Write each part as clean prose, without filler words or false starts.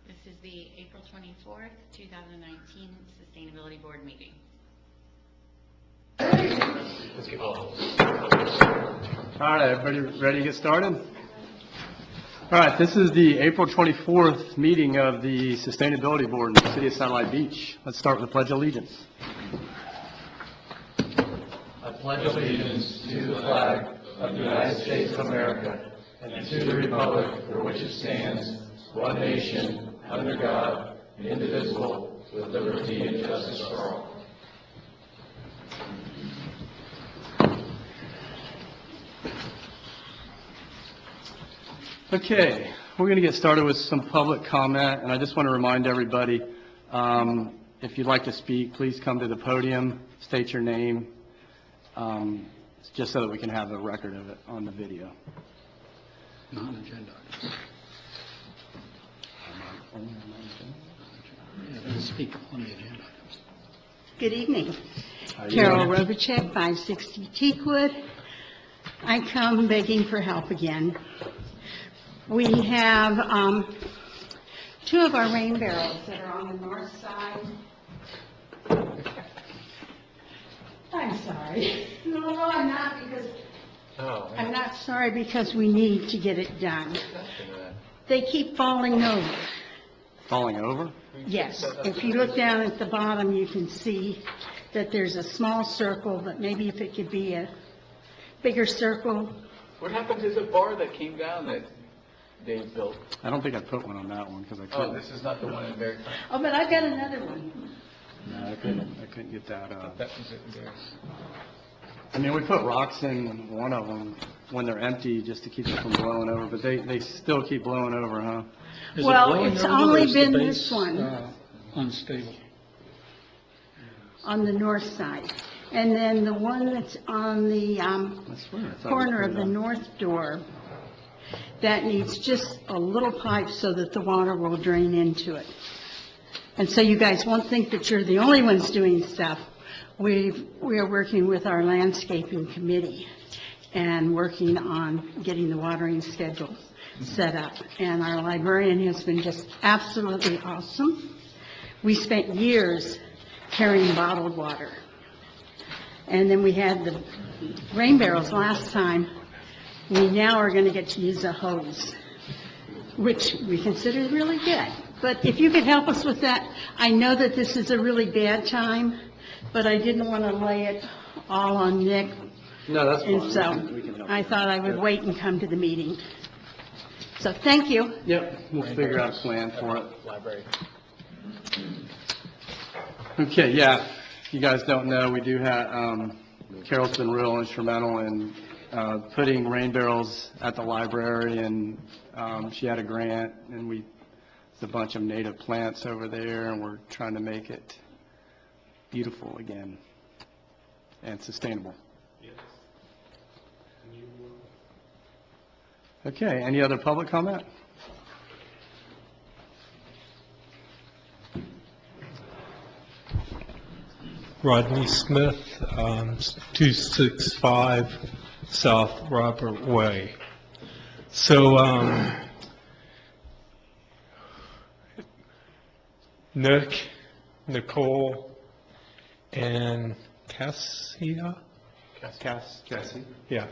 This is the April 24th, 2019 Sustainability Board meeting. All right, everybody ready to get started? All right, this is the April 24th meeting of the Sustainability Board in the City of Satellite Beach. Let's start with the Pledge of Allegiance. I pledge allegiance to the flag of the United States of America and to the republic for which it stands, one nation, under God, indivisible, with liberty and justice for all. Okay, we're going to get started with some public comment, and I just want to remind everybody, if you'd like to speak, please come to the podium, state your name, just so that we can have a record of it on the video. Non-agenda items. Yeah, they speak on the agenda items. Good evening. How you Carol doing? Robichek, 560 Teakwood. I come begging for help again. We have two of our rain barrels that are on the north side. I'm sorry. No, I'm not, because I'm not sorry because we need to get it done. They keep falling over. Falling over? Yes, if you look down at the bottom, you can see that there's a small circle, but maybe if it could be a bigger circle. What happened to the bar that came down that Dave built? I don't think I put one on that one because I Oh, couldn't. this is not the one in Bear. Oh, but I've got another one. No, I couldn't get that up. That was it in Bear. I mean, we put rocks in one of them when they're empty just to keep it from blowing over, but they still keep blowing over, huh? Is it Well, blowing it's over, or only is the been base, this one. Unstable. On the north side. And then the one that's on the I swear. I thought we corner put of it the on. north door, that needs just a little pipe so that the water will drain into it. And so you guys won't think that you're the only ones doing stuff. We are working with our landscaping committee and working on getting the watering schedule set up. And our librarian has been just absolutely awesome. We spent years carrying bottled water. And then we had the rain barrels last time. We now are going to get to use a hose, which we consider really good. But if you could help us with that, I know that this is a really bad time, but I didn't want to lay it all on Nick. No, that's fine. And so We can help. I thought I would wait and come to the meeting. So thank you. Yep, we'll figure out a plan for it. Library. Okay, yeah, if you guys don't know, we do have, Carol's been real instrumental in putting rain barrels at the library, and she had a grant, and there's a bunch of native plants over there, and we're trying to make it beautiful again and sustainable. Okay, any other public comment? Rodney Smith, 265 South Robert Way. So, Nick, Nicole, and Cassia? Cassie? Yeah.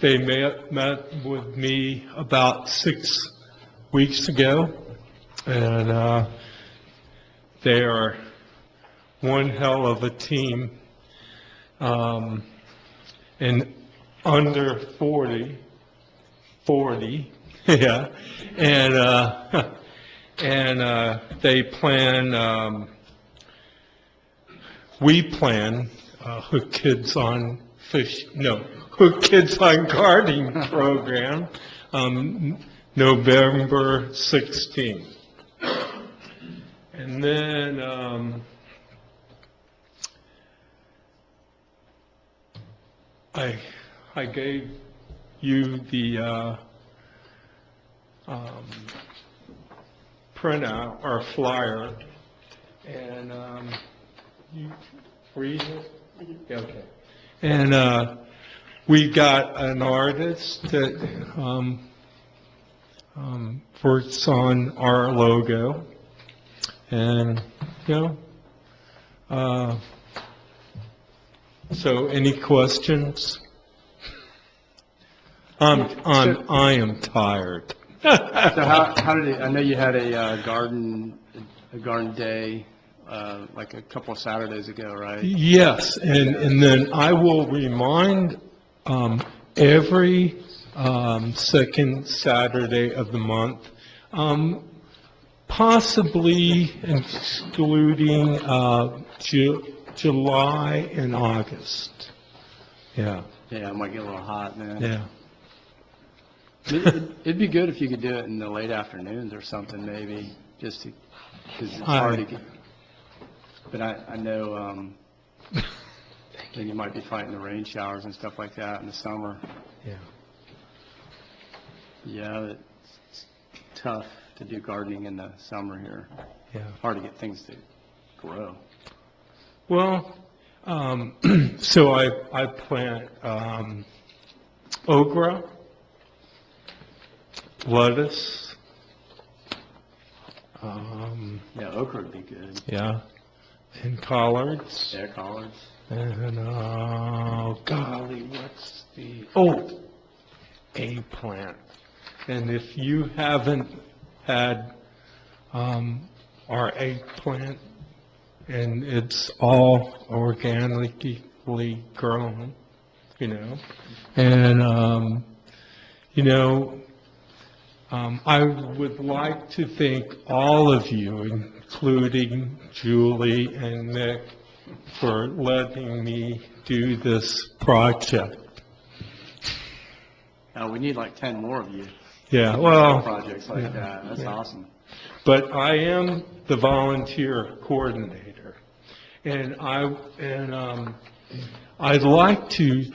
They met with me about 6 weeks ago, and they are one hell of a team, and under 40, yeah, and they plan, we plan Hook Kids on Hook Kids on Gardening program, November 16th. And then, I gave you the printout or flyer, and you read it? Yeah, okay. And we got an artist that works on our logo. And, so any questions? I am tired. So how did it, I know you had a garden day, like a couple of Saturdays ago, right? Yes, and then I will remind every second Saturday of the month, possibly excluding July and August. Yeah, Yeah, it might get a little hot, man. yeah. It'd be good if you could do it in the late afternoons or something, maybe, just to, because it's hard to get. But I know, then you might be fighting the rain showers and stuff like that in the summer. Yeah. Yeah, it's tough to do gardening in the summer here. Yeah. Hard to get things to grow. Well, so I plant okra, lettuce, Yeah, okra would be good. yeah, and collards. Yeah, collards. And, golly, what's eggplant. And if you haven't had our eggplant, and it's all organically grown, and, I would like to thank all of you, including Julie and Nick, for letting me do this project. We need like 10 more of you. Yeah, well, Projects like that. That's yeah. awesome. but I am the volunteer coordinator, and I'd like to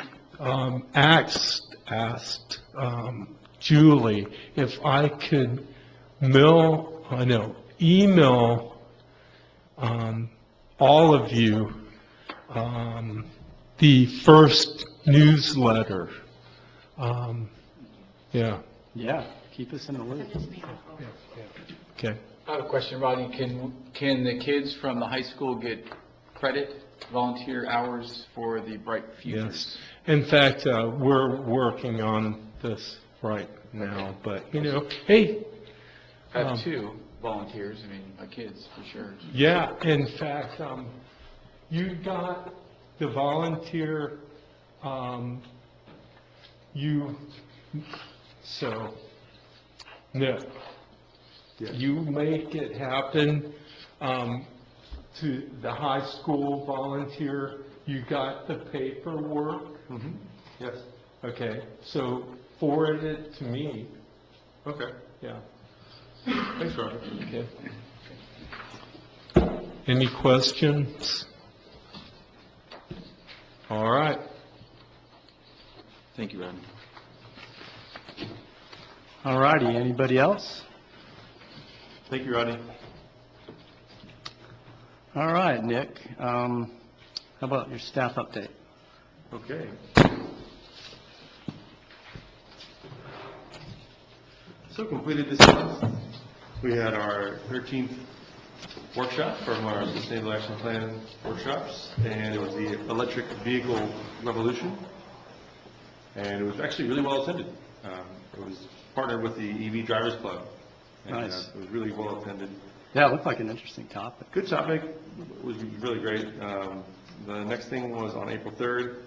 ask Julie if I could email all of you the first newsletter. Yeah, Yeah, keep us in the loop. okay. I have a question, Rodney. Can the kids from the high school get credit, volunteer hours for the Bright Futures? Yes. In fact, we're working on this right now, but, hey, I have two volunteers, kids, for sure. yeah, in fact, you got the volunteer, Nick, you make it happen, to the high school volunteer, you got the paperwork? Yes. Okay, so forward it to me, Okay. yeah. Thanks, Robert. Okay. Any questions? All right. Thank you, Rodney. All righty, anybody else? Thank you, Rodney. All right, Nick, how about your staff update? Okay. So completed this month, we had our 13th workshop from our Sustainable Action Plan workshops, and it was the electric vehicle revolution, and it was actually really well attended. It was partnered with the EV Drivers Club. And, Nice. It was really well attended. Yeah, it looked like an interesting topic. Good topic, it was really great. The next thing was on April 3rd.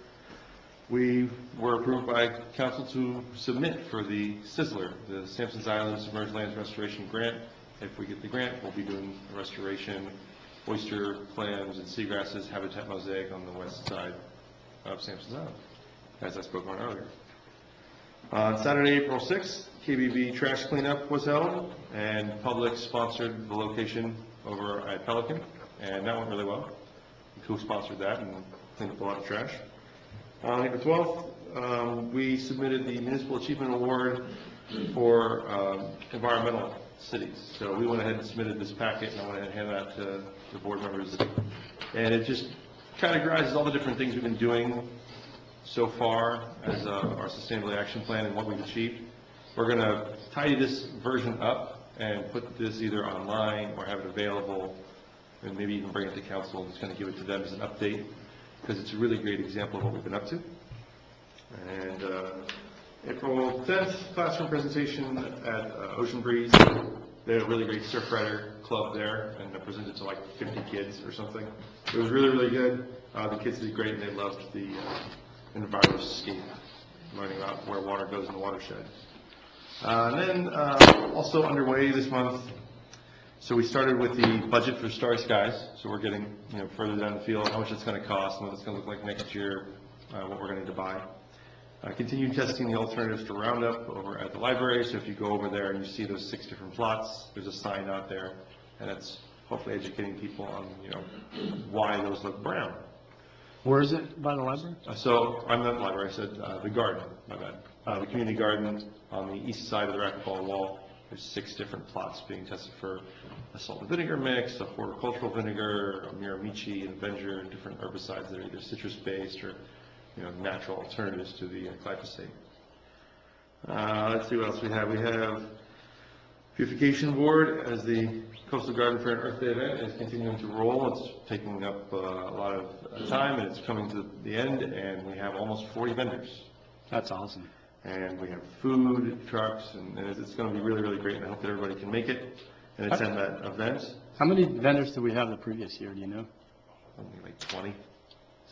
We were approved by council to submit for the Sizzler, the Sampson's Island Submerged Lands Restoration Grant. If we get the grant, we'll be doing restoration, oyster, clams, and seagrasses, habitat mosaic on the west side of Sampson's Island, as I spoke on earlier. On Saturday, April 6th, KBB trash cleanup was held, and Publix sponsored the location over at Pelican, and that went really well. We co-sponsored that and cleaned up a lot of trash. On April 12th, we submitted the Municipal Achievement Award for environmental cities. So we went ahead and submitted this packet, and I went ahead and handed that to the board members. And it just categorizes all the different things we've been doing so far as our Sustainability Action Plan and what we've achieved. We're going to tidy this version up and put this either online or have it available, and maybe even bring it to council. Just going to give it to them as an update, because it's a really great example of what we've been up to. And April 10th, classroom presentation at Ocean Breeze. They had a really great surf rider club there, and I presented to like 50 kids or something. It was really, really good. The kids did great, and they loved the EnviroScape, learning about where water goes in the watershed. And then also underway this month, so we started with the budget for Starry Skies. So we're getting further down the field, how much it's going to cost, and what it's going to look like next year, what we're going to need to buy. Continue testing the alternatives to Roundup over at the library. So if you go over there and you see those 6 different plots, there's a sign out there, and it's hopefully educating people on why those look brown. Where is it, by the library? So I'm not the library, I said the garden, my bad. The community garden on the east side of the racquetball wall. There's 6 different plots being tested for a salt and vinegar mix, a horticultural vinegar, a Miramichi, an Avenger, and different herbicides that are either citrus-based or natural alternatives to the glyphosate. Let's see what else we have. We have Beautification Board, as the Coastal Garden Fair and Earth Day event is continuing to roll. It's taking up a lot of time, and it's coming to the end, and we have almost 40 vendors. That's awesome. And we have food trucks, and it's going to be really, really great, and I hope that everybody can make it and attend that event. How many vendors did we have the previous year, do you know? Only like 20.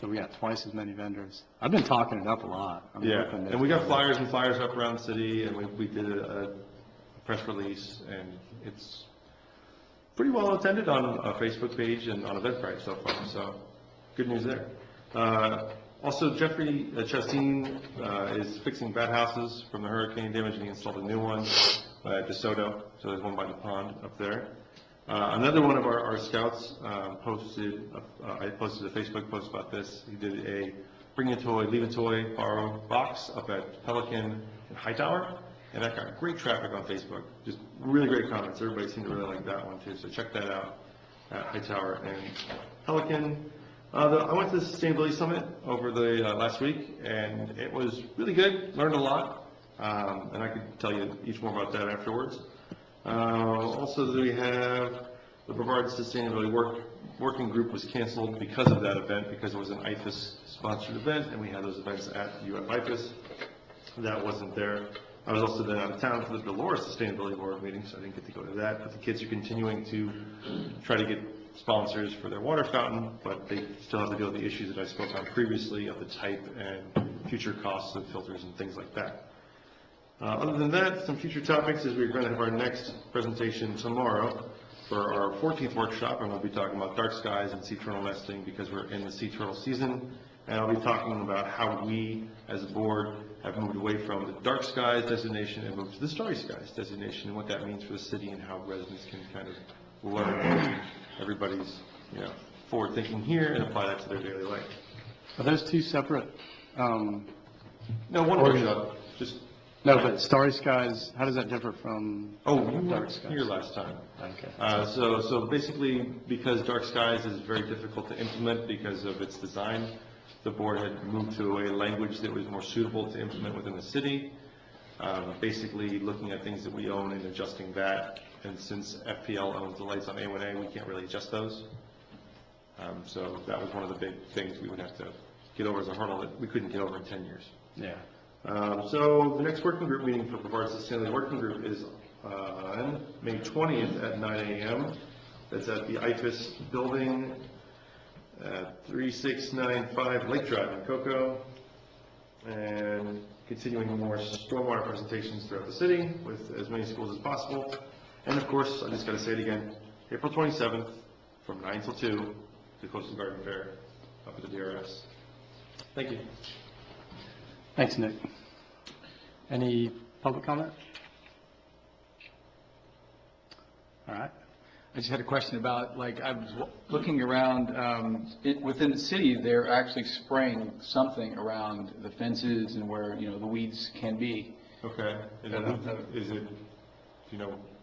So we got twice as many vendors. I've been talking it up a lot. Yeah, and we got flyers and flyers up around the city, and we did a press release, and it's pretty well attended on a Facebook page and on Eventbrite so far, so good news there. Also, Jeffrey Chastain is fixing bat houses from the hurricane damage, and he installed a new one at DeSoto, so there's one by the pond up there. Another one of our scouts posted, I posted a Facebook post about this. He did a bring a toy, leave a toy, borrow box up at Pelican and Hightower, and that got great traffic on Facebook. Just really great comments. Everybody seemed to really like that one too, so check that out at Hightower and Pelican. I went to the Sustainability Summit over the last week, and it was really good. Learned a lot, and I could tell you each more about that afterwards. Also, we have the Brevard Sustainability Working Group was canceled because of that event, because it was an IFAS-sponsored event, and we had those events at UF IFAS. That wasn't there. I was also then out of town for the Dolores Sustainability Board meeting, so I didn't get to go to that. But the kids are continuing to try to get sponsors for their water fountain, but they still have to deal with the issues that I spoke on previously of the type and future costs of filters and things like that. Other than that, some future topics is we're going to have our next presentation tomorrow for our 14th workshop, and we'll be talking about dark skies and sea turtle nesting because we're in the sea turtle season. And I'll be talking about how we, as a board, have moved away from the dark skies designation and moved to the starry skies designation, and what that means for the city and how residents can kind of learn everybody's forward thinking here and apply that to their daily life. Are those two separate? No, one workshop. No, but Starry Skies, how does that differ from you Dark were Skies? here last time. Okay. So basically, because Dark Skies is very difficult to implement because of its design, the board had moved to a language that was more suitable to implement within the city. Basically, looking at things that we own and adjusting that. And since FPL owns the lights on A1A, we can't really adjust those. So that was one of the big things we would have to get over as a hurdle that we couldn't get over in 10 years. Yeah. So the next working group meeting for Brevard Sustainability Working Group is on May 20th at 9 a.m. That's at the IFAS building at 3695 Lake Drive in Cocoa. And continuing more stormwater presentations throughout the city with as many schools as possible. And of course, I just got to say it again, April 27th from 9 till 2, the Coastal Garden Fair up at the DRS. Thank you. Thanks, Nick. Any public comment? All right. I just had a question about, I was looking around, within the city, they're actually spraying something around the fences and where, the weeds can be. Okay. Is it,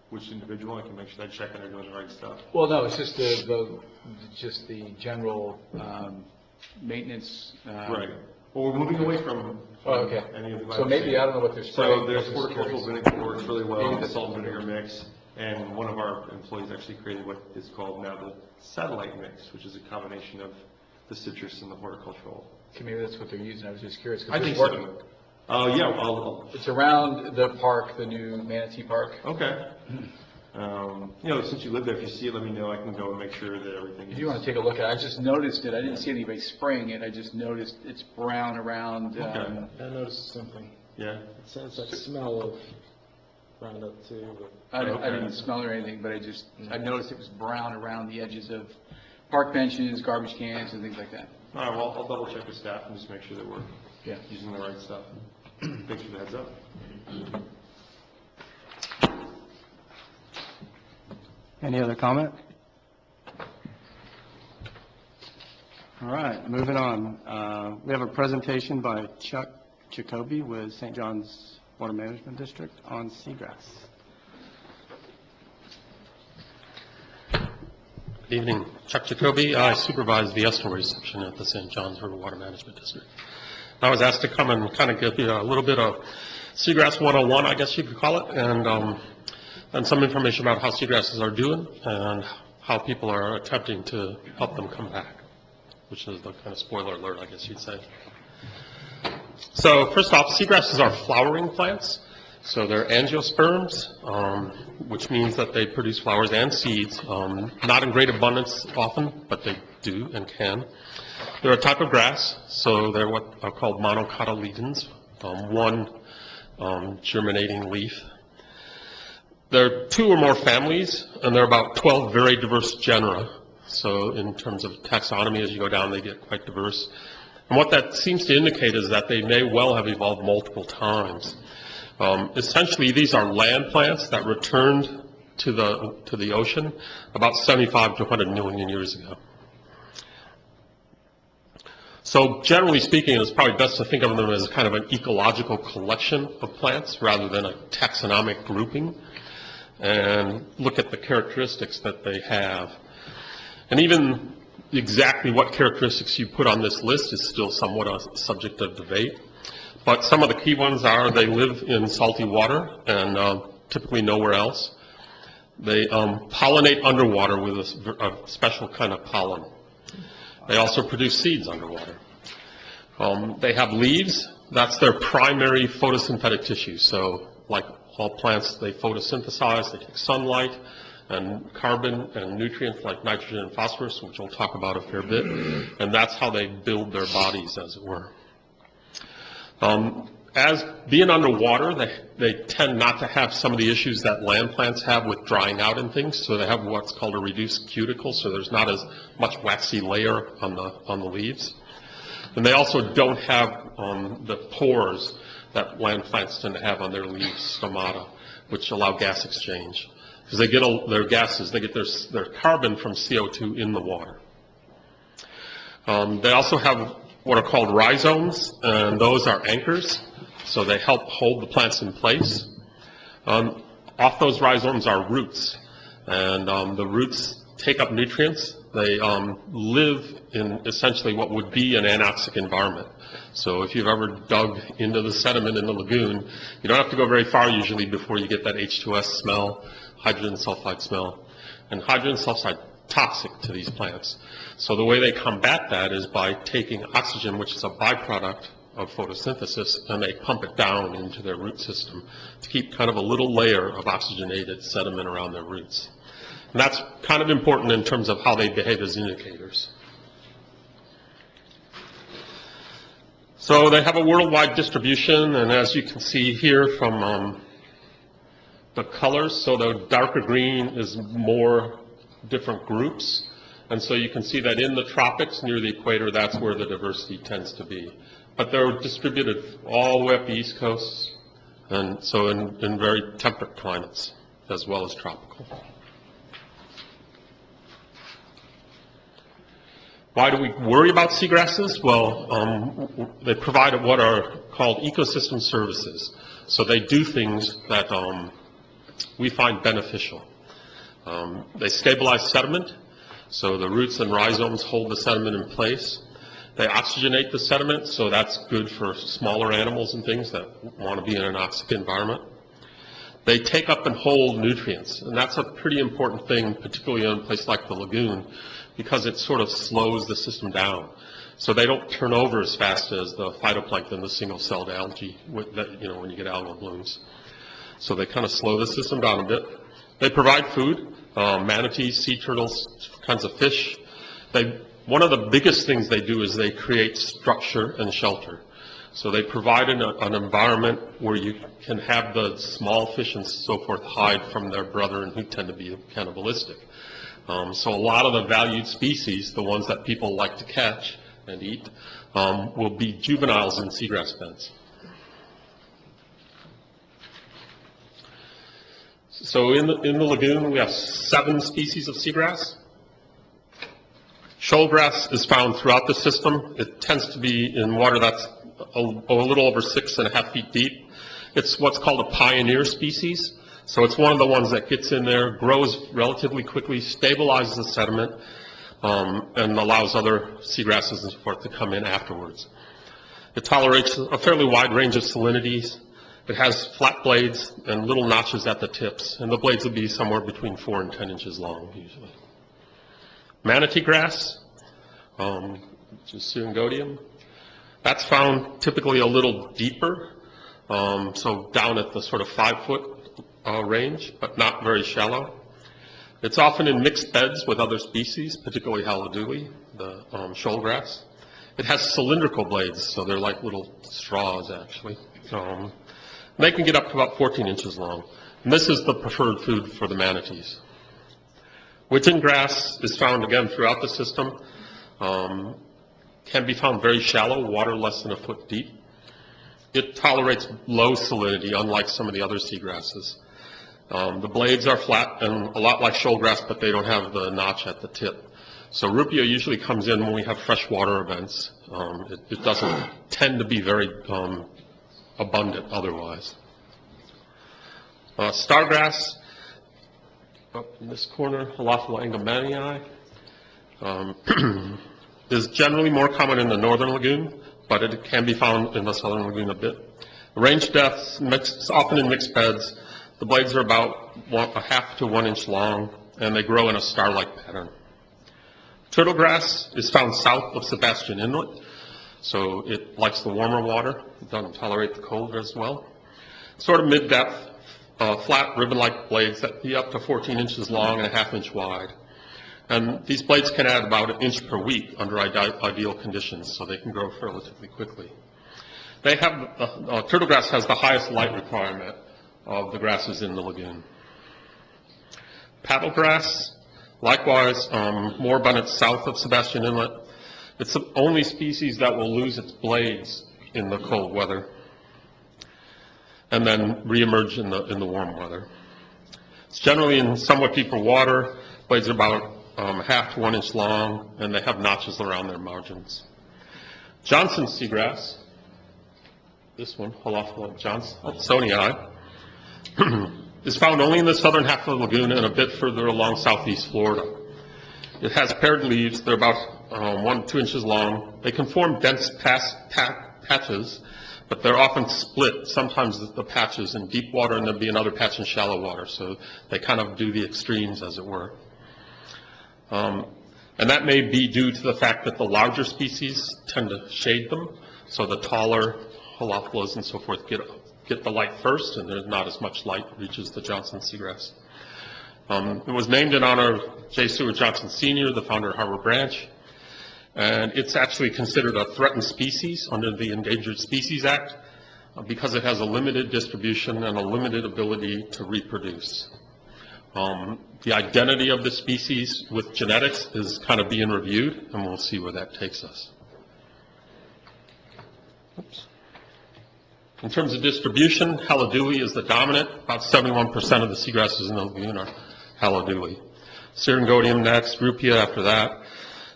which individual? I can make sure I check and they're doing the right stuff. Well, no, it's just the general maintenance. Right. Well, we're moving away from Oh, okay. any of the. So maybe, I don't know what they're spraying. So there's I'm just horticultural curious. vinegar works really well, Maybe the that's- salt and vinegar mix, and one of our employees actually created what is called now the satellite mix, which is a combination of the citrus and the horticultural. Okay, maybe that's what they're using, I was just curious. 'cause I there's think work- so. Yeah, I'll, It's around the park, the new Manatee Park. okay. You know, since you live there, if you see it, let me know, I can go and make sure that everything is. If you want to take a look at it, I just noticed it, I didn't see anybody spraying it, I just noticed it's brown around, Okay. I noticed something. Yeah, It sounds like smell of Roundup too, but. I Okay. didn't smell it or anything, but I noticed it was brown around the edges of park benches, garbage cans, and things like that. all right, well, I'll double check with staff and just make sure that we're Yeah. using the right stuff. Thanks for the heads up. Any other comment? All right, moving on. We have a presentation by Chuck Jacoby with St. John's Water Management District on seagrass. Good evening. Chuck Jacoby. I supervise the estuary section at the St. John's River Water Management District. I was asked to come and kind of give you a little bit of Seagrass 101, I guess you could call it, and some information about how seagrasses are doing and how people are attempting to help them come back, which is the kind of spoiler alert, I guess you'd say. So first off, seagrasses are flowering plants. So they're angiosperms, which means that they produce flowers and seeds, not in great abundance often, but they do and can. They're a type of grass, so they're what are called monocotyledons, one germinating leaf. There are 2 or more families, and there are about 12 very diverse genera. So in terms of taxonomy, as you go down, they get quite diverse. And what that seems to indicate is that they may well have evolved multiple times. Essentially, these are land plants that returned to the ocean about 75 to 100 million years ago. So generally speaking, it's probably best to think of them as kind of an ecological collection of plants rather than a taxonomic grouping, and look at the characteristics that they have. And even exactly what characteristics you put on this list is still somewhat a subject of debate. But some of the key ones are they live in salty water and typically nowhere else. They pollinate underwater with a special kind of pollen. They also produce seeds underwater. They have leaves. That's their primary photosynthetic tissue. So like all plants, they photosynthesize. They take sunlight and carbon and nutrients like nitrogen and phosphorus, which we'll talk about a fair bit. And that's how they build their bodies, as it were. As being underwater, they tend not to have some of the issues that land plants have with drying out and things, so they have what's called a reduced cuticle, so there's not as much waxy layer on the leaves. And they also don't have the pores that land plants tend to have on their leaves, stomata, which allow gas exchange. Because they get their gases, they get their carbon from CO2 in the water. They also have what are called rhizomes, and those are anchors, so they help hold the plants in place. Off those rhizomes are roots, and the roots take up nutrients. They live in essentially what would be an anoxic environment. So if you've ever dug into the sediment in the lagoon, you don't have to go very far usually before you get that H2S smell, hydrogen sulfide smell. And hydrogen sulfide toxic to these plants. So the way they combat that is by taking oxygen, which is a byproduct of photosynthesis, and they pump it down into their root system to keep kind of a little layer of oxygenated sediment around their roots. And that's kind of important in terms of how they behave as indicators. So they have a worldwide distribution, and as you can see here from the colors, so the darker green is more different groups. And so you can see that in the tropics near the equator, that's where the diversity tends to be. But they're distributed all the way up the East Coast, and so in very temperate climates as well as tropical. Why do we worry about seagrasses? Well, they provide what are called ecosystem services. So they do things that we find beneficial. They stabilize sediment, so the roots and rhizomes hold the sediment in place. They oxygenate the sediment, so that's good for smaller animals and things that want to be in an oxygen environment. They take up and hold nutrients, and that's a pretty important thing, particularly in a place like the lagoon, because it sort of slows the system down. So they don't turn over as fast as the phytoplankton, the single-celled algae, that, when you get algal blooms. So they kind of slow the system down a bit. They provide food, manatees, sea turtles, kinds of fish. One of the biggest things they do is they create structure and shelter. So they provide an environment where you can have the small fish and so forth hide from their brethren who tend to be cannibalistic. So a lot of the valued species, the ones that people like to catch and eat, will be juveniles in seagrass beds. So in the lagoon, we have 7 species of seagrass. Shoalgrass is found throughout the system. It tends to be in water that's a little over 6.5 feet deep. It's what's called a pioneer species. So it's one of the ones that gets in there, grows relatively quickly, stabilizes the sediment, and allows other seagrasses and so forth to come in afterwards. It tolerates a fairly wide range of salinities. It has flat blades and little notches at the tips, and the blades will be somewhere between 4 and 10 inches long, usually. Manatee grass, which is Syringodium, that's found typically a little deeper, so down at the sort of 5-foot range, but not very shallow. It's often in mixed beds with other species, particularly Haliduli, the shoalgrass. It has cylindrical blades, so they're like little straws, actually. They can get up to about 14 inches long. And this is the preferred food for the manatees. Widgeon grass is found, again, throughout the system. Can be found very shallow, water less than a foot deep. It tolerates low salinity, unlike some of the other seagrasses. The blades are flat and a lot like shoalgrass, but they don't have the notch at the tip. So Rupia usually comes in when we have freshwater events. It doesn't tend to be very abundant otherwise. Stargrass, up in this corner, Halophila anglemanii, is generally more common in the northern lagoon, but it can be found in the southern lagoon a bit. Range depths, often in mixed beds. The blades are about 1/2 to 1 inch long, and they grow in a star-like pattern. Turtlegrass is found south of Sebastian Inlet, so it likes the warmer water. It doesn't tolerate the cold as well. Sort of mid-depth, flat ribbon-like blades that be up to 14 inches long and 1/2 inch wide. And these blades can add about 1 inch per week under ideal conditions, so they can grow relatively quickly. Turtlegrass has the highest light requirement of the grasses in the lagoon. Paddlegrass, likewise, more abundant south of Sebastian Inlet. It's the only species that will lose its blades in the cold weather and then reemerge in the warm weather. It's generally in somewhat deeper water. Blades are about 1/2 to 1 inch long, and they have notches around their margins. Johnson seagrass, this one, Halophila johnsonii, is found only in the southern half of the lagoon and a bit further along southeast Florida. It has paired leaves. They're about 1 to 2 inches long. They can form dense patches, but they're often split. Sometimes the patches in deep water and there'll be another patch in shallow water, so they kind of do the extremes, as it were. And that may be due to the fact that the larger species tend to shade them, so the taller Halophilas and so forth get the light first, and there's not as much light reaches the Johnson seagrass. It was named in honor of J. Seward Johnson Sr., the founder of Harbor Branch, and it's actually considered a threatened species under the Endangered Species Act because it has a limited distribution and a limited ability to reproduce. The identity of the species with genetics is kind of being reviewed, and we'll see where that takes us. Oops. In terms of distribution, Haliduli is the dominant. About 71% of the seagrasses in the lagoon are Haliduli. Syringodium next, Rupia after that,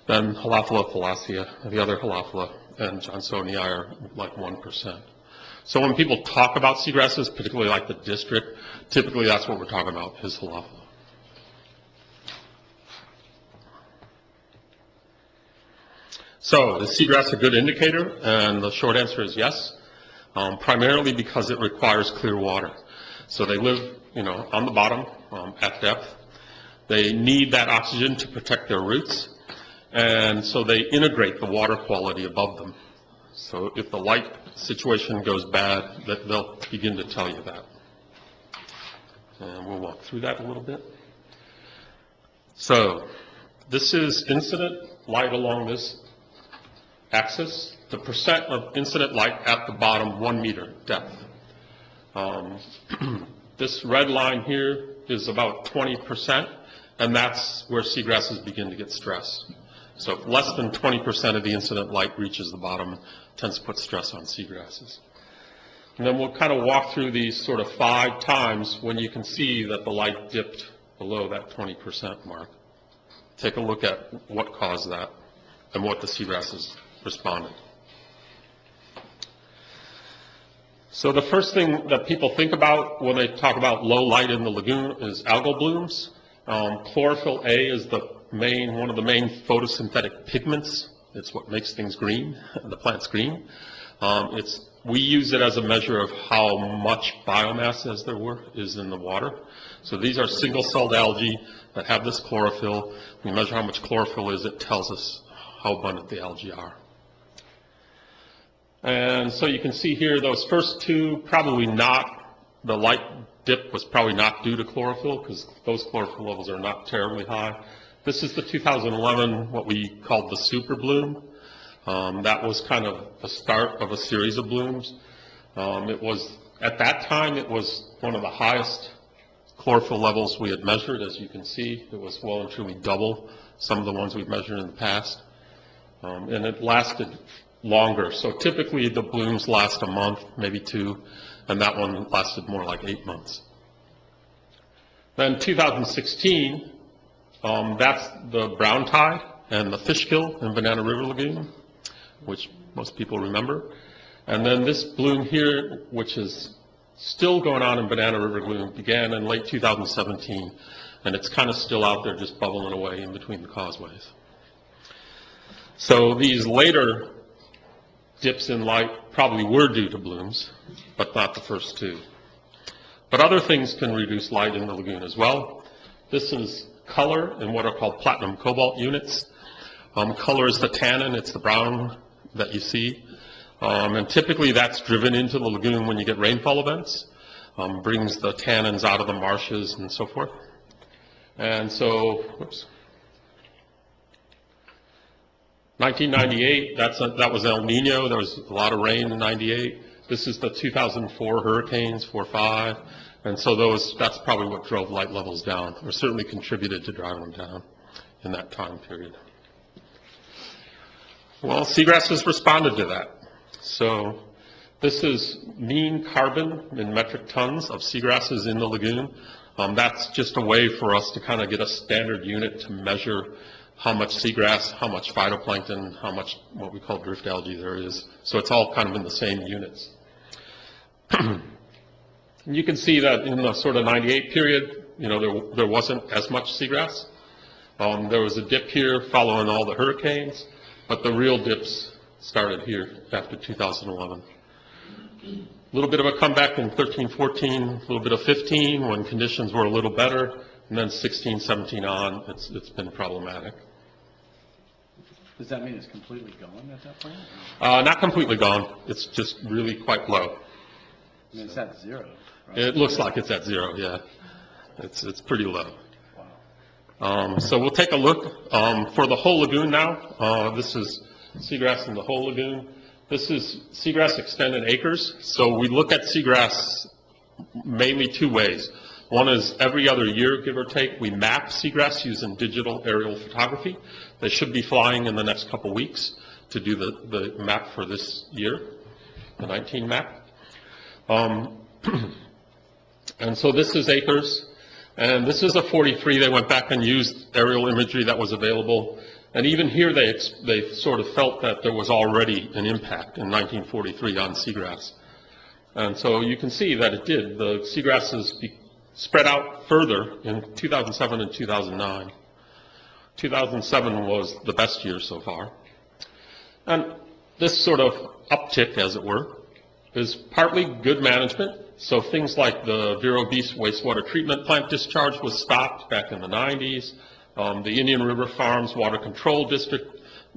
then Halophila thalassea, the other Halophila, and Johnsonii are like 1%. So when people talk about seagrasses, particularly like the district, typically that's what we're talking about, is Halophila. So is seagrass a good indicator? And the short answer is yes, primarily because it requires clear water. So they live, on the bottom at depth. They need that oxygen to protect their roots, and so they integrate the water quality above them. So if the light situation goes bad, they'll begin to tell you that. And we'll walk through that a little bit. So this is incident light along this axis, the percent of incident light at the bottom 1 meter depth. This red line here is about 20%, and that's where seagrasses begin to get stressed. So if less than 20% of the incident light reaches the bottom, it tends to put stress on seagrasses. And then we'll kind of walk through these sort of 5 times when you can see that the light dipped below that 20% mark. Take a look at what caused that and what the seagrasses responded. So the first thing that people think about when they talk about low light in the lagoon is algal blooms. Chlorophyll A is one of the main photosynthetic pigments. It's what makes things green, the plant's green. We use it as a measure of how much biomass, as there were, is in the water. So these are single-celled algae that have this chlorophyll. We measure how much chlorophyll is, it tells us how abundant the algae are. And so you can see here, those first two, probably not, the light dip was probably not due to chlorophyll, because those chlorophyll levels are not terribly high. This is the 2011, what we called the super bloom. That was kind of the start of a series of blooms. At that time, it was one of the highest chlorophyll levels we had measured. As you can see, it was well and truly double some of the ones we've measured in the past. And it lasted longer. So typically the blooms last a month, maybe 2, and that one lasted more like 8 months. Then 2016, that's the brown tide and the fish kill in Banana River Lagoon, which most people remember. And then this bloom here, which is still going on in Banana River Lagoon, began in late 2017, and it's kind of still out there just bubbling away in between the causeways. So these later dips in light probably were due to blooms, but not the first 2. But other things can reduce light in the lagoon as well. This is color in what are called platinum cobalt units. Color is the tannin, it's the brown that you see. And typically that's driven into the lagoon when you get rainfall events, brings the tannins out of the marshes and so forth. And so, 1998, that was El Nino. There was a lot of rain in 98. This is the 2004 hurricanes, 4-5. And so that's probably what drove light levels down, or certainly contributed to driving them down in that time period. Well, seagrasses responded to that. So this is mean carbon in metric tons of seagrasses in the lagoon. That's just a way for us to kind of get a standard unit to measure how much seagrass, how much phytoplankton, how much what we call drift algae there is. So it's all kind of in the same units. You can see that in the sort of 98 period, there wasn't as much seagrass. There was a dip here following all the hurricanes, but the real dips started here after 2011. A little bit of a comeback in 13, 14, a little bit of 15 when conditions were a little better, and then 16, 17 on, it's been problematic. Does that mean it's completely gone at that point? Not completely gone. It's just really quite low. I mean, it's at 0, right? It looks like it's at 0, yeah. It's pretty low. Wow. So we'll take a look for the whole lagoon now. This is seagrass in the whole lagoon. This is seagrass extended acres. So we look at seagrass mainly 2 ways. One is every other year, give or take, we map seagrass using digital aerial photography. They should be flying in the next couple weeks to do the map for this year, the 19 map. And so this is acres, and this is a 43. They went back and used aerial imagery that was available. And even here they sort of felt that there was already an impact in 1943 on seagrass. And so you can see that it did. The seagrasses spread out further in 2007 and 2009. 2007 was the best year so far. And this sort of uptick, as it were, is partly good management. So things like the Vero Beach wastewater treatment plant discharge was stopped back in the 90s. The Indian River Farms Water Control District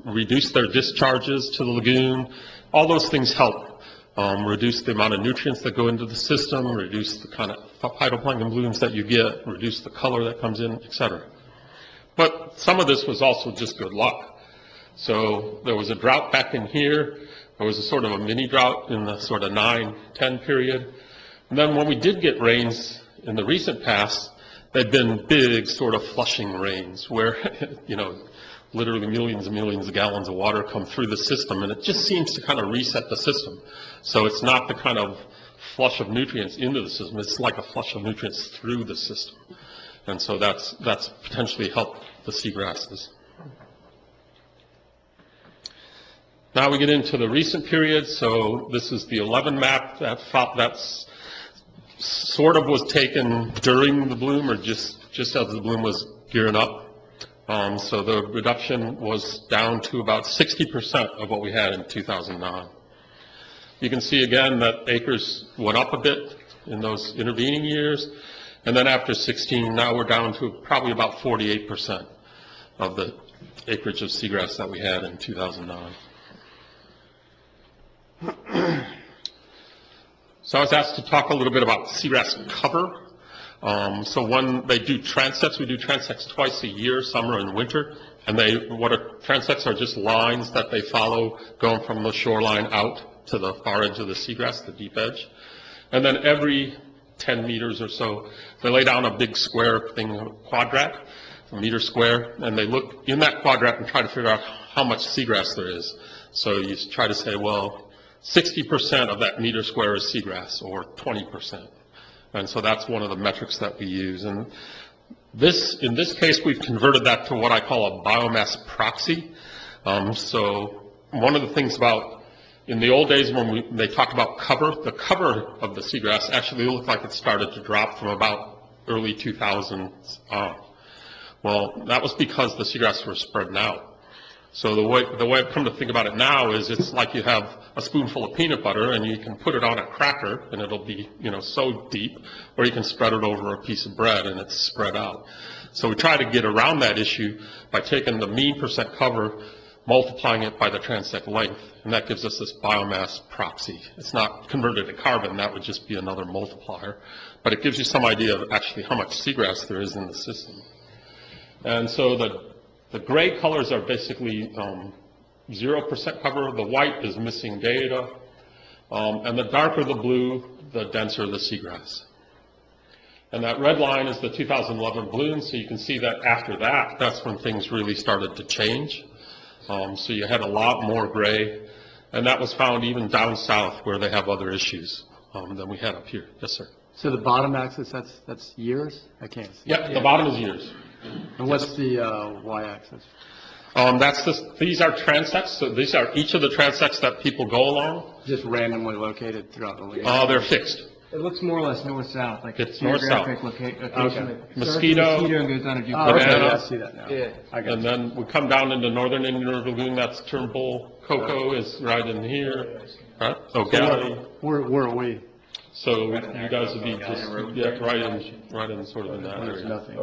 reduced their discharges to the lagoon. All those things help reduce the amount of nutrients that go into the system, reduce the kind of phytoplankton blooms that you get, reduce the color that comes in, et cetera. But some of this was also just good luck. So there was a drought back in here. There was a sort of a mini drought in the sort of 9-10 period. And then when we did get rains in the recent past, they've been big sort of flushing rains where, you know, literally millions and millions of gallons of water come through the system, and it just seems to kind of reset the system. So it's not the kind of flush of nutrients into the system, it's like a flush of nutrients through the system. And so that's potentially helped the seagrasses. Now we get into the recent period. So this is the 11 map that's sort of was taken during the bloom or just as the bloom was gearing up. So the reduction was down to about 60% of what we had in 2009. You can see again that acres went up a bit in those intervening years. And then after 16, now we're down to probably about 48% of the acreage of seagrass that we had in 2009. So I was asked to talk a little bit about seagrass cover. So when they do transects, we do transects twice a year, summer and winter. And transects are just lines that they follow going from the shoreline out to the far edge of the seagrass, the deep edge. And then every 10 meters or so, they lay down a big square thing, a quadrat, a meter square, and they look in that quadrat and try to figure out how much seagrass there is. So you try to say, well, 60% of that meter square is seagrass, or 20%. And so that's one of the metrics that we use. And in this case, we've converted that to what I call a biomass proxy. So one of the things about, in the old days when they talked about cover, the cover of the seagrass actually looked like it started to drop from about early 2000s on. Well, that was because the seagrass were spreading out. So the way I've come to think about it now is it's like you have a spoonful of peanut butter and you can put it on a cracker and it'll be, you know, so deep, or you can spread it over a piece of bread and it's spread out. So we try to get around that issue by taking the mean percent cover, multiplying it by the transect length, and that gives us this biomass proxy. It's not converted to carbon, that would just be another multiplier, but it gives you some idea of actually how much seagrass there is in the system. And so the gray colors are basically 0% cover, the white is missing data, and the darker the blue, the denser the seagrass. And that red line is the 2011 bloom, so you can see that after that, that's when things really started to change. So you had a lot more gray, and that was found even down south where they have other issues than we had up here. Yes, sir. So the bottom axis, that's years? I can't see. Yep, the bottom is years. And what's the y-axis? These are transects, so these are each of the transects that people go along. Just randomly located throughout the lagoon? They're fixed. It looks more or less north-south, like It's north-south. location. Okay. Mosquito. Mosquito and goes down to Oh, okay, Banana. yeah, I see that now. Yeah. I got And you. then we come down into northern Indian River Lagoon, that's Turnbull. Cocoa is right in here, right? Oh, Galley. Where are we? So you guys would be just, yeah, right in sort of in that There's area. nothing.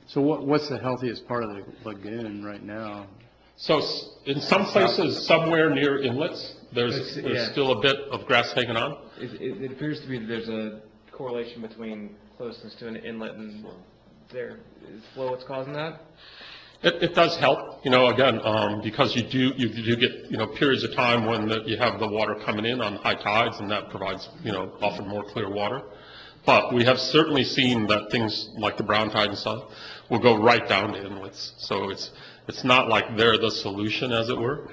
So what's the healthiest part of the lagoon right now? So in some places, somewhere near inlets, there's yeah. still a bit of grass hanging on. It appears to be that there's a correlation between closeness to an inlet and there. Is flow what's causing that? It does help, you know, again, because you do get, you know, periods of time when you have the water coming in on high tides, and that provides, you know, often more clear water. But we have certainly seen that things like the brown tide and stuff will go right down to inlets. So it's not like they're the solution, as it were.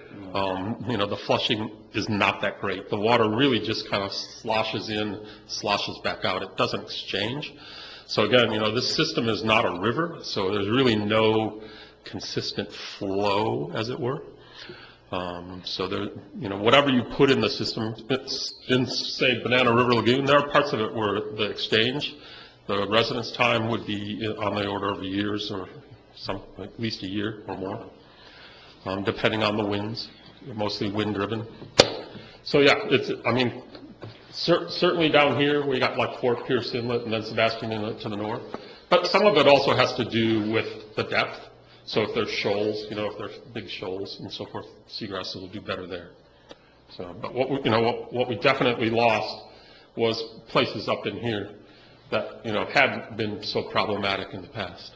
You know, the flushing is not that great. The water really just kind of sloshes in, sloshes back out. It doesn't exchange. So again, you know, this system is not a river, so there's really no consistent flow, as it were. So there, you know, whatever you put in the system, it's in, say, Banana River Lagoon, there are parts of it where the exchange, the residence time would be on the order of years or at least a year or more. depending on the winds, mostly wind-driven. So, yeah, certainly down here, we got like Fort Pierce Inlet and then Sebastian Inlet to the north. But some of it also has to do with the depth. So if there's shoals, if there's big shoals and so forth, seagrasses will do better there. So, but what we definitely lost was places up in here that, hadn't been so problematic in the past.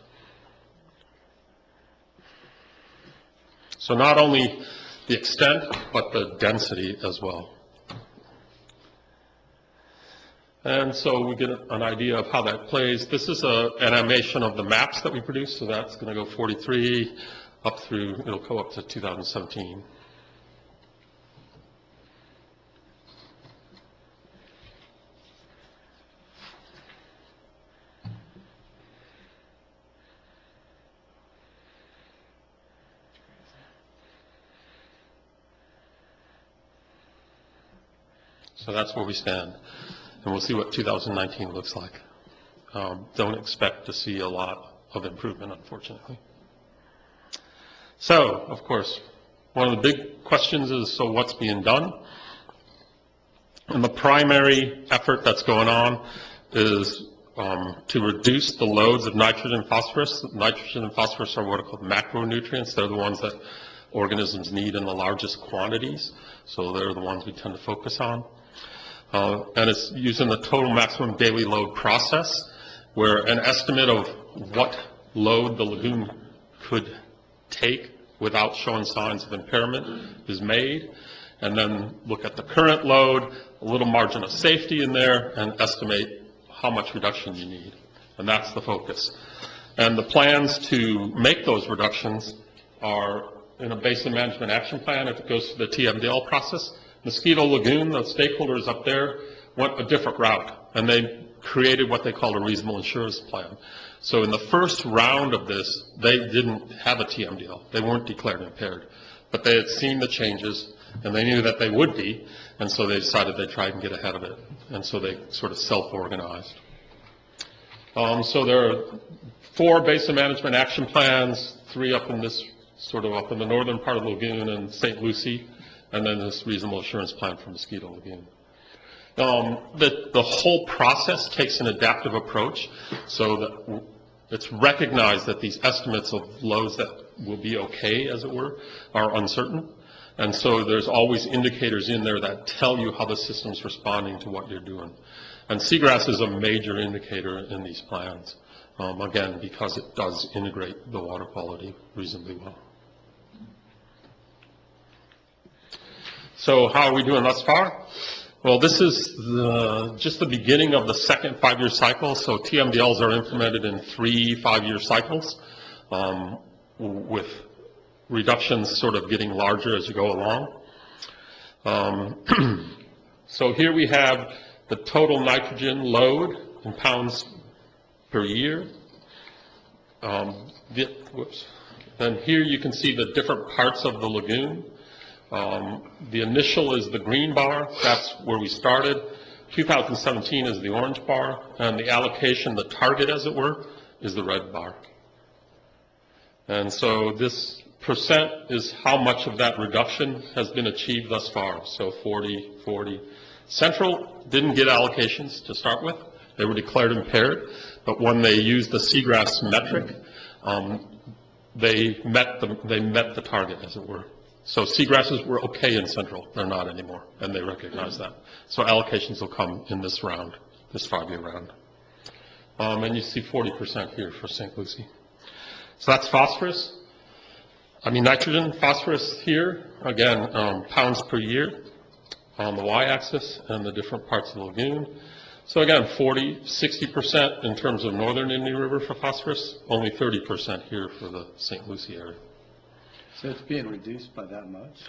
So not only the extent, but the density as well. And so we get an idea of how that plays. This is an animation of the maps that we produced, so that's going to go 43 up through, it'll go up to 2017. So that's where we stand. And we'll see what 2019 looks like. Don't expect to see a lot of improvement, unfortunately. So, of course, one of the big questions is, so what's being done? And the primary effort that's going on is to reduce the loads of nitrogen and phosphorus. Nitrogen and phosphorus are what are called macronutrients. They're the ones that organisms need in the largest quantities. So they're the ones we tend to focus on. And it's using the total maximum daily load process, where an estimate of what load the lagoon could take without showing signs of impairment is made, and then look at the current load, a little margin of safety in there, and estimate how much reduction you need. And that's the focus. And the plans to make those reductions are in a basin management action plan. If it goes through the TMDL process, Mosquito Lagoon, the stakeholders up there, went a different route, and they created what they called a reasonable insurance plan. So in the first round of this, they didn't have a TMDL. They weren't declared impaired, but they had seen the changes, and they knew that they would be, and so they decided they'd try and get ahead of it, and so they sort of self-organized. So there are 4 basin management action plans, 3 up in this, sort of up in the northern part of the lagoon and St. Lucie, and then this reasonable assurance plan for Mosquito Lagoon. The whole process takes an adaptive approach, so that it's recognized that these estimates of loads that will be okay, as it were, are uncertain. And so there's always indicators in there that tell you how the system's responding to what you're doing. And seagrass is a major indicator in these plans, again, because it does integrate the water quality reasonably well. So how are we doing thus far? Well, this is just the beginning of the second 5-year cycle. So TMDLs are implemented in 3 5-year cycles, with reductions sort of getting larger as you go along. So here we have the total nitrogen load in pounds per year. And here you can see the different parts of the lagoon. The initial is the green bar, that's where we started. 2017 is the orange bar, and the allocation, the target as it were, is the red bar. And so this percent is how much of that reduction has been achieved thus far. So 40, 40. Central didn't get allocations to start with. They were declared impaired, but when they used the seagrass metric, they met the target, as it were. So seagrasses were okay in Central. They're not anymore, and they recognize that. So allocations will come in this round, this 5-year round. And you see 40% here for St. Lucie. So that's phosphorus. Nitrogen, phosphorus here, again, pounds per year on the y-axis and the different parts of the lagoon. So again, 40, 60% in terms of northern Indian River for phosphorus, only 30% here for the St. Lucie area. So it's being reduced by that much?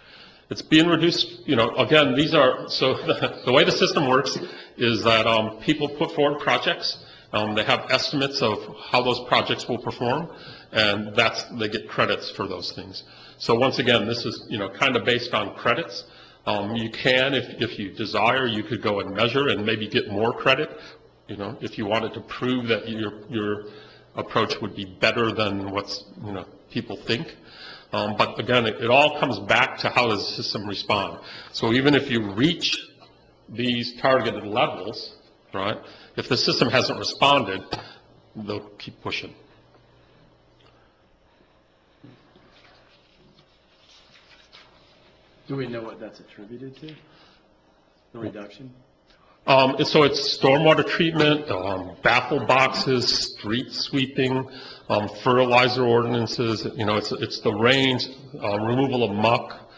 It's being reduced, again, these are, so the way the system works is that people put forward projects. They have estimates of how those projects will perform, and they get credits for those things. So once again, this is, kind of based on credits. You can, if you desire, you could go and measure and maybe get more credit, if you wanted to prove that your approach would be better than what's, people think. But again, it all comes back to how does the system respond. So even if you reach these targeted levels, right, if the system hasn't responded, they'll keep pushing. Do we know what that's attributed to? The reduction? So it's stormwater treatment, baffle boxes, street sweeping, fertilizer ordinances, you know, it's the range, removal of muck,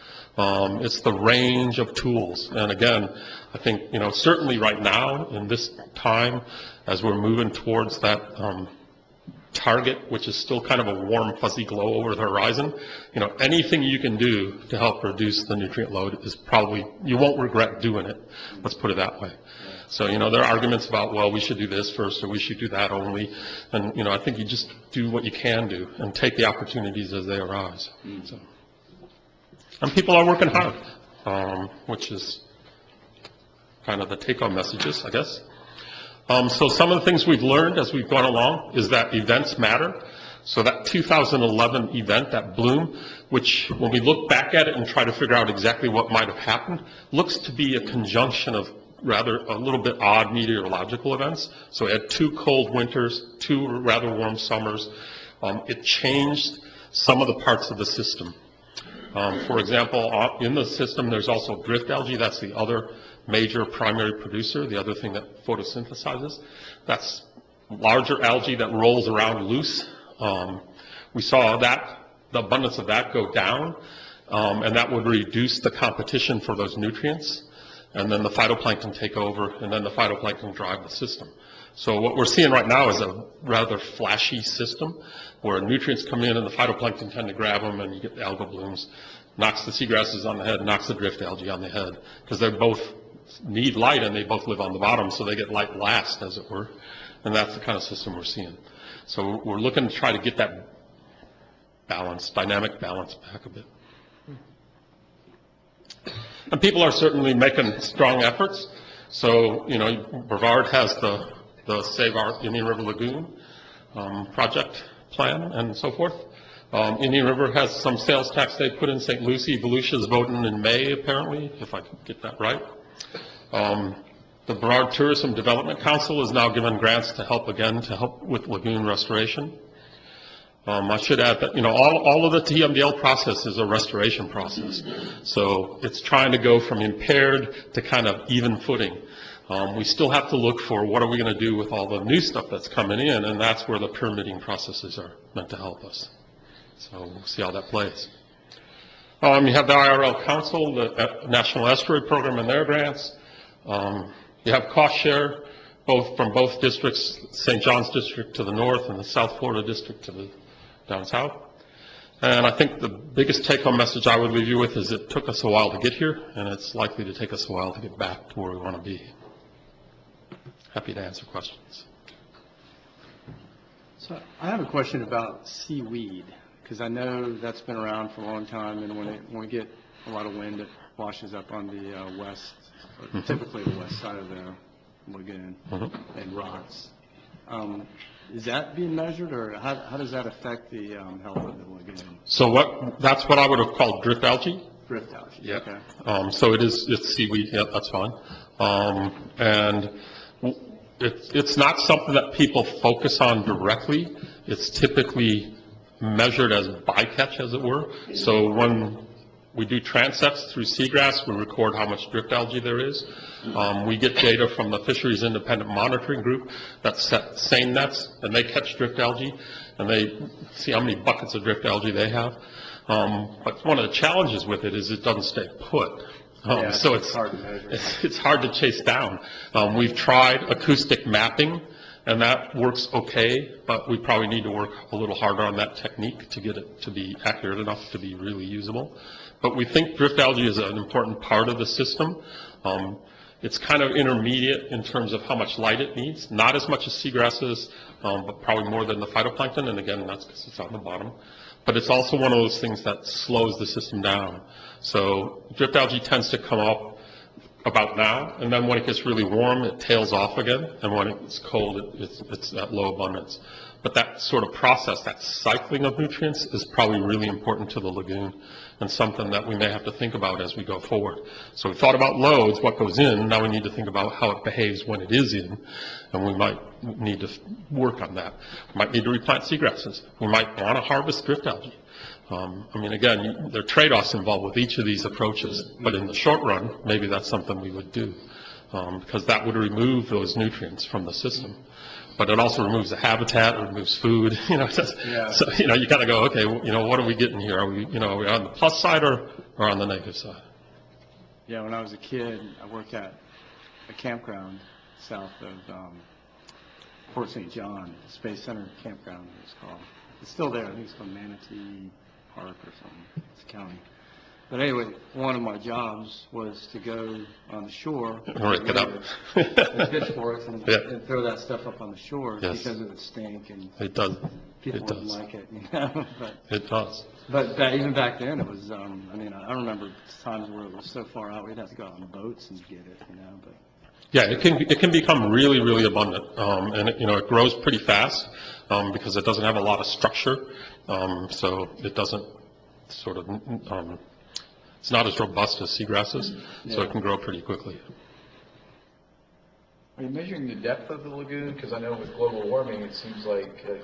it's the range of tools. And again, I think, you know, certainly right now, in this time, as we're moving towards that target, which is still kind of a warm, fuzzy glow over the horizon, you know, anything you can do to help reduce the nutrient load is probably, you won't regret doing it. Let's put it that way. So, you know, there are arguments about, well, we should do this first or we should do that only. And, you know, I think you just do what you can do and take the opportunities as they arise. So, and people are working hard, which is kind of the take-home messages, I guess. So some of the things we've learned as we've gone along is that events matter. So that 2011 event, that bloom, which when we look back at it and try to figure out exactly what might have happened, looks to be a conjunction of rather a little bit odd meteorological events. So it had 2 cold winters, 2 rather warm summers. It changed some of the parts of the system. For example, in the system, there's also drift algae. That's the other major primary producer, the other thing that photosynthesizes. That's larger algae that rolls around loose. We saw that, the abundance of that go down, and that would reduce the competition for those nutrients. And then the phytoplankton take over, and then the phytoplankton drive the system. So what we're seeing right now is a rather flashy system where nutrients come in and the phytoplankton tend to grab them and you get the algal blooms, knocks the seagrasses on the head, knocks the drift algae on the head, because they both need light and they both live on the bottom, so they get light last, as it were. And that's the kind of system we're seeing. So we're looking to try to get that balance, dynamic balance back a bit. And people are certainly making strong efforts. So, you know, Brevard has the Save Our Indian River Lagoon project plan and so forth. Indian River has some sales tax they put in St. Lucie. Volusia's voting in May, apparently, if I can get that right. The Brevard Tourism Development Council is now given grants to help with lagoon restoration. I should add that, you know, all of the TMDL process is a restoration process. So it's trying to go from impaired to kind of even footing. We still have to look for what are we going to do with all the new stuff that's coming in, and that's where the permitting processes are meant to help us. So we'll see how that plays. You have the IRL Council, the National Estuary Program and their grants. You have cost share, from both districts, St. John's District to the north and the South Florida District to the down south. And I think the biggest take-home message I would leave you with is it took us a while to get here, and it's likely to take us a while to get back to where we want to be. Happy to answer questions. So I have a question about seaweed, because I know that's been around for a long time, and when we get a lot of wind, it washes up on the west, or typically the west side of the lagoon, and rots. Is that being measured, or how does that affect the health of the lagoon? So that's what I would have called drift algae. Drift algae. Yeah. Okay. So it's seaweed. Yeah, that's fine. And it's not something that people focus on directly. It's typically measured as bycatch, as it were. So when we do transects through seagrass, we record how much drift algae there is. We get data from the Fisheries Independent Monitoring Group that set seine nets, and they catch drift algae, and they see how many buckets of drift algae they have. But one of the challenges with it is it doesn't stay put. So it's hard to measure. It's hard to chase down. We've tried acoustic mapping, and that works okay, but we probably need to work a little harder on that technique to get it to be accurate enough to be really usable. But we think drift algae is an important part of the system. It's kind of intermediate in terms of how much light it needs, not as much as seagrasses, but probably more than the phytoplankton, and again, that's because it's on the bottom. But it's also one of those things that slows the system down. So drift algae tends to come up about now, and then when it gets really warm, it tails off again, and when it's cold, it's at low abundance. But that sort of process, that cycling of nutrients, is probably really important to the lagoon, and something that we may have to think about as we go forward. So we thought about loads, what goes in, now we need to think about how it behaves when it is in, and we might need to work on that. We might need to replant seagrasses. We might want to harvest drift algae. I mean, again, there are trade-offs involved with each of these approaches, but in the short run, maybe that's something we would do, because that would remove those nutrients from the system. But it also removes the habitat, it removes food, so, you gotta go, okay, what are we getting here? Are we on the plus side or on the negative side? Yeah, when I was a kid, I worked at a campground south of Fort St. John, Space Center Campground, it was called. It's still there. I think it's called Manatee Park or something. It's a county. But anyway, one of my jobs was to go on the shore Rake it up. with pitchforks and, Yeah. and throw that stuff up on the shore Yes. because of the stink and It does. people It wouldn't does. like it. It does. But even back then, it was. I remember times where it was so far out we'd have to go out on boats and get it. But Yeah, it can become really, really abundant, and it grows pretty fast because it doesn't have a lot of structure, so it doesn't sort of it's not as robust as seagrasses, so it can grow pretty quickly. Are you measuring the depth of the lagoon? Because I know with global warming, it seems like with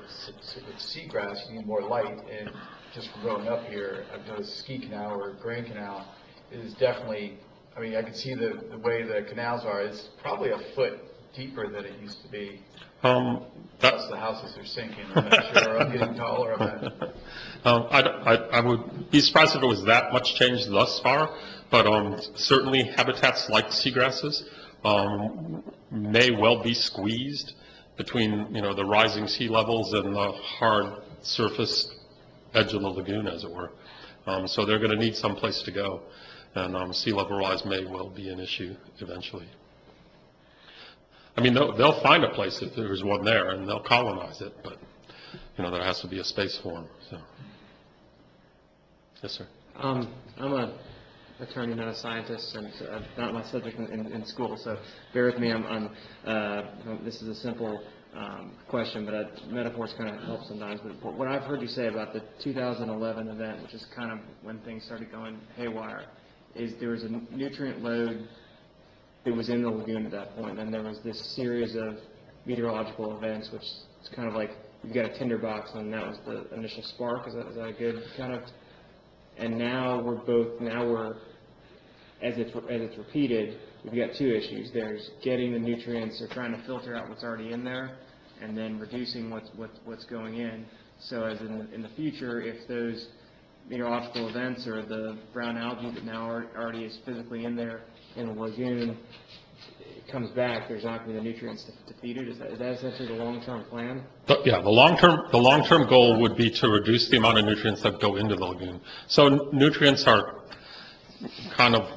seagrass, you need more light. And just from growing up here, I've noticed Ski Canal or Grand Canal is definitely, I mean, I can see the way the canals are. It's probably a foot deeper than it used to be. Plus the houses are sinking. I'm not sure I'm getting taller. I would be surprised if it was that much change thus far, but certainly habitats like seagrasses may well be squeezed between, the rising sea levels and the hard surface edge of the lagoon, as it were. So they're going to need some place to go, and sea level rise may well be an issue eventually. I mean, they'll find a place if there's one there, and they'll colonize it, but, there has to be a space for them, so. Yes, sir. I'm an attorney, not a scientist, and not my subject in school, so bear with me. This is a simple question, but metaphors kind of help sometimes. But what I've heard you say about the 2011 event, which is kind of when things started going haywire, is there was a nutrient load that was in the lagoon at that point, and there was this series of meteorological events, which is kind of like you've got a tinderbox, and that was the initial spark. Is that a good kind of? And now we're as it's repeated, we've got two issues. There's getting the nutrients or trying to filter out what's already in there, and then reducing what's going in. So as in the future, if those meteorological events or the brown algae that now already is physically in there in the lagoon comes back, there's not going to be the nutrients to feed it. Is that essentially the long-term plan? Yeah, the long-term goal would be to reduce the amount of nutrients that go into the lagoon. So nutrients are kind of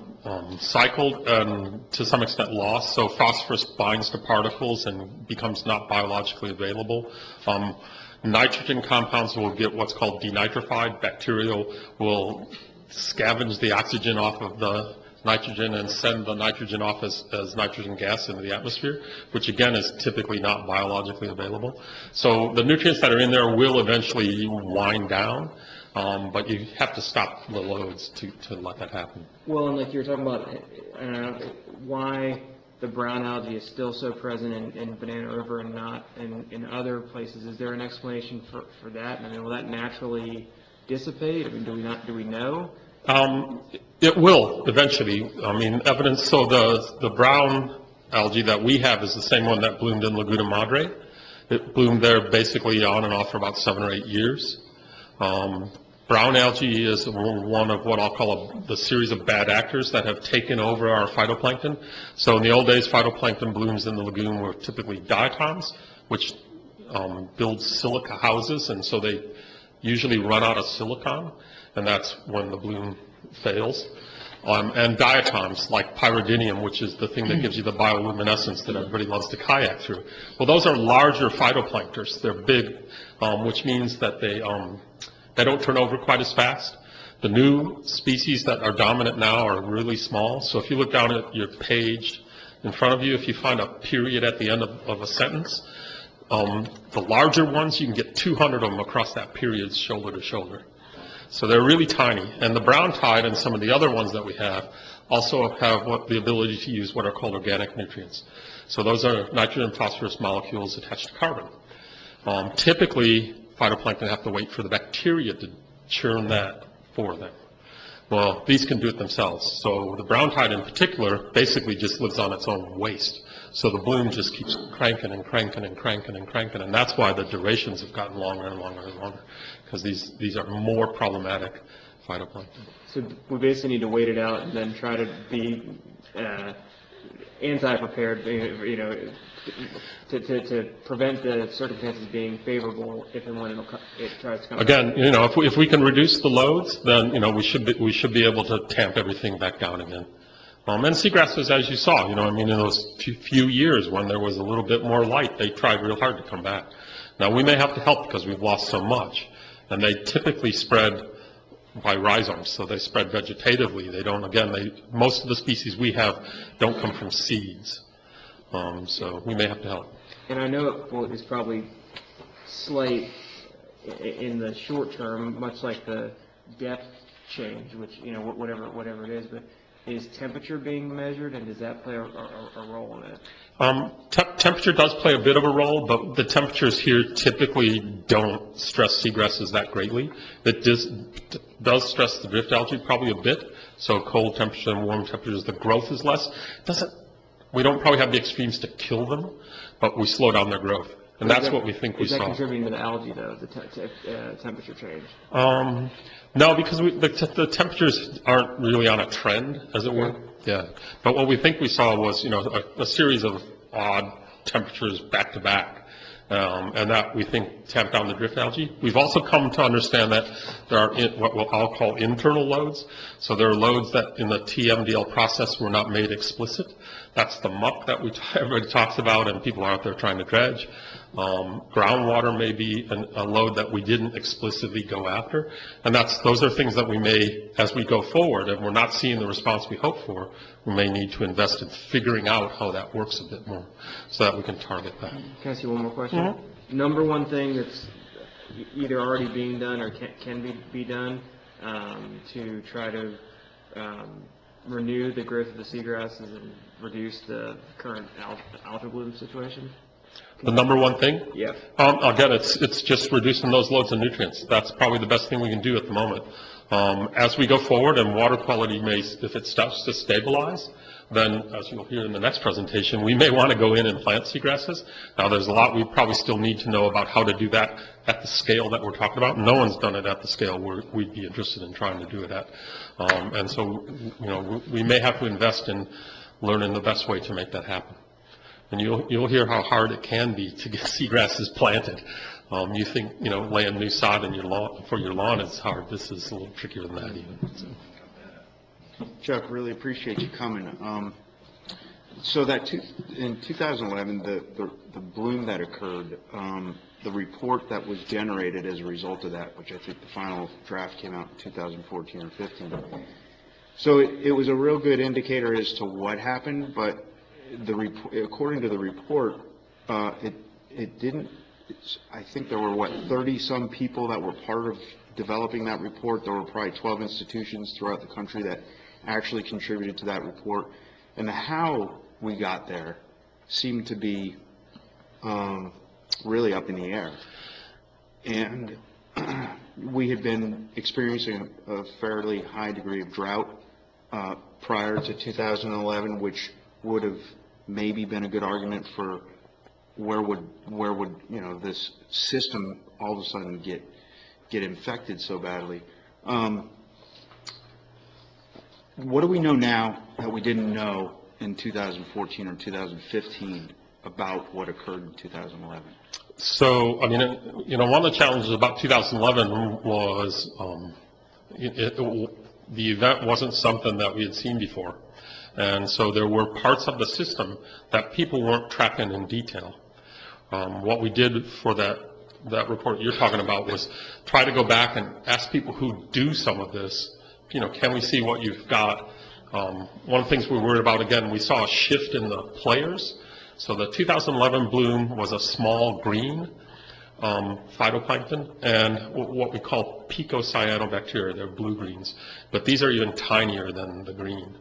cycled and to some extent lost. So phosphorus binds to particles and becomes not biologically available. Nitrogen compounds will get what's called denitrified. Bacteria will scavenge the oxygen off of the nitrogen and send the nitrogen off as nitrogen gas into the atmosphere, which again is typically not biologically available. So the nutrients that are in there will eventually wind down, but you have to stop the loads to let that happen. Well, and like you were talking about why the brown algae is still so present in Banana River and not in other places. Is there an explanation for that? I mean, will that naturally dissipate? I mean, do we know? It will eventually. I mean, evidence, so the brown algae that we have is the same one that bloomed in Laguna Madre. It bloomed there basically on and off for about 7 or 8 years. Brown algae is one of what I'll call the series of bad actors that have taken over our phytoplankton. So in the old days, phytoplankton blooms in the lagoon were typically diatoms, which build silica houses, and so they usually run out of silicon, and that's when the bloom fails. And diatoms like pyridinium, which is the thing that gives you the bioluminescence that everybody loves to kayak through. Well, those are larger phytoplanktons. They're big, which means that they don't turn over quite as fast. The new species that are dominant now are really small. So if you look down at your page in front of you, if you find a period at the end of a sentence, the larger ones, you can get 200 of them across that period, shoulder to shoulder. So they're really tiny. And the brown tide and some of the other ones that we have also have the ability to use what are called organic nutrients. So those are nitrogen and phosphorus molecules attached to carbon. Typically, phytoplankton have to wait for the bacteria to churn that for them. Well, these can do it themselves. So the brown tide in particular basically just lives on its own waste. So the bloom just keeps cranking and cranking and cranking and cranking, and that's why the durations have gotten longer and longer and longer, because these are more problematic phytoplankton. So we basically need to wait it out and then try to be anti-prepared, to prevent the circumstances being favorable if and when it tries to come. Again, if we can reduce the loads, then we should be able to tamp everything back down again. And seagrasses, as you saw, in those few years when there was a little bit more light, they tried real hard to come back. Now we may have to help because we've lost so much, and they typically spread by rhizomes, so they spread vegetatively. They don't, most of the species we have don't come from seeds, so we may have to help. And I know it's probably slight in the short term, much like the depth change, which, whatever it is, but is temperature being measured, and does that play a role in it? Temperature does play a bit of a role, but the temperatures here typically don't stress seagrasses that greatly. It does stress the drift algae probably a bit, so cold temperature and warm temperatures, the growth is less. We don't probably have the extremes to kill them, but we slow down their growth. And that's what we think we saw. Is that contributing to the algae, though, the temperature change? No, because the temperatures aren't really on a trend, as it were. Yeah. But what we think we saw was, a series of odd temperatures back to back. And that we think tamped down the drift algae. We've also come to understand that there are what I'll call internal loads. So there are loads that in the TMDL process were not made explicit. That's the muck that everybody talks about and people are out there trying to dredge. Groundwater may be a load that we didn't explicitly go after. And those are things that we may, as we go forward, and we're not seeing the response we hope for, we may need to invest in figuring out how that works a bit more so that we can target that. Can I ask you one more question? Number one thing that's either already being done or can be done to try to renew the growth of the seagrasses and reduce the current algal bloom situation? The number one thing? Yeah. Again, it's just reducing those loads of nutrients. That's probably the best thing we can do at the moment. As we go forward and water quality if it starts to stabilize, then as you'll hear in the next presentation, we may want to go in and plant seagrasses. Now there's a lot we probably still need to know about how to do that at the scale that we're talking about. No one's done it at the scale we'd be interested in trying to do it at. And so, we may have to invest in learning the best way to make that happen. And you'll hear how hard it can be to get seagrasses planted. You think, laying new sod in for your lawn is hard. This is a little trickier than that even. So. Chuck, really appreciate you coming. So that in 2011, the bloom that occurred, the report that was generated as a result of that, which I think the final draft came out in 2014 or 15. So it was a real good indicator as to what happened, but according to the report, it didn't. I think there were 30-some people that were part of developing that report. There were probably 12 institutions throughout the country that actually contributed to that report, and how we got there seemed to be really up in the air. And we had been experiencing a fairly high degree of drought prior to 2011, which would have maybe been a good argument for where would this system all of a sudden get infected so badly. What do we know now that we didn't know in 2014 or 2015 about what occurred in 2011? So, one of the challenges about 2011 was the event wasn't something that we had seen before. And so there were parts of the system that people weren't tracking in detail. What we did for that that report you're talking about was try to go back and ask people who do some of this, can we see what you've got? One of the things we were worried about, again, we saw a shift in the players. So the 2011 bloom was a small green phytoplankton and what we call picocyanobacteria, they're blue-greens, but these are even tinier than the green.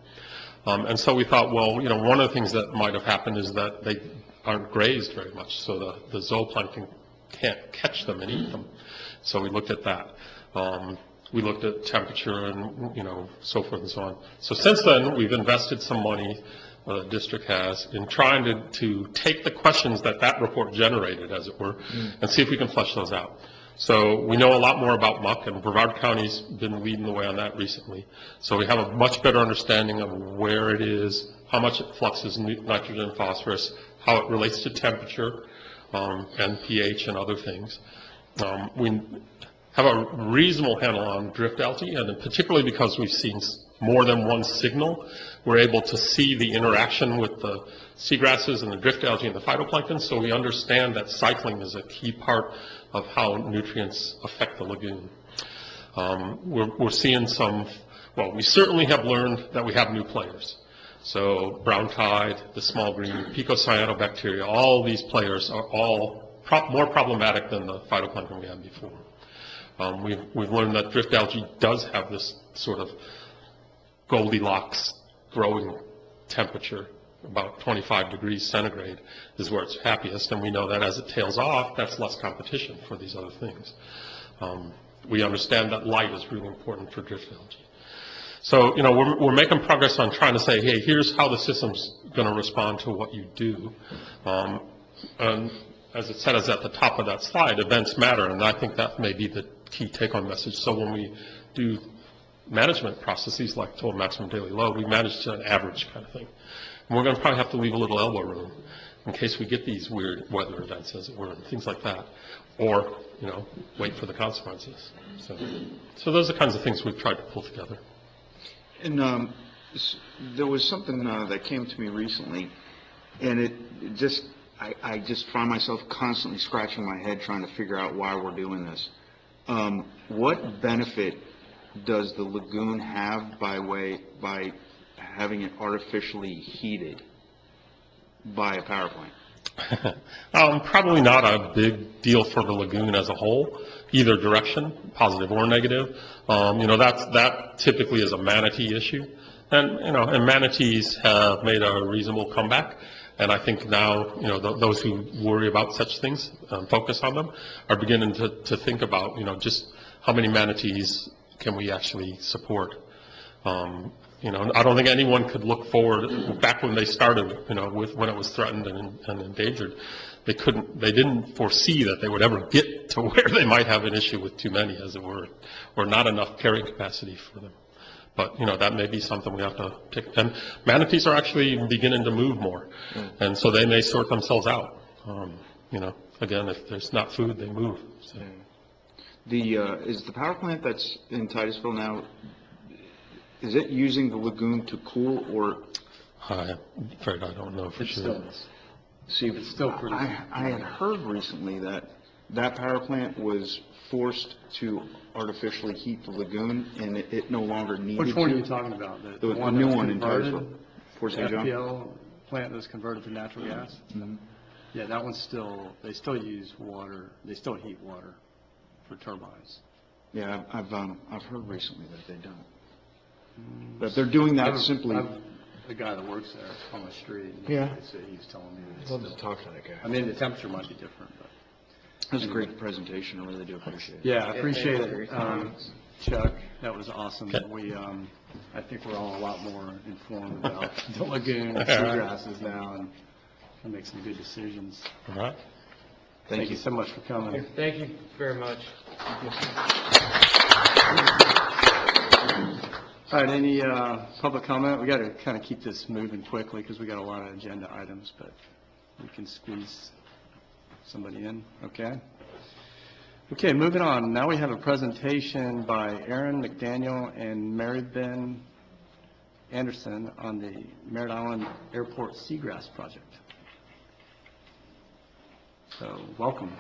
And so we thought, well, one of the things that might have happened is that they aren't grazed very much, so the zooplankton can't catch them and eat them. So we looked at that. We looked at temperature and, so forth and so on. So since then, we've invested some money, the district has, in trying to take the questions that report generated, as it were, and see if we can flesh those out. So we know a lot more about muck, and Brevard County's been leading the way on that recently. So we have a much better understanding of where it is, how much it fluxes nitrogen and phosphorus, how it relates to temperature, and pH and other things. We have a reasonable handle on drift algae, and particularly because we've seen more than one signal, we're able to see the interaction with the seagrasses and the drift algae and the phytoplankton, so we understand that cycling is a key part of how nutrients affect the lagoon. We're seeing we certainly have learned that we have new players. So brown tide, the small green, picocyanobacteria, all these players are all more problematic than the phytoplankton we had before. We've learned that drift algae does have this sort of Goldilocks growing temperature, about 25 degrees centigrade is where it's happiest, and we know that as it tails off, that's less competition for these other things. We understand that light is really important for drift algae. So, we're making progress on trying to say, hey, here's how the system's going to respond to what you do. And as it says at the top of that slide, events matter, and I think that may be the key take-home message. So when we do management processes like total maximum daily load, we manage to an average kind of thing. And we're going to probably have to leave a little elbow room in case we get these weird weather events, as it were, and things like that. Or, wait for the consequences. So those are the kinds of things we've tried to pull together. And there was something that came to me recently, and I just find myself constantly scratching my head trying to figure out why we're doing this. What benefit does the lagoon have by having it artificially heated by a power plant? Probably not a big deal for the lagoon as a whole, either direction, positive or negative. That typically is a manatee issue, and manatees have made a reasonable comeback. And I think now, those who worry about such things, focus on them, are beginning to think about, just how many manatees can we actually support. I don't think anyone could look forward, back when they started, when it was threatened and endangered, they didn't foresee that they would ever get to where they might have an issue with too many, as it were, or not enough carrying capacity for them. But, that may be something we have to take. And manatees are actually beginning to move more. And so they may sort themselves out. Again, if there's not food, they move. So. Is the power plant that's in Titusville now, is it using the lagoon to cool, or? I'm afraid I don't know for sure. It's still pretty. I had heard recently that power plant was forced to artificially heat the lagoon, and it no longer needed to. Which one are you talking about? The new one in Titusville? The FPL plant that's converted to natural gas? Mm-hmm. Yeah, that one's they still use water, they still heat water for turbines. Yeah, I've heard recently that they don't. But they're doing that simply. The guy that works there on my street. Yeah. He's telling me. I'd love to talk to that guy. I mean, the temperature might be different, but. That was a great presentation. I really do appreciate it. Yeah, I appreciate it, Chuck. That was awesome. I think we're all a lot more informed about the lagoon and seagrasses now, and can make some good decisions. All right. Thank you so much for coming. Thank you very much. All right, any public comment? We got to kind of keep this moving quickly because we got a lot of agenda items, but we can squeeze somebody in. Okay, moving on. Now we have a presentation by Aaron McDaniel and Mary Ben Anderson on the Merritt Island Airport Seagrass Project. So, welcome.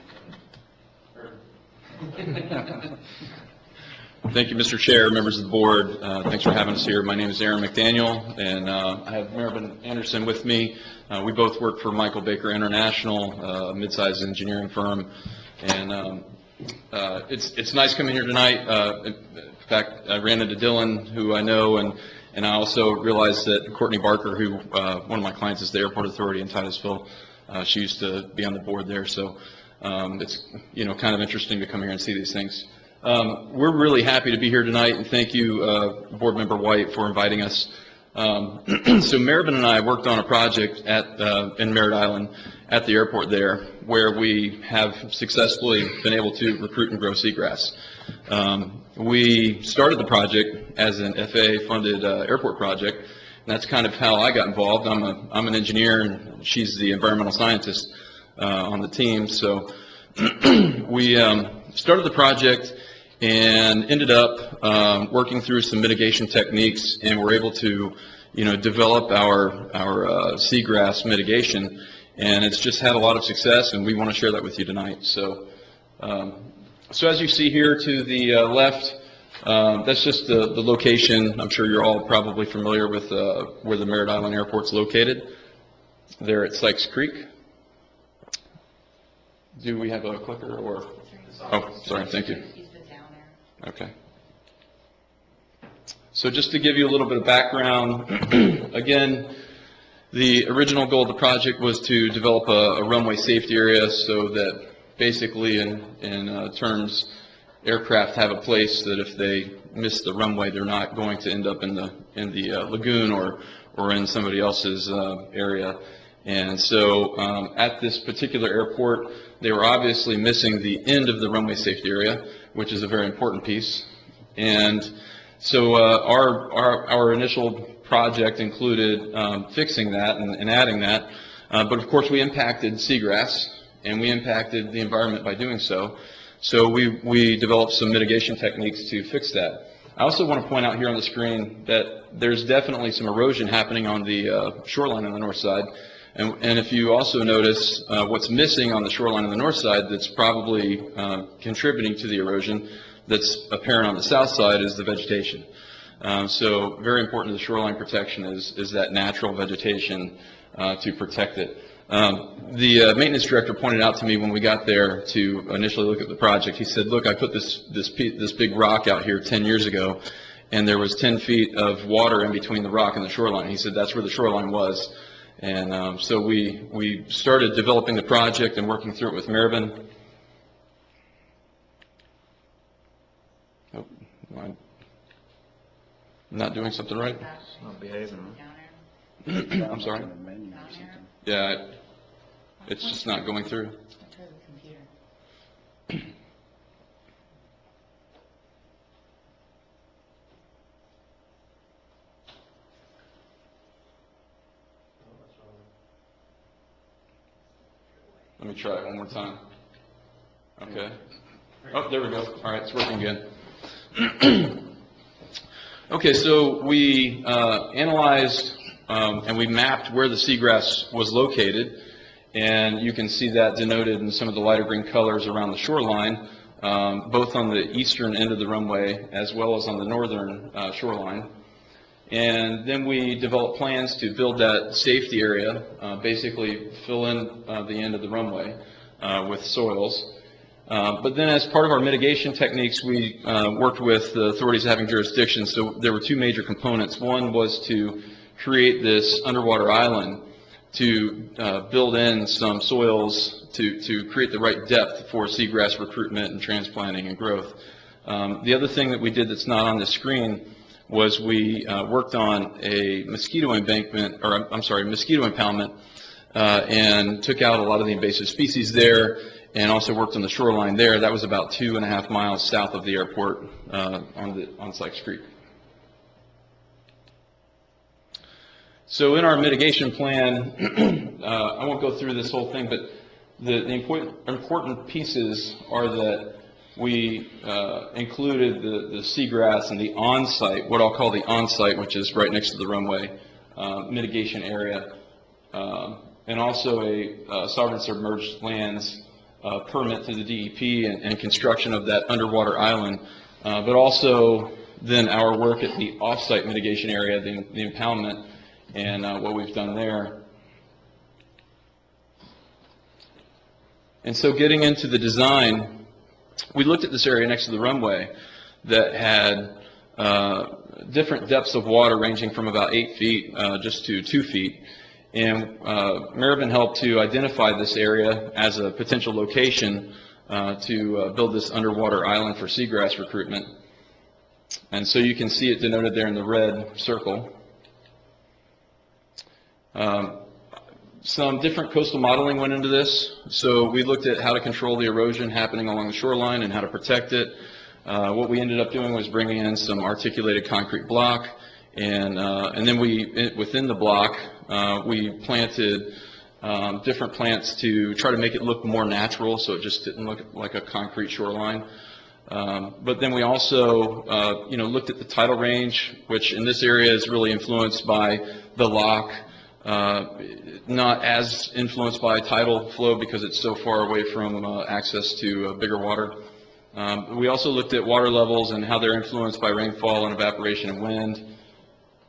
Thank you, Mr. Chair, members of the board. Thanks for having us here. My name is Aaron McDaniel, and I have Maribel Anderson with me. We both work for Michael Baker International, a mid-sized engineering firm. And it's nice coming here tonight. In fact, I ran into Dylan, who I know, and I also realized that Courtney Barker, who one of my clients is the Airport Authority in Titusville. She used to be on the board there, so it's kind of interesting to come here and see these things. We're really happy to be here tonight, and thank you, Board Member White, for inviting us. So Maribel and I worked on a project in Merritt Island at the airport there, where we have successfully been able to recruit and grow seagrass. We started the project as an FAA-funded airport project, and that's kind of how I got involved. I'm an engineer, and she's the environmental scientist on the team. So we started the project and ended up working through some mitigation techniques, and we're able to, develop our seagrass mitigation, and it's just had a lot of success, and we want to share that with you tonight. So, as you see here to the left, that's just the location. I'm sure you're all probably familiar with where the Merritt Island Airport's located, there at Sykes Creek. Do we have a clicker or? Oh, sorry, thank you. Okay. So just to give you a little bit of background, again, the original goal of the project was to develop a runway safety area so that basically in terms, aircraft have a place that if they miss the runway, they're not going to end up in the lagoon or in somebody else's area. And so at this particular airport, they were obviously missing the end of the runway safety area, which is a very important piece. And so our initial project included fixing that and adding that. But of course, we impacted seagrass, and we impacted the environment by doing so. So we developed some mitigation techniques to fix that. I also want to point out here on the screen that there's definitely some erosion happening on the shoreline on the north side. And if you also notice what's missing on the shoreline on the north side that's probably contributing to the erosion that's apparent on the south side is the vegetation. So very important to the shoreline protection is that natural vegetation to protect it. The maintenance director pointed out to me when we got there to initially look at the project, he said, look, I put this big rock out here 10 years ago, and there was 10 feet of water in between the rock and the shoreline. He said that's where the shoreline was. And so we started developing the project and working through it with Maribel. Oh, I'm not doing something right? Not behaving. I'm sorry? Yeah, it's just not going through. Let me try it one more time. Okay. Oh, there we go. All right, it's working again. Okay, so we analyzed and we mapped where the seagrass was located, and you can see that denoted in some of the lighter green colors around the shoreline, both on the eastern end of the runway as well as on the northern shoreline. And then we developed plans to build that safety area, basically fill in the end of the runway with soils. But then as part of our mitigation techniques, we worked with the authorities having jurisdiction. So there were two major components. One was to create this underwater island to build in some soils to create the right depth for seagrass recruitment and transplanting and growth. The other thing that we did that's not on the screen was we worked on a mosquito embankment, or I'm sorry, mosquito impoundment, and took out a lot of the invasive species there, and also worked on the shoreline there. That was about 2.5 miles south of the airport on Sykes Creek. So in our mitigation plan, I won't go through this whole thing, but the important pieces are that we included the seagrass and the on-site, what I'll call the on-site, which is right next to the runway, mitigation area, and also a sovereign submerged lands permit to the DEP and construction of that underwater island, but also then our work at the off-site mitigation area, the impoundment, and what we've done there. And so getting into the design, we looked at this area next to the runway that had different depths of water ranging from about 8 feet just to 2 feet. And Maribin helped to identify this area as a potential location to build this underwater island for seagrass recruitment. And so you can see it denoted there in the red circle. Some different coastal modeling went into this. So we looked at how to control the erosion happening along the shoreline and how to protect it. What we ended up doing was bringing in some articulated concrete block, and then within the block, we planted different plants to try to make it look more natural, so it just didn't look like a concrete shoreline. But then we also, looked at the tidal range, which in this area is really influenced by the lock, not as influenced by tidal flow because it's so far away from access to bigger water. We also looked at water levels and how they're influenced by rainfall and evaporation and wind.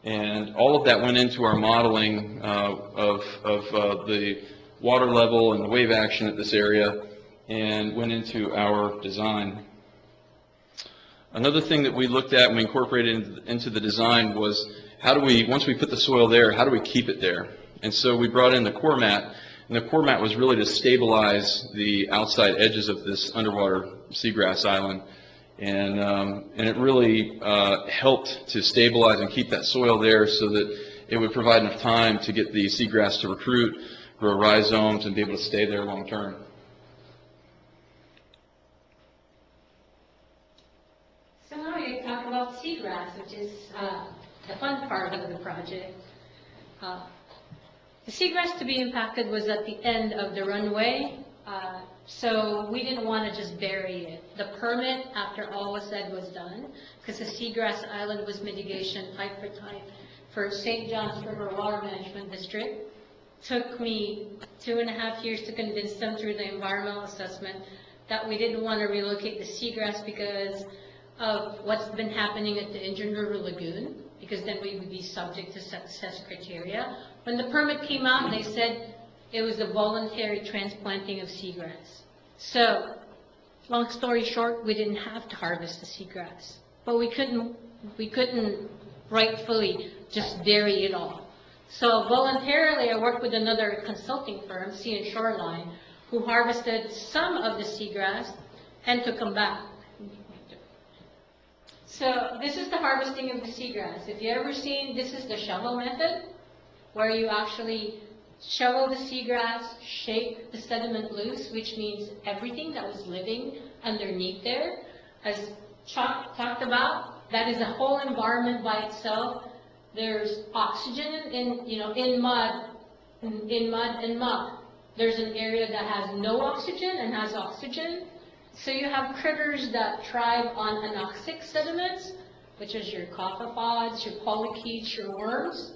And all of that went into our modeling of the water level and the wave action at this area and went into our design. Another thing that we looked at and we incorporated into the design was how do we, once we put the soil there, how do we keep it there? And so we brought in the core mat, and the core mat was really to stabilize the outside edges of this underwater seagrass island. And it really helped to stabilize and keep that soil there so that it would provide enough time to get the seagrass to recruit, grow rhizomes, and be able to stay there long term. So now we talk about seagrass, which is the fun part of the project. The seagrass to be impacted was at the end of the runway. So we didn't want to just bury it. The permit, after all was said, was done, because the Seagrass Island was mitigation type for St. John's River Water Management District. Took me 2.5 years to convince them through the environmental assessment that we didn't want to relocate the seagrass because of what's been happening at the Indian River Lagoon, because then we would be subject to success criteria. When the permit came out, they said it was a voluntary transplanting of seagrass. So, long story short, we didn't have to harvest the seagrass, but we couldn't rightfully just bury it all. So voluntarily, I worked with another consulting firm, Sea and Shoreline, who harvested some of the seagrass and took them back. So this is the harvesting of the seagrass. If you ever seen, this is the shovel method, where you actually shovel the seagrass, shake the sediment loose, which means everything that was living underneath there. As Chuck talked about, that is a whole environment by itself. There's oxygen in mud and muck. There's an area that has no oxygen and has oxygen. So you have critters that thrive on anoxic sediments, which is your copepods, your polychaetes, your worms.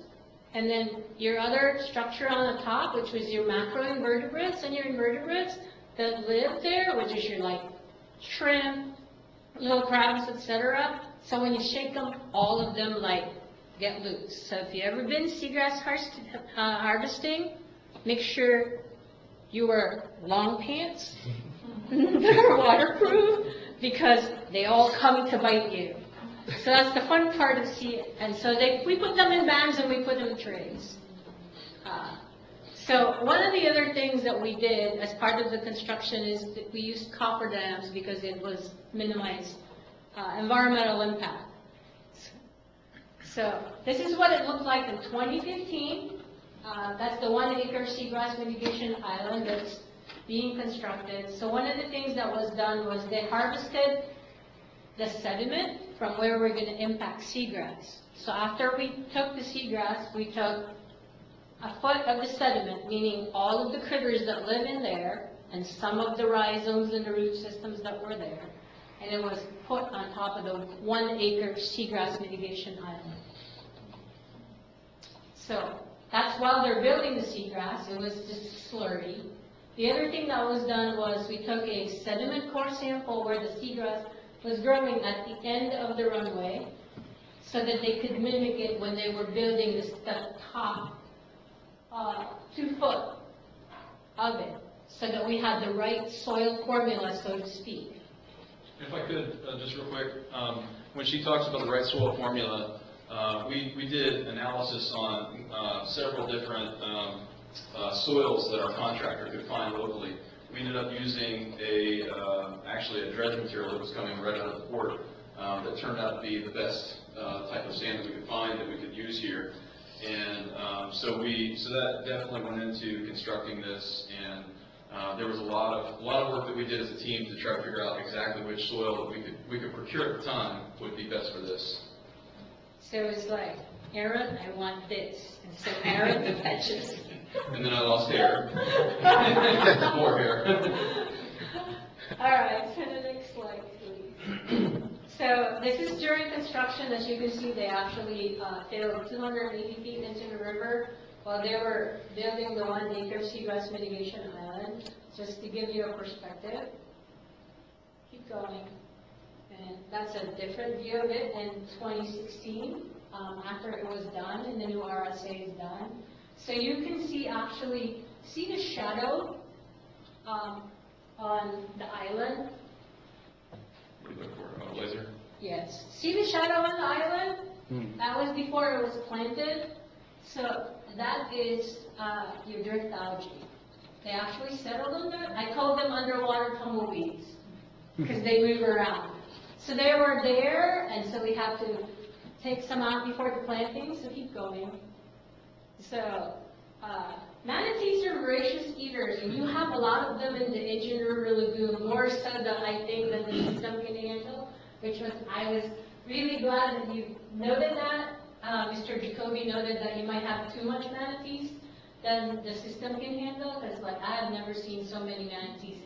And then your other structure on the top, which was your macroinvertebrates and your invertebrates that live there, which is your like shrimp, little crabs, etc. So when you shake them, all of them like get loose. So if you've ever been seagrass harvesting, make sure you wear long pants that are waterproof because they all come to bite you. So that's the fun part of and so we put them in bags and we put them in trays. So one of the other things that we did as part of the construction is that we used copper dams because it was minimized environmental impact. So this is what it looked like in 2015. That's the 1 acre seagrass mitigation island that's being constructed. So one of the things that was done was they harvested the sediment from where we're going to impact seagrass. So after we took the seagrass, we took a foot of the sediment, meaning all of the critters that live in there, and some of the rhizomes and the root systems that were there, and it was put on top of the 1 acre seagrass mitigation island. So that's while they're building the seagrass, it was just slurry. The other thing that was done was we took a sediment core sample where the seagrass was growing at the end of the runway so that they could mimic it when they were building the top 2 foot of it, so that we had the right soil formula, so to speak. If I could, just real quick, when she talks about the right soil formula, we did analysis on several different soils that our contractor could find locally. We ended up using actually a dredge material that was coming right out of the port that turned out to be the best type of sand that we could find that we could use here. And so that definitely went into constructing this, and there was a lot of work that we did as a team to try to figure out exactly which soil that we could procure at the time would be best for this. So it's like, Aaron, I want this, and so Aaron fetches. And then I lost hair. More hair. All right, so the next slide, please. So this is during construction. As you can see, they actually filled 280 feet into the river while they were building the 1 acre seagrass mitigation island, just to give you a perspective. Keep going. And that's a different view of it in 2016, after it was done and the new RSA is done. So you can see the shadow on the island? What are you looking for? Oh, laser? Yes. See the shadow on the island? That was before it was planted. So that is your drift algae. They actually settled on that. I call them underwater tumbleweeds because they move around. So they were there, and so we have to take some out before the planting, so keep going. So manatees are voracious eaters, and you have a lot of them in the Indian River Lagoon, more so than I think than the system can handle, I was really glad that you noted that. Mr. Jacoby noted that you might have too much manatees than the system can handle, because I have never seen so many manatees,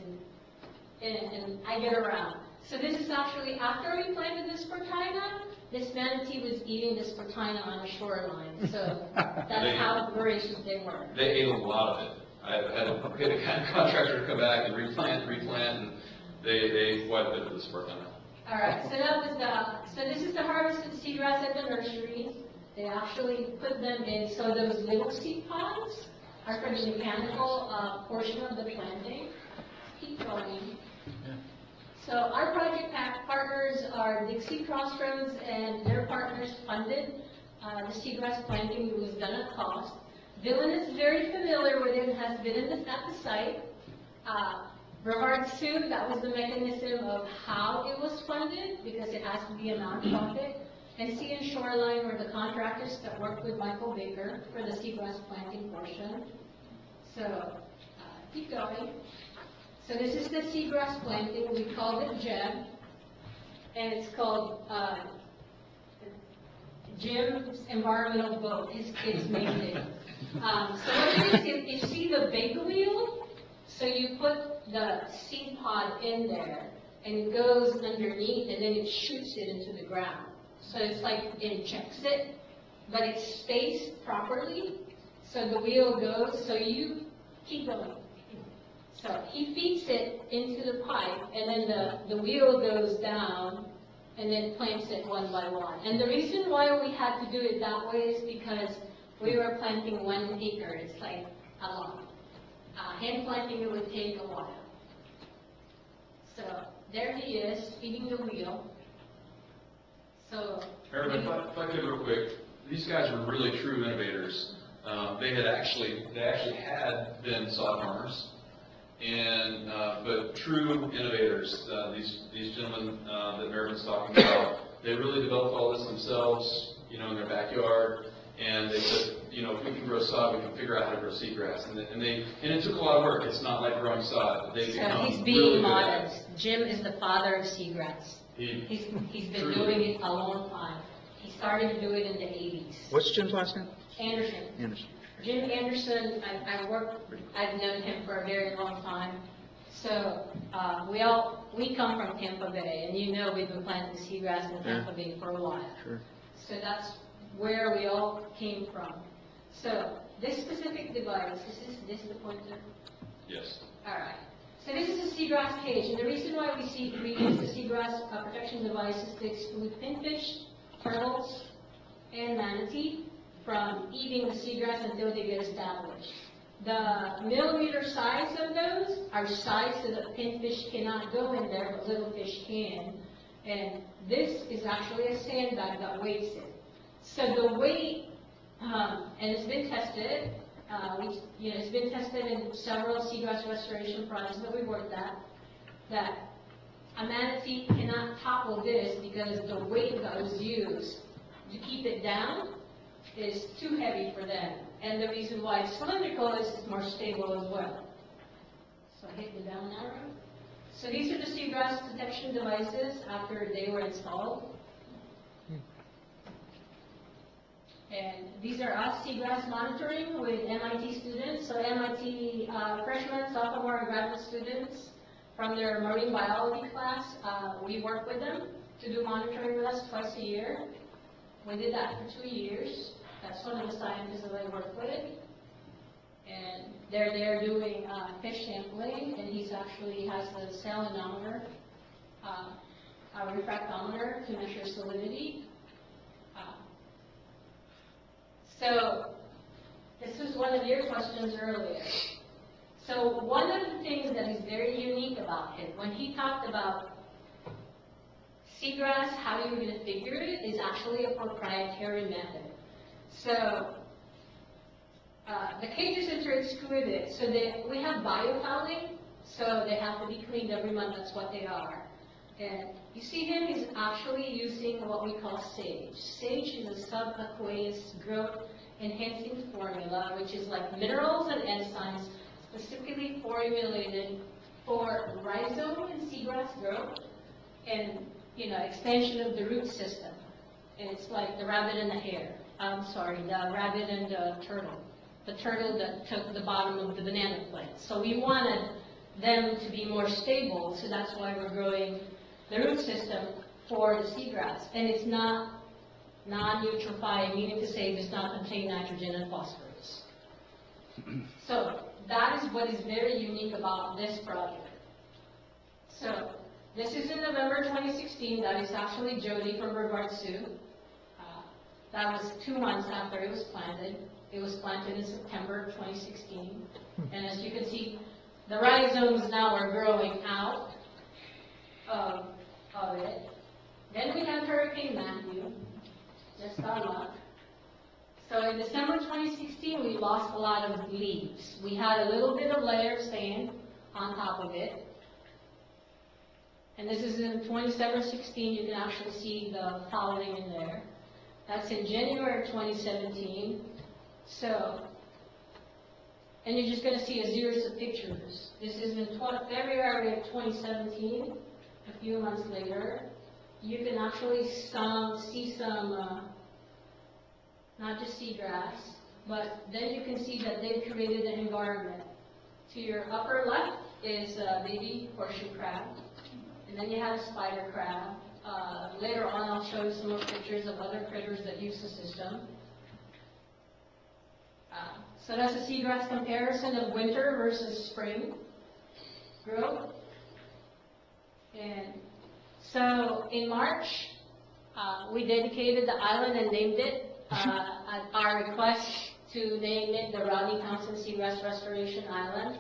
and I get around. So this is actually after we planted the Spartina. This manatee was eating the Spartina on the shoreline, so that's how voracious they were. They ate a lot of it. I had a contractor come back and replant, and they ate quite a bit of the Spartina. All right, so that was so this is the harvested seagrass at the nursery. They actually put them in, so those little seed pods are for the mechanical portion of the planting. Keep going. So our project partners are Dixie Crossroads, and their partners funded the seagrass planting. It was done at cost. Dylan is very familiar with it and has been at the site. Brevard Sioux, that was the mechanism of how it was funded, because it has to be a nonprofit. And Sea and Shoreline were the contractors that worked with Michael Baker for the seagrass planting portion. So keep going. So this is the seagrass planting. We called it GEM, and it's called Jim's Environmental Boat. His kids named it. So what it is, you see the big wheel? So you put the seed pod in there, and it goes underneath, and then it shoots it into the ground. So it's like it injects it, but it's spaced properly. So the wheel goes, so you keep going. So he feeds it into the pipe, and then the wheel goes down, and then plants it one by one. And the reason why we had to do it that way is because we were planting 1 acre. It's like a lot. Hand planting, it would take a while. So there he is, feeding the wheel. So, Aaron, if I could real quick, these guys were really true innovators. They actually had been sod farmers, but true innovators. These gentlemen that Mervin's talking about, they really developed all this themselves, in their backyard, and they said, if we can grow sod, we can figure out how to grow seagrass. And it took a lot of work. It's not like growing sod. They so he's being modest. Jim is the father of seagrass. He's been doing it a long time. He started to do it in the 80s. What's Jim's last name? Anderson. Jim Anderson, I've known him for a very long time. So we come from Tampa Bay, and we've been planting seagrass in Tampa Bay for a while. Sure. So that's where we all came from. So this specific device, is this the pointer? Yes. All right. So this is a seagrass cage, and the reason why we use the seagrass protection device is to exclude pinfish, turtles, and manatee from eating the seagrass until they get established. The millimeter size of those are sized so that pinfish cannot go in there, but little fish can. And this is actually a sandbag that weighs it. So the weight, and it's been tested, it's been tested in several seagrass restoration projects that we worked at, that a manatee cannot topple this because the weight that was used to keep it down is too heavy for them. And the reason why it's cylindrical is it's more stable as well. So I hit the down arrow. So these are the seagrass detection devices after they were installed. And these are us seagrass monitoring with MIT students. So MIT freshmen, sophomore, and graduate students from their marine biology class, we work with them to do monitoring with us twice a year. We did that for 2 years. That's one of the scientists that I work with. And they're there doing fish sampling, and he's actually has the salinometer, a refractometer to measure salinity. So this was one of your questions earlier. So one of the things that is very unique about him, when he talked about seagrass, how you're going to figure it, is actually a proprietary method. So the cages are excluded. So we have biofouling, so they have to be cleaned every month. That's what they are. And you see him, he's actually using what we call SAGE. SAGE is a subaqueous growth enhancing formula, which is like minerals and enzymes specifically formulated for rhizome and seagrass growth and, expansion of the root system. And it's like the rabbit and the hare. The rabbit and the turtle. The turtle that took the bottom of the banana plant. So we wanted them to be more stable, so that's why we're growing the root system for the seagrass. And it's not non-eutrophied, meaning to say it does not contain nitrogen and phosphorus. So that is what is very unique about this project. So this is in November 2016. That is actually Jody from Brevard Sioux. That was 2 months after it was planted. It was planted in September 2016. And as you can see, the rhizomes now are growing out of it. Then we have Hurricane Matthew. Just our luck. So in December 2016, we lost a lot of leaves. We had a little bit of layer of sand on top of it. And this is in 2716. You can actually see the fouling in there. That's in January 2017. So, and you're just going to see a series of pictures. This is in February of 2017, a few months later. You can actually see some, not just seagrass, but then you can see that they've created an environment. To your upper left is baby horseshoe crab, and then you have a spider crab. Later on, I'll show you some more pictures of other critters that use the system. So that's a seagrass comparison of winter versus spring growth. And so in March, we dedicated the island and named it at our request to name it the Rodney Thompson Seagrass Restoration Island.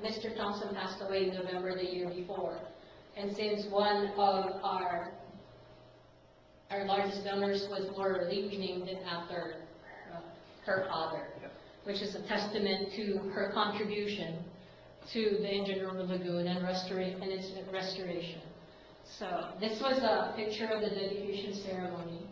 Mr. Thompson passed away in November the year before. And since one of our largest donors was Laura Lee, we named it after her father, which is a testament to her contribution to the Indian River Lagoon and its restoration. So this was a picture of the dedication ceremony.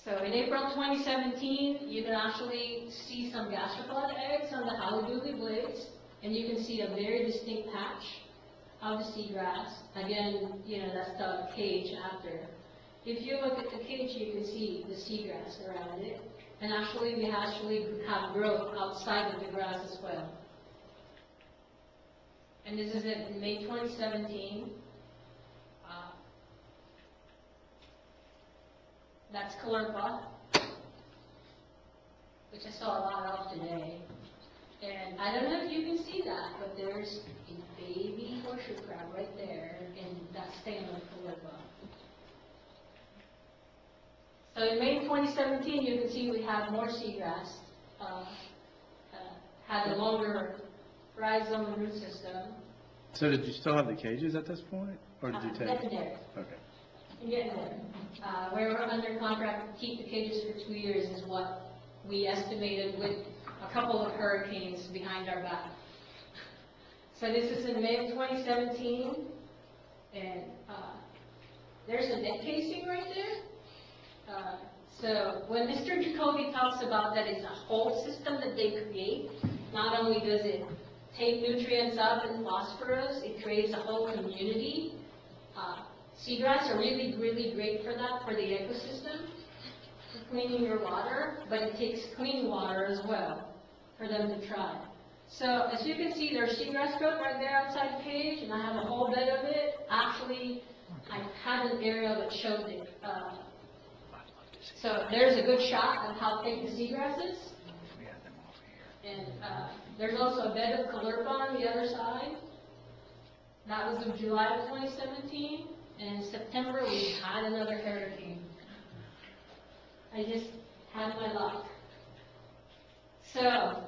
So in April 2017, you can actually see some gastropod eggs on the Haladuli blades, and you can see a very distinct patch of the seagrass. Again, that's the cage after. If you look at the cage, you can see the seagrass around it. And actually, we have growth outside of the grass as well. And this is in May 2017. That's Caulerpa, which I saw a lot of today. And I don't know if you can see that, but there's a baby horseshoe crab right there, and that's staying on the Calerpa. So in May 2017, you can see we have more seagrass, had a longer rhizome root system. So did you still have the cages at this point, or did you take? Getting there. Okay. Getting there. Where we're under contract to keep the cages for 2 years is what we estimated with a couple of hurricanes behind our back. So this is in May of 2017, and there's a net casing right there. So when Mr. Jacoby talks about that it's a whole system that they create, not only does it take nutrients up and phosphorus, it creates a whole community. Seagrass are really, really great for that, for the ecosystem, for cleaning your water, but it takes clean water as well for them to try. So as you can see, there's seagrass growth right there outside the cage, and I have a whole bed of it. Actually, I had an aerial that showed it. So there's a good shot of how thick the seagrass is. And there's also a bed of Calerpa on the other side. That was in July of 2017. And in September, we had another hurricane. I just had my luck. So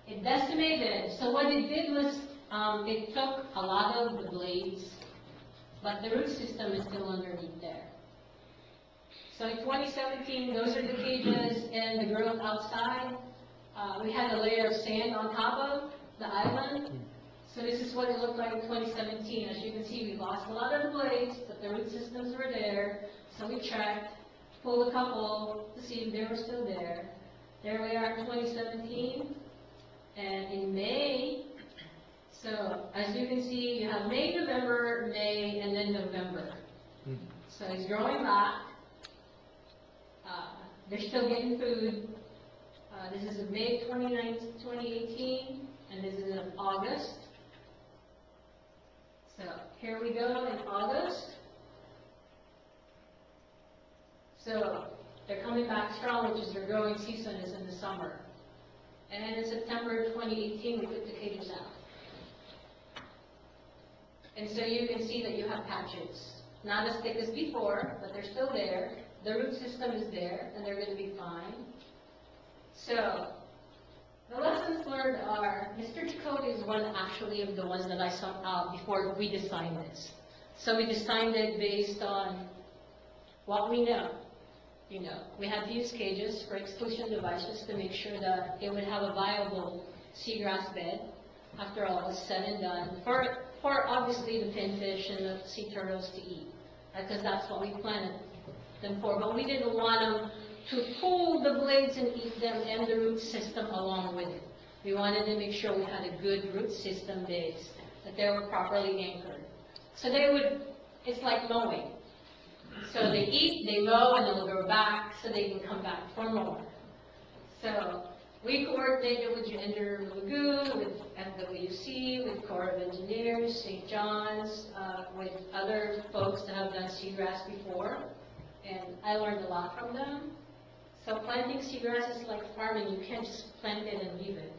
it decimated. So what it did was it took a lot of the blades, but the root system is still underneath there. So in 2017, those are the cages and the growth outside. We had a layer of sand on top of the island. So this is what it looked like in 2017. As you can see, we lost a lot of the blades, but the root systems were there. So we checked, pulled a couple to see if they were still there. There we are in 2017. And in May, so as you can see, you have May, November, May, and then November. So it's growing back. They're still getting food. This is in May 29th, 2018, and this is in August. So here we go in August. So they're coming back strong, which is their growing season is in the summer. And in September 2018, we took the cages out. And so you can see that you have patches. Not as thick as before, but they're still there. The root system is there, and they're going to be fine. So the lessons learned are, Mr. Jacoby is one actually of the ones that I sought out before we designed this. So we designed it based on what we know. You know, we had to use cages for exclusion devices to make sure that it would have a viable seagrass bed after all is said and done, for obviously the pinfish and the sea turtles to eat, because that's what we planted them for. But we didn't want them to pull the blades and eat them and the root system along with it. We wanted to make sure we had a good root system base, that they were properly anchored. So they would, it's like mowing. So they eat, they mow, and they'll go back so they can come back for more. So we coordinated with Gender Lagoon, with FWC, with Corps of Engineers, St. John's, with other folks that have done seagrass before. And I learned a lot from them. So planting seagrass is like farming. You can't just plant it and leave it.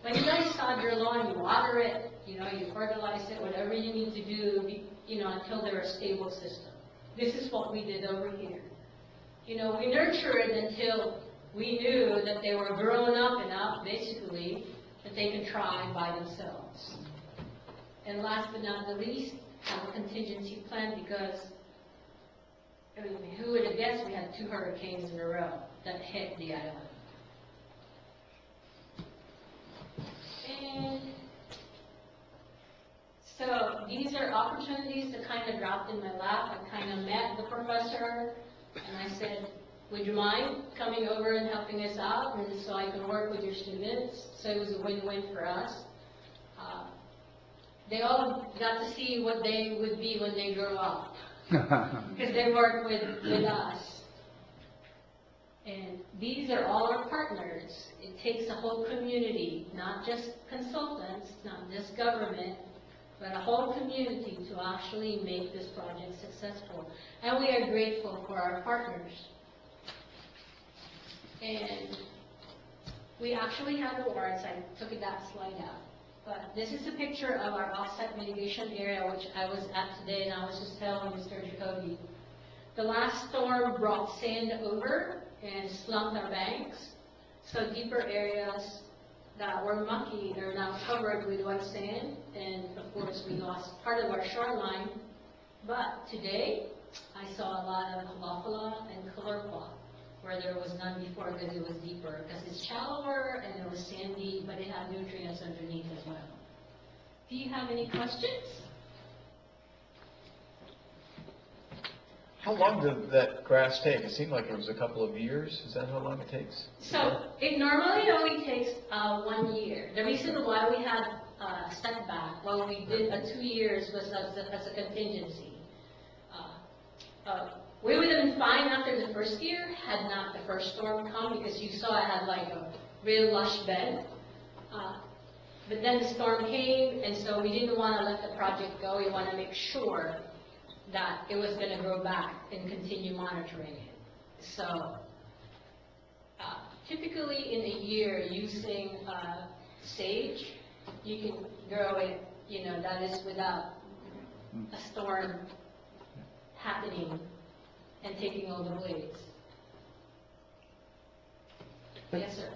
When you guys sod your lawn, you water it, you fertilize it, whatever you need to do, until they're a stable system. This is what we did over here. We nurtured it until we knew that they were grown up enough, basically, that they can try by themselves. And last but not the least, have a contingency plan, because who would have guessed we had 2 hurricanes in a row that hit the island. And so these are opportunities that kind of dropped in my lap. I kind of met the professor, and I said, would you mind coming over and helping us out, and so I can work with your students? So it was a win-win for us. They all got to see what they would be when they grow up, because they work with us. And these are all our partners. It takes a whole community, not just consultants, not just government, but a whole community to actually make this project successful. And we are grateful for our partners. And We actually had awards, I took that slide out. But this is a picture of our offset mitigation area, which I was at today, and I was just telling Mr. Jacoby. The last storm brought sand over and slumped our banks, so deeper areas that were mucky are now covered with white sand, and of course we lost part of our shoreline. But today, I saw a lot of Halophila and Calurpa, where there was none before because it was deeper, because it's shallower and it was sandy, but it had nutrients underneath as well. Do you have any questions? How long did that grass take? It seemed like it was a couple of years. Is that how long it takes? So it normally only takes 1 year. The reason why we had a setback, well, we did 2 years was as a contingency. We would have been fine after the first year had not the first storm come, because you saw I had like a real lush bed. But then the storm came, and so we didn't want to let the project go. We want to make sure that it was going to grow back and continue monitoring it. So typically in a year, using sage, you can grow it, that is without a storm happening and taking all the blades. Yes, sir.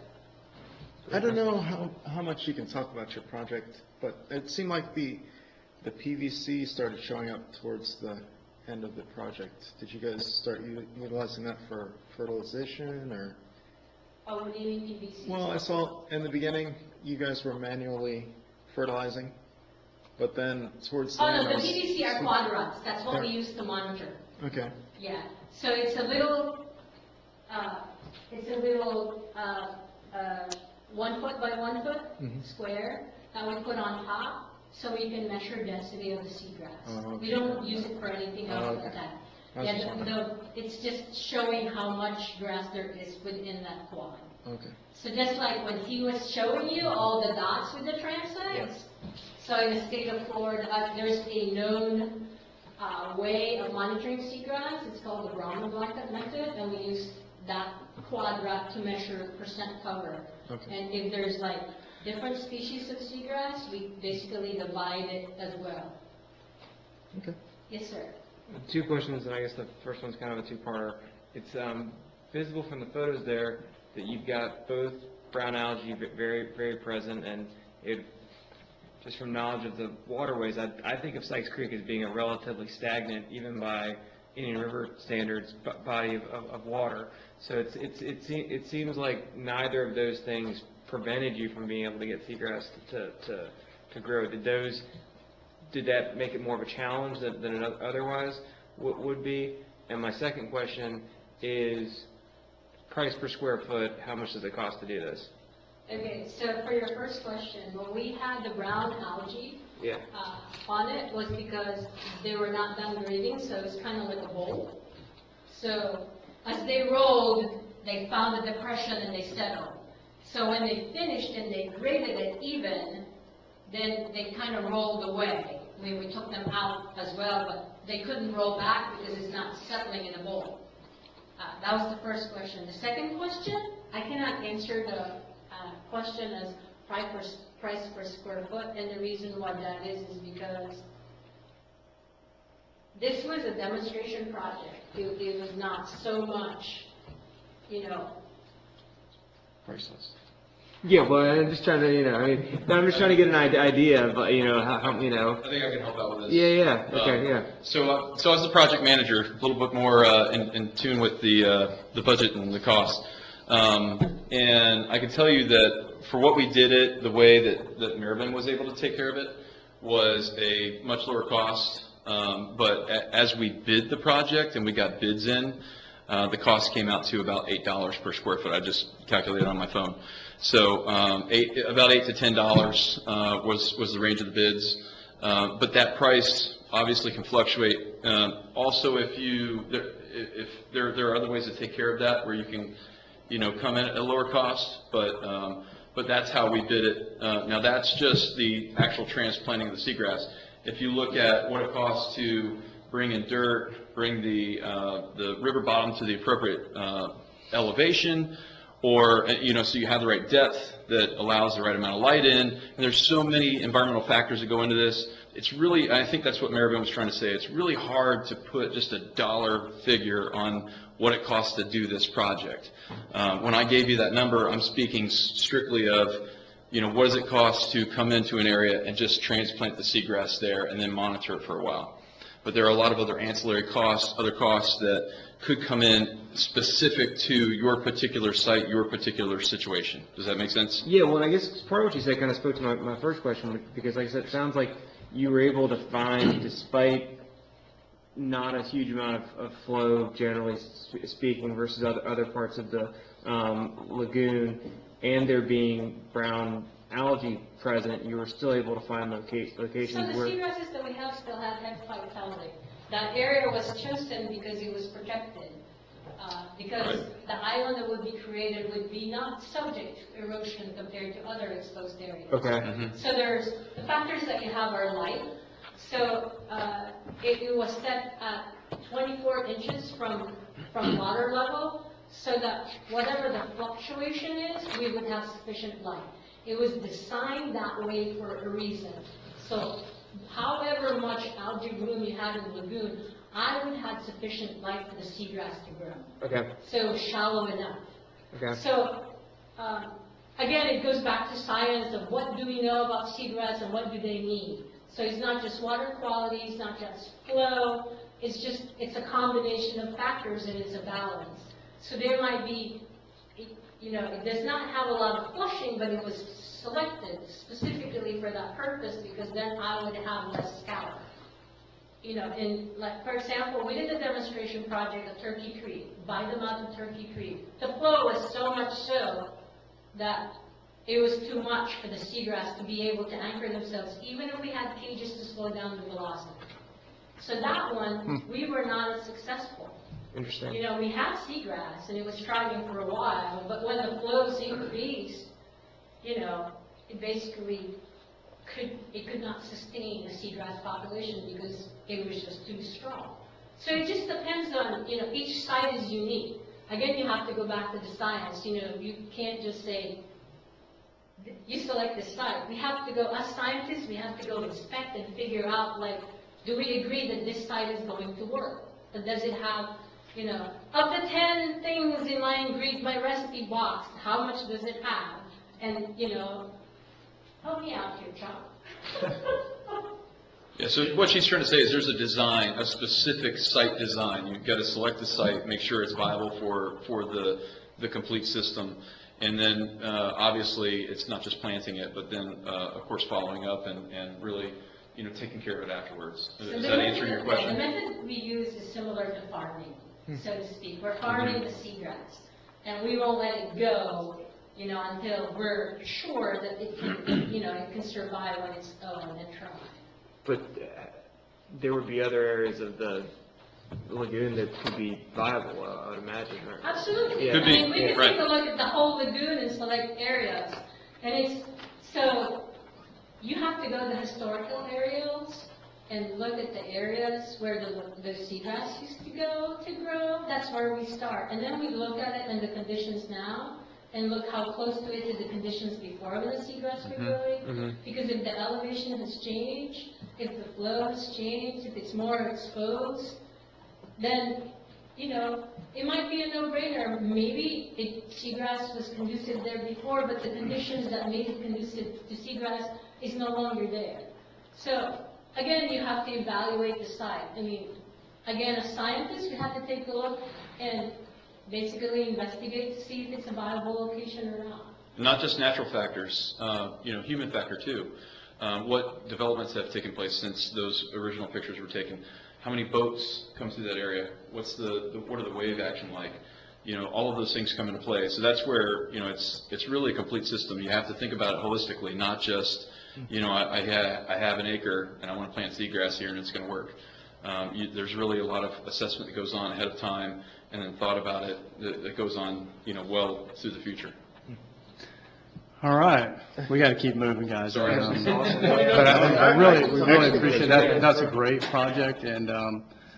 I don't know how much you can talk about your project, but it seemed like the PVC started showing up towards the end of the project. Did you guys start utilizing that for fertilization, or? Oh, what do you mean PVC? Well, I saw in the beginning you guys were manually fertilizing, but then towards the Oh, end. no, the PVC are quadrats. That's what we use to monitor. Okay. Yeah. So it's a little 1 foot by 1 foot square that we put on top, so we can measure density of the seagrass. Oh, okay. We don't use it for anything else okay. like that. I was Yeah, it's just showing how much grass there is within that quad. Okay. So just like when he was showing you all the dots with the tram sites, so in the state of Florida, there's a known way of monitoring seagrass. It's called the Brahma blanket method, and we use that quadrat to measure percent cover. Okay. And if there's like different species of seagrass, we basically divide it as well. Okay. Yes, sir. 2 questions, and I guess the first one's kind of a two-parter. It's visible from the photos there that you've got both brown algae very, very present, and it, just from knowledge of the waterways, I think of Sykes Creek as being a relatively stagnant, even by Indian River standards, body of water. So it seems like neither of those things prevented you from being able to get seagrass to grow. Did that make it more of a challenge than it otherwise would be? And my second question is, price per square foot, how much does it cost to do this? Okay, so for your first question, when we had the brown algae on it was because they were not done grading, so it was kind of like a bowl. So as they rolled, they found a depression and they settled. So when they finished and they graded it even, then they kind of rolled away. I mean, we took them out as well, but they couldn't roll back because it's not settling in a bowl. That was the first question. The second question, I cannot answer the question as price per square foot, and the reason why that is because this was a demonstration project. It was not so much, Priceless. Yeah, well, I'm just trying to, I'm just trying to get an idea of, how, I think I can help out with this. Yeah, okay, yeah. So as the project manager, a little bit more in tune with the budget and the cost. And I can tell you that for what we did it, the way that Maribin was able to take care of it was a much lower cost. But as we bid the project and we got bids in, the cost came out to about $8 per square foot. I just calculated on my phone. So about $8 to $10 was the range of the bids. But that price obviously can fluctuate. Also, if there are other ways to take care of that where you can, come in at a lower cost. But that's how we bid it. Now that's just the actual transplanting of the seagrass. If you look at what it costs to bring in dirt, bring the river bottom to the appropriate elevation, or, so you have the right depth that allows the right amount of light in, and there's so many environmental factors that go into this. It's really, I think that's what Maribel was trying to say, it's really hard to put just a dollar figure on what it costs to do this project. When I gave you that number, I'm speaking strictly of, what does it cost to come into an area and just transplant the seagrass there and then monitor it for a while. But there are a lot of other ancillary costs, other costs that could come in specific to your particular site, your particular situation. Does that make sense? Yeah, well, I guess part of what you said kind of spoke to my first question, because like I said, it sounds like you were able to find, despite not a huge amount of flow, generally speaking, versus other parts of the lagoon, and there being brown algae present, you were still able to find locations So the where... seagrasses that we have still have vitality. That area was chosen because it was protected. Because the island that would be created would be not subject to erosion compared to other exposed areas. Okay. So there's, the factors that you have are light. So it was set at 24 inches from water level, so that whatever the fluctuation is, we would have sufficient light. It was designed that way for a reason. So however much algae bloom you had in the lagoon, I would have sufficient light for the seagrass to grow. Okay. So shallow enough. Okay. So again, it goes back to science of what do we know about seagrass and what do they need. So it's not just water quality, it's not just flow, it's a combination of factors and it's a balance. So there might be, it does not have a lot of flushing, but it was selected specifically for that purpose because then I would have less scalp. For example, we did a demonstration project at Turkey Creek, by the mouth of Turkey Creek. The flow was so much so that it was too much for the seagrass to be able to anchor themselves, even if we had cages to slow down the velocity. So that one, we were not as successful. Interesting. We had seagrass, and it was thriving for a while, but when the flows increased, it basically could not sustain a seagrass population because it was just too strong. So it just depends on, each site is unique. Again, you have to go back to the science. You can't just say, you select this site. We have to go, as scientists, we have to go inspect and figure out, do we agree that this site is going to work? But does it have, of the 10 things in my recipe box, how much does it have? And, help me out here, Chuck. Yeah, so what she's trying to say is there's a design, a specific site design. You've got to select the site, make sure it's viable for the complete system. And then, obviously, it's not just planting it, but then, of course, following up and really, taking care of it afterwards. Does that answer your question? The method we use is similar to farming, so to speak. We're farming the seagrass, and we won't let it go, until we're sure that it can, it can survive on its own and thrive. But there would be other areas of the lagoon that could be viable, I would imagine, right? Absolutely. Yeah. I mean, we can take a look at the whole lagoon and select areas. And so you have to go to the historical areas and look at the areas where the seagrass used to go to grow. That's where we start. And then we look at it and the conditions now and look how close to it to the conditions before when the seagrass were growing. Because if the elevation has changed, if the flow has changed, if it's more exposed, then, it might be a no-brainer. Maybe seagrass was conducive there before, but the conditions that made it conducive to seagrass is no longer there. So, again, you have to evaluate the site. I mean, again, as scientists, you have to take a look and basically investigate to see if it's a viable location or not. Not just natural factors, human factor too. What developments have taken place since those original pictures were taken? How many boats come through that area? What are the wave action like? All of those things come into play. So that's where, it's really a complete system. You have to think about it holistically, not just, I have an acre and I want to plant seagrass here and it's going to work. There's really a lot of assessment that goes on ahead of time and then thought about it that goes on, well through the future. All right, we got to keep moving, guys. But we really appreciate that. That's a great project, and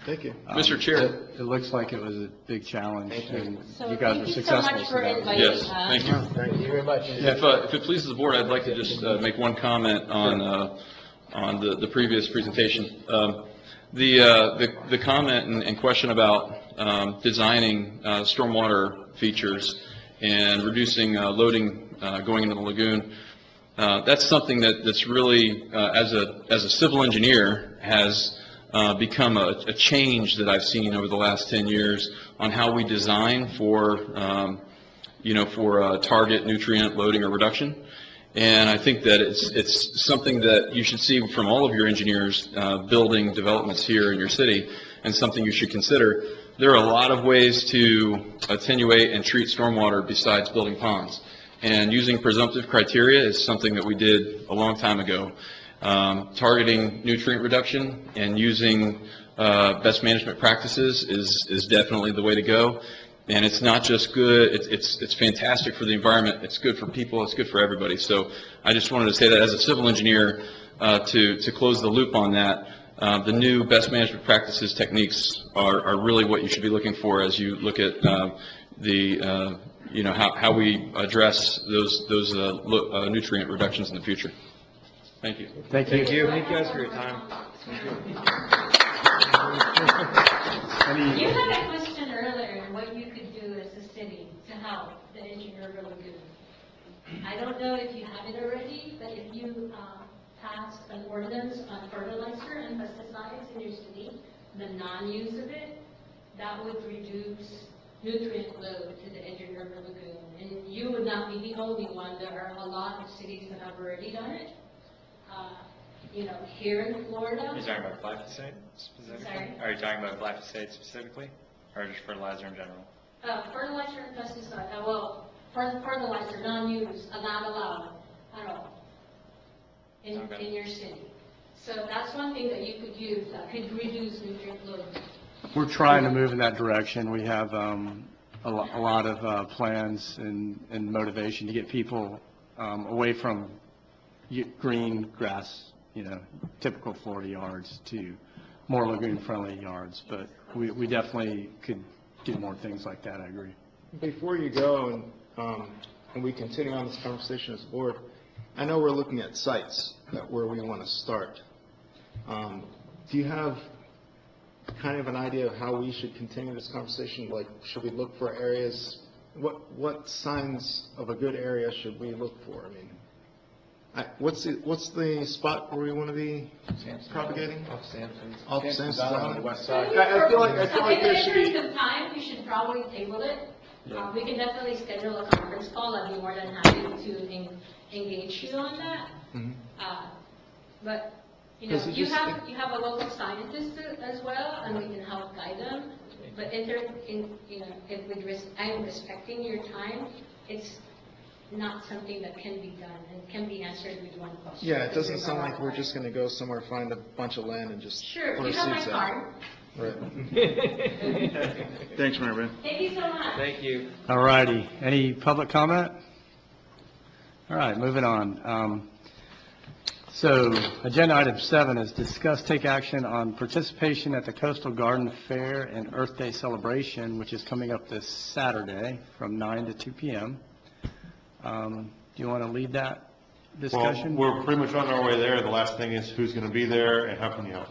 Thank you. Mr. Chair. It looks like it was a big challenge, and So you guys thank were you so successful. much for that was- inviting Yes, us. thank you. Thank you very much. If it pleases the board, I'd like to just make one comment on the previous presentation. The comment and question about designing stormwater features and reducing loading going into the lagoon, that's something that's really, as a civil engineer, has become a change that I've seen over the last 10 years on how we design for target nutrient loading or reduction. And I think that it's something that you should see from all of your engineers building developments here in your city, and something you should consider. There are a lot of ways to attenuate and treat stormwater besides building ponds. And using presumptive criteria is something that we did a long time ago. Targeting nutrient reduction and using best management practices is definitely the way to go. And it's not just good, it's fantastic for the environment, it's good for people, it's good for everybody. So I just wanted to say that as a civil engineer, to close the loop on that, the new best management practices techniques are really what you should be looking for as you look at how we address those nutrient reductions in the future. Thank you. Thank you. Thank you guys for your time. You had a question earlier on what you could do as a city to help the Engineer River Lagoon. I don't know if you have it already, but if you passed an ordinance on fertilizer and pesticides in your city, the non-use of it, that would reduce nutrient load to the Engineer River Lagoon. And you would not be the only one. There are a lot of cities that have already done it. Here in Florida. Are you talking about glyphosate specifically? Sorry? Are you talking about glyphosate specifically, or just fertilizer in general? Fertilizer and pesticide, fertilizer, non-use, not allowed at all in your city. So that's one thing that you could use that could reduce nutrient load. We're trying to move in that direction. We have a lot of plans and motivation to get people away from green grass, typical Florida yards, to more lagoon-friendly yards. But we definitely could do more things like that, I agree. Before you go and we continue on this conversation as a board, I know we're looking at sites where we want to start. Do you have kind of an idea of how we should continue this conversation? Like, should we look for areas? What signs of a good area should we look for? I mean, what's the spot where we want to be propagating? Off Sampson's. Off Sampson's Island? On the west side. I feel like there should be. If there's some time, we should probably table it. We can definitely schedule a conference call. I'd be more than happy to engage you on that. But you have a local scientist as well, and we can help guide them. But I'm respecting your time. It's not something that can be done and can be answered with one question. Yeah, it doesn't sound like we're just going to go somewhere, find a bunch of land, and just Sure, put you our have my seeds card. out. Right. Thanks, Mayor Ben. Thank you so much. Thank you. All righty. Any public comment? All right, moving on. So agenda item 7 is discuss, take action on participation at the Coastal Garden Fair and Earth Day celebration, which is coming up this Saturday from 9 to 2 p.m. Do you want to lead that discussion? Well, we're pretty much on our way there. The last thing is who's going to be there and how can you help?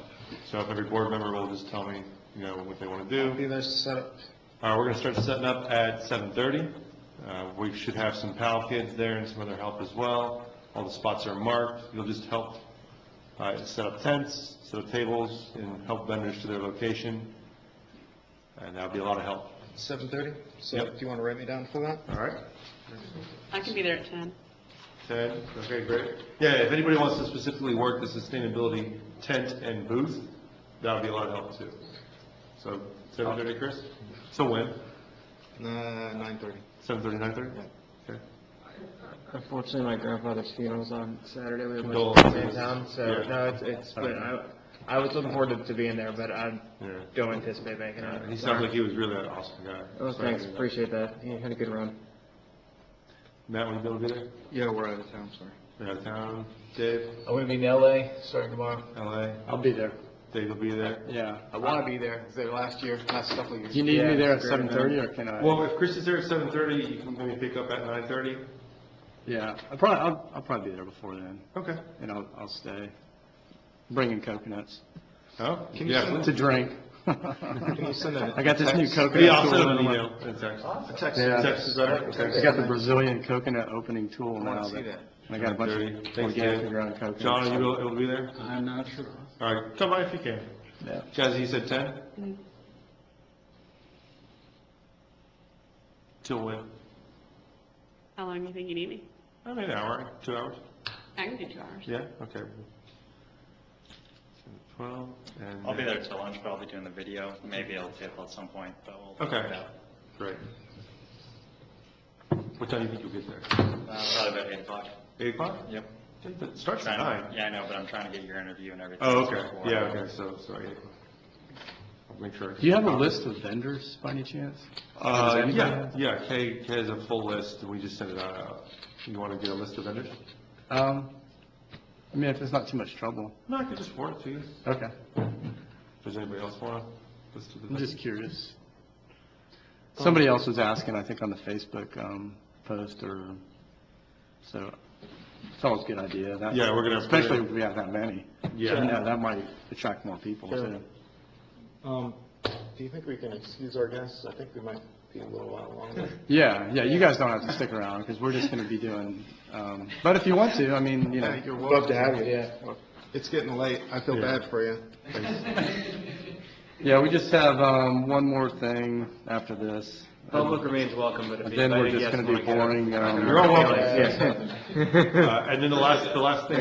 So if every board member will just tell me, what they want to do. Be there to set up. We're going to start setting up at 7:30. We should have some PAL kids there and some other help as well. All the spots are marked. You'll just help set up tents, set up tables, and help vendors to their location. And that'll be a lot of help. 7:30? So Yep. do you want to write me down for that? All right. I can be there at 10. 10, okay, great. Yeah, if anybody wants to specifically work the sustainability tent and booth, that would be a lot of help too. So 7:30, Chris? So when? 9:30. 7:30, 9:30? Yeah. Okay. Unfortunately, my grandfather's funeral's on Saturday. We have a bunch of Condolences. family in town, so Yeah. no, it's. But I was looking forward to being there, but I Yeah. don't anticipate making it. He sounds like he was really an awesome guy. Oh, Sorry thanks, to hear that. appreciate that. He had a good run. Matt, will you be able to be there? Yeah, we're out of town, sorry. You're out of town. Dave? I'm going to be in LA starting tomorrow. LA? I'll be there. Dave will be there. Yeah. I want to be there. I was there last couple of years. Do you need me Yeah, there at it's great. 7:30 or can I? Well, if Chris is there at 7:30, you can maybe pick up at 9:30. Yeah, I'll probably be there before then. Okay. And I'll stay. Bringing coconuts. Oh, Can you yeah. send- To drink. Can you send a I got this new text? coconut. Yeah, I'll send tool him an in my- email and text. A text. Yeah. Text is better? Okay. I got the Brazilian coconut opening tool wanna now. see that. I got a bunch 9:30. of Thanks, organic Dan. ground coconuts. John, are you able to be there? I'm not sure. All right, come by if you can. Yeah. Jazzy, you said 10? Till when? How long do you think you need me? I mean, an hour, 2 hours. I can do 2 hours. Yeah, okay. 12, and... I'll be there till lunch, but I'll be doing the video. Maybe I'll tip at some point, but we'll Okay, work it out. great. What time do you think you'll get there? Probably about 8 o'clock. 8 o'clock? Yep. It starts at Trying 9. to- Yeah, I know, but I'm trying to get your interview and everything. Oh, okay, before. yeah, okay, so 8 o'clock. I'll make sure. Do you have a list of vendors by any chance? Does anybody have? Yeah, Kay has a full list, and we just sent it out. You want to get a list of vendors? I mean, if it's not too much trouble. No, I could just forward it to you. Okay. Does anybody else want to list of the I'm vendors? just curious. Somebody else was asking, I think, on the Facebook post, so it's always a good idea. That- Yeah, we're gonna- especially if we have that many. Yeah. You know, that might attract more people, Sure. too. Do you think we can excuse our guests? I think we might be a little while longer. Yeah, you guys don't have to stick around, because we're just going to be doing, but if you want to, I mean, you know. You're Love to have you. Yeah. It's getting late. I feel Yeah. bad for you. Yeah, we just have one more thing after this. Public remains welcome, but if Then we're invited just guests going to be wanna boring. get You're all welcome. Yeah. And then the last thing,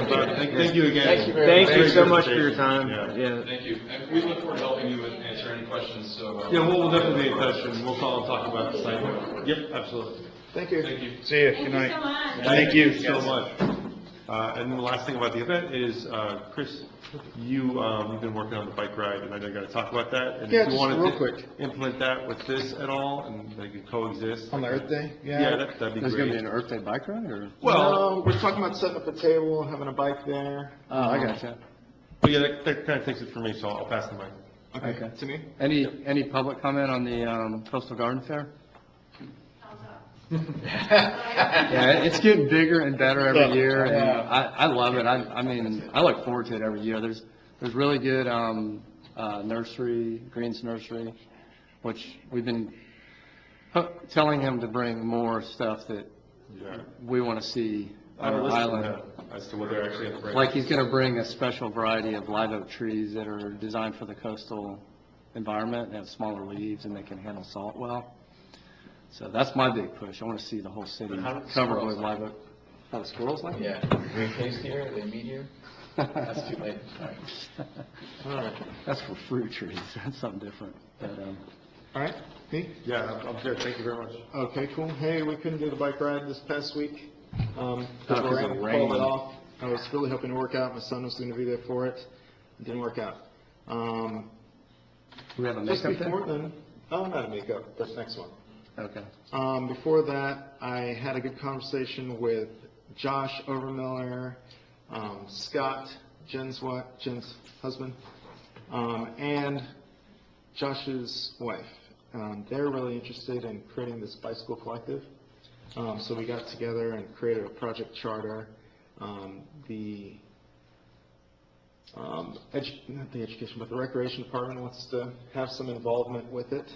thank you again. Thank you very much. Thank you so much for your presentation. time. Yeah. Yeah. Thank you. And we look forward to helping you and answer any questions, so. Yeah, we'll definitely be in touch, and we'll call and talk about the site. Yep, absolutely. Thank you. Thank you. See you. Thank Good you night. so much. Thank you so much. And then the last thing about the event is, Chris, you've been working on the bike ride, and I know you got to talk about that. And Yeah, if you just wanted real to quick. implement that with this at all, and they could coexist. On the Earth Day? Yeah, that'd be There's going to be great. an Earth Day bike ride, or? Well, we're talking about setting up a table, having a bike there. Oh, I gotcha. But yeah, that kind of takes it for me, so I'll pass the mic. Okay, to me? Any public comment on the Coastal Garden Fair? Yeah, it's getting bigger and better every year, and I love it. I mean, I look forward to it every year. There's really good nursery, Green's Nursery, which we've been telling him to bring more stuff that Yeah. we want to see I on have a our list of island. that as to what they're actually going to bring. Like he's going to bring a special variety of live oak trees that are designed for the coastal environment. They have smaller leaves and they can handle salt well. So that's my big push. I want to see the whole city How do the covered squirrels with live oak. How the squirrels like it? Yeah. Green taste here, they meet here. That's too late. All right. That's for fruit trees. That's something different. But, All right, me? Yeah, I'm good. Thank you very much. Okay, cool. Hey, we couldn't do the bike ride this past week. Because because the of rain rain. called it off. I was really hoping to work out. My son was going to be there for it. It didn't work out. we have a Just makeup before day? then, oh, not a makeup, but next one. Okay. Before that, I had a good conversation with Josh Overmiller, Scott, Jen's husband, and Josh's wife. They're really interested in creating this bicycle collective. So we got together and created a project charter. Not the education, but the recreation department wants to have some involvement with it.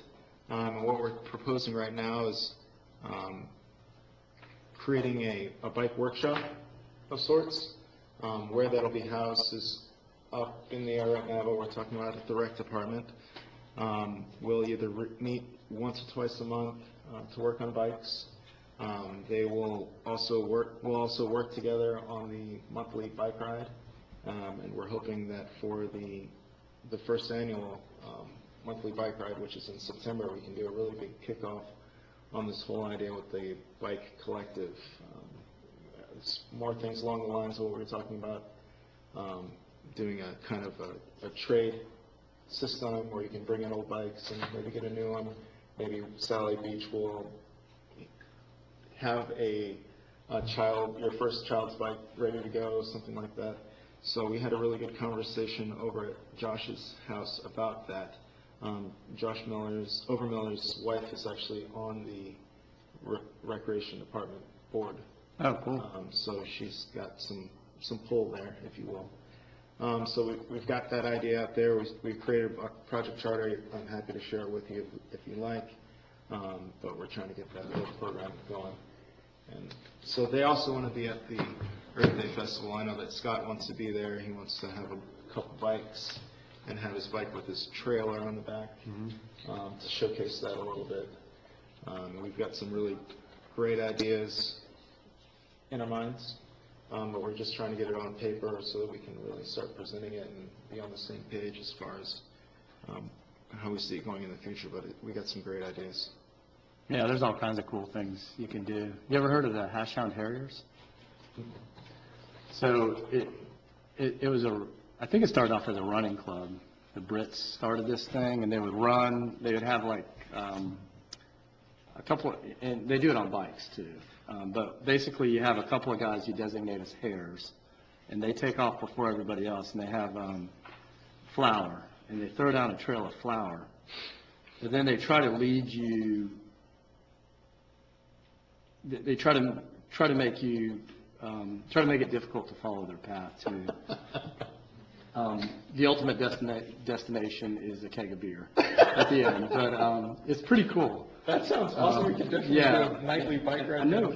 And what we're proposing right now is creating a bike workshop of sorts. Where that'll be housed is up in the air right now, but we're talking about at the rec department. We'll either meet once or twice a month to work on bikes. We'll also work together on the monthly bike ride. And we're hoping that for the first annual monthly bike ride, which is in September, we can do a really big kickoff on this whole idea with the bike collective. It's more things along the lines of what we were talking about, doing a kind of a trade system where you can bring in old bikes and maybe get a new one. Maybe Sally Beach will have your first child's bike ready to go, something like that. So we had a really good conversation over at Josh's house about that. Josh Overmiller's wife is actually on the Recreation Department board. Oh, cool. So she's got some pull there, if you will. So we've got that idea out there. We've created a project charter. I'm happy to share it with you if you like. But we're trying to get that whole program going. And so they also want to be at the Earth Day Festival. I know that Scott wants to be there. He wants to have a couple bikes and have his bike with his trailer on the back to showcase that a little bit. We've got some really great ideas in our minds, but we're just trying to get it on paper so that we can really start presenting it and be on the same page as far as how we see it going in the future. But we got some great ideas. Yeah, there's all kinds of cool things you can do. You ever heard of the Hashhound Harriers? So it was I think it started off as a running club. The Brits started this thing, and they would run. They would have like a couple, and they do it on bikes too. But basically, you have a couple of guys you designate as hares, and they take off before everybody else, and they have flour, and they throw down a trail of flour. But then they try to lead you. They try to make you try to make it difficult to follow their path too. The ultimate destination is a keg of beer at the end, but it's pretty cool. That sounds awesome. We could definitely do a nightly bike ride. I know.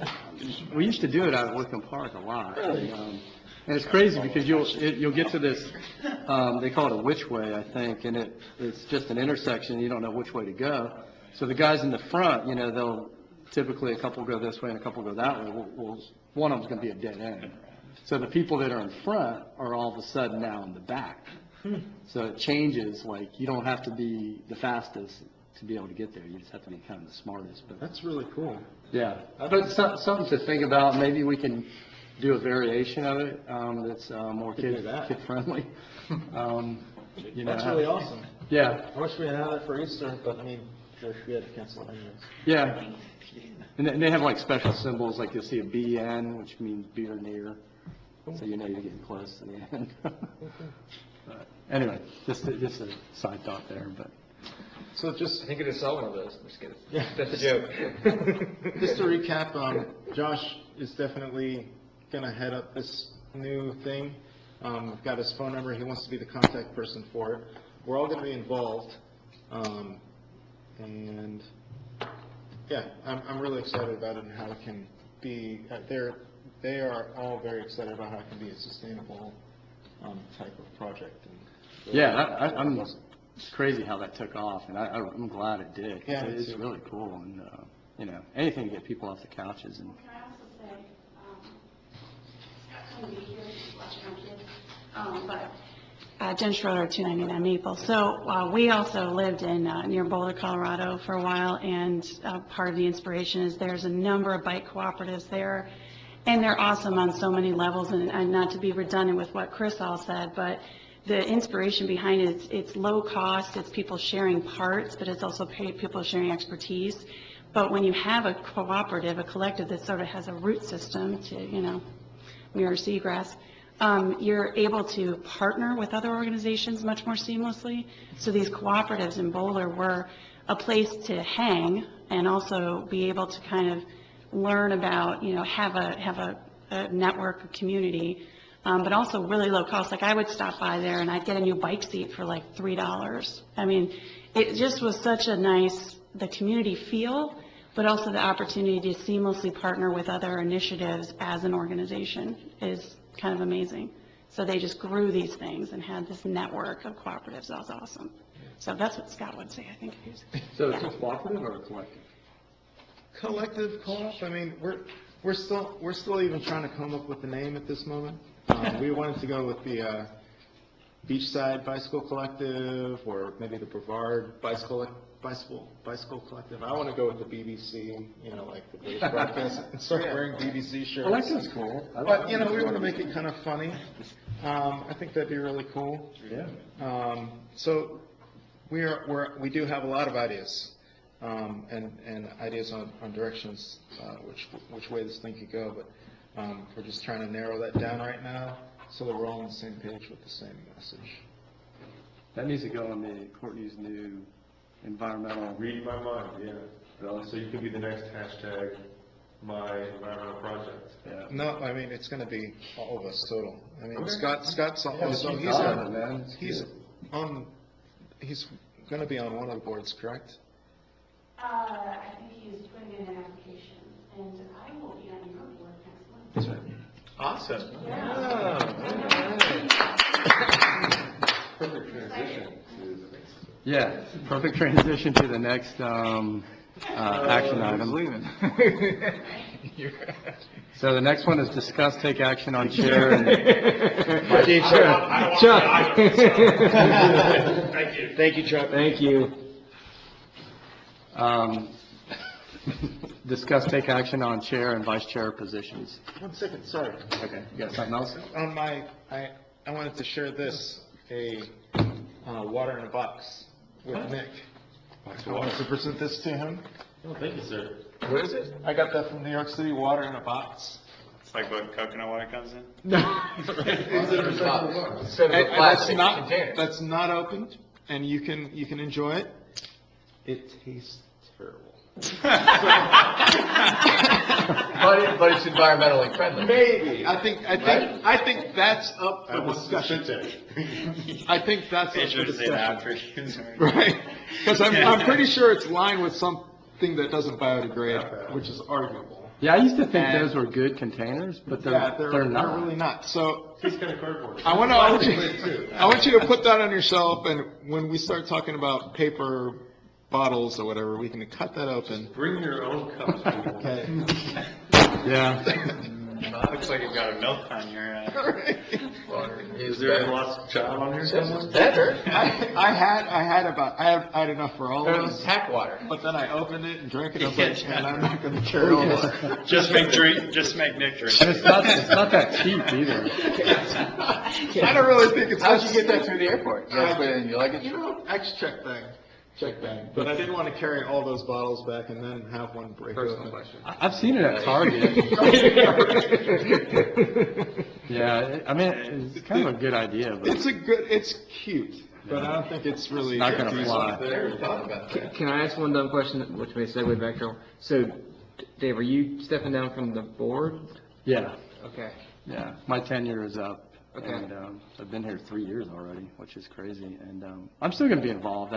We used to do it out at Wickham Park a lot. Really? And it's crazy because you'll get to this, they call it a which way, I think, and it's just an intersection. You don't know which way to go. So the guys in the front, they'll typically a couple go this way and a couple go that way. Well, one of them's going to be a dead end. So the people that are in front are all of a sudden now in the back. So it changes, like you don't have to be the fastest to be able to get there. You just have to be kind of the smartest. But that's really cool. Yeah, but it's something to think about. Maybe we can do a variation of it that's more kid friendly. That's really awesome. Yeah. I wish we had that for Easter, but I mean, we had to cancel it anyways. Yeah. And they have like special symbols, like you'll see a BN, which means beer near, so you know you're getting close to the end. But anyway, just a side thought there, but. So just, I think it is sell one of those. I'm just kidding. Yeah. That's a joke. Just to recap, Josh is definitely going to head up this new thing. We've got his phone number. He wants to be the contact person for it. We're all going to be involved. And yeah, I'm really excited about it and how it can be. They are all very excited about how it can be a sustainable type of project. And yeah, it's crazy how that took off, and I'm glad it did. Yeah, it's really cool, and anything to get people off the couches. And Can I also say, Jen Schroeder, 299 Maple. So we also lived in near Boulder, Colorado for a while, and part of the inspiration is there's a number of bike cooperatives there, and they're awesome on so many levels, and not to be redundant with what Chris all said, but the inspiration behind it, it's low cost, it's people sharing parts, but it's also people sharing expertise. But when you have a cooperative, a collective that sort of has a root system to, mirror seagrass, you're able to partner with other organizations much more seamlessly. So these cooperatives in Boulder were a place to hang and also be able to kind of learn about, have a network, a community, but also really low cost. Like I would stop by there and I'd get a new bike seat for like $3. I mean, it just was such a nice, the community feel, but also the opportunity to seamlessly partner with other initiatives as an organization is kind of amazing. So they just grew these things and had this network of cooperatives. That was awesome. So that's what Scott would say, I think. So it's a cooperative or a collective? Collective co-op. I mean, we're still even trying to come up with the name at this moment. We wanted to go with the Beachside Bicycle Collective, or maybe the Brevard Bicycle Collective. I want to go with the BBC, like the British broadcast, and start wearing BBC shirts. Collective's cool. But we want to make it kind of funny. I think that'd be really cool. Yeah. So we do have a lot of ideas, and ideas on directions, which way this thing could go. But we're just trying to narrow that down right now. so that we're all on the same page with the same message. That needs to go on the Courtney's new environmental. Read my mind, yeah. So you could be the next hashtag, my environmental project. Yeah. No, I mean, it's gonna be all of us total. I mean, Okay. Scott's Yeah, also, keep he's going, on, man. It's he's good. on, he's gonna be on one of the boards, correct? I think he's putting in an application, and I will be on your board next month. Awesome. Perfect transition to the next. Yeah, perfect transition to the next action item. So the next one is discuss, take action on chair and. Chuck. Thank you. Thank you, Chuck. Thank you. Discuss, take action on chair and vice chair positions. 1 second, sorry. Okay, you got something else? On my, I wanted to share this, a water in a box with Nick. I wanted to present this to him. Oh, thank you, sir. What is it? I got that from New York City, water in a box. It's like when coconut water comes in? Instead of a And plastic container. that's not opened, and you can enjoy it. It tastes terrible. But it's environmentally friendly. Maybe. I think that's up for discussion. I think that's up for discussion. Right? Because I'm pretty sure it's lined with something that doesn't biodegrade, which is arguable. Yeah, I used to think those were good containers, but they're not. They're really not. So He's got a cardboard. I want you to put that on your shelf, and when we start talking about paper bottles or whatever, we can cut that open. Bring your own cups, people. Okay. Yeah. Looks like you've got a milk on your, Is there lots of chow on here somewhere? Better. I had enough for all of There's us, tap water. but then I opened it and drank it. I was like, man, I'm not going to carry all this. just make Nick drink. And it's not that cheap either. I don't really think it's. How'd you get that through the airport? You guys put it in your luggage? Ex check bag. But I didn't want to carry all those bottles back and then have one break Personal open. question. I've seen it at Target. Yeah, I mean, it's kind of a good idea, but It's cute, but I don't think it's really. not going to fly. Never thought about that. Can I ask one dumb question, which may segue back to, so, Dave, are you stepping down from the board? Yeah, Okay. yeah. My tenure is up. Okay. And I've been here 3 years already, which is crazy. And I'm still going to be involved.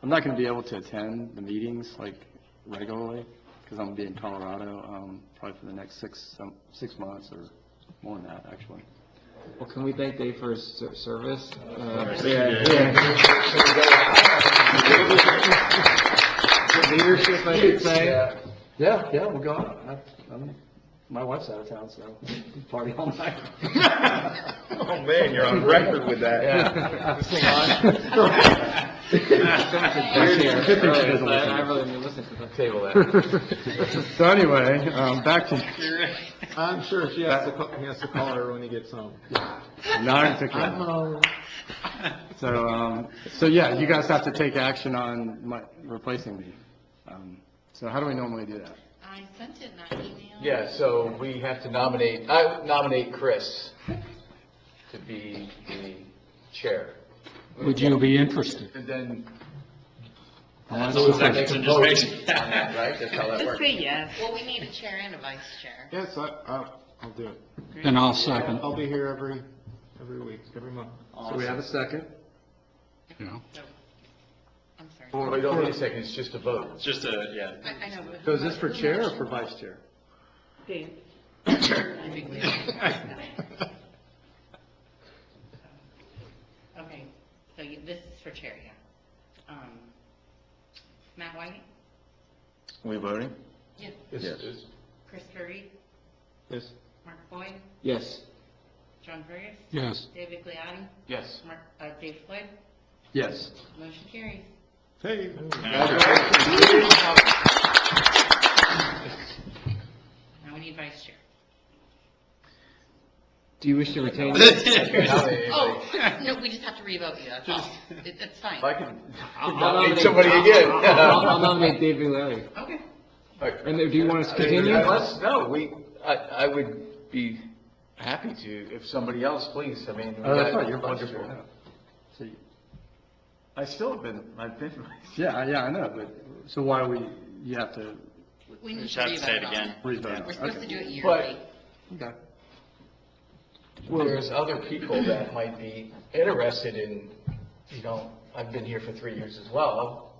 I'm not going to be able to attend the meetings like regularly because I'm going to be in Colorado probably for the next six months or more than that, actually. Well, can we thank Dave for his service? Leadership, I should say. Yeah, we'll go out. My wife's out of town, so party all night. Oh, man, you're on record with that. Yeah. This thing on? I really didn't listen to that. Table that. So anyway, back to. I'm sure he has to call her when he gets home. Not took care of. So yeah, you guys have to take action on replacing me. So how do we normally do that? I sent it in that email. Yeah, so we have to I nominate Chris to be the chair. Would you be interested? And then. Well, So that's they the can just vote makes- on that, right? That's how that Just works. say yes. Well, we need a chair and a vice chair. Yes, I'll do it. Then I'll second. I'll be here every week, every month. So we have a second. Yeah. I'm sorry. Well, we don't need a second, it's just a vote. It's just I know. but So is this for who chair or motioned? for vice chair? Dave. Okay, so this is for chair, yeah. Matt White? We voting? Yeah. Yes. Christopher Reed? Yes. Mark Boyd? Yes. John Fergus? Yes. David Gliotti? Yes. Dave Floyd? Yes. Motion carries. Hey. Now we need vice chair. Do you wish to retain? Oh, no, we just have to revote you, that's all. That's fine. If I can I'll nominate somebody again. I'll nominate Dave Larry. Okay. And do you want us to continue? No, I would be Happy to, if somebody else, please, I mean. we Oh, that's got right, you're vice wonderful- chair now. So you- I've been. Yeah, I know, but, so why are you have to We need Just to have to say it revote on again. it. revote? We're supposed to do it But yearly. Okay. there's other people that might be interested in, I've been here for 3 years as well.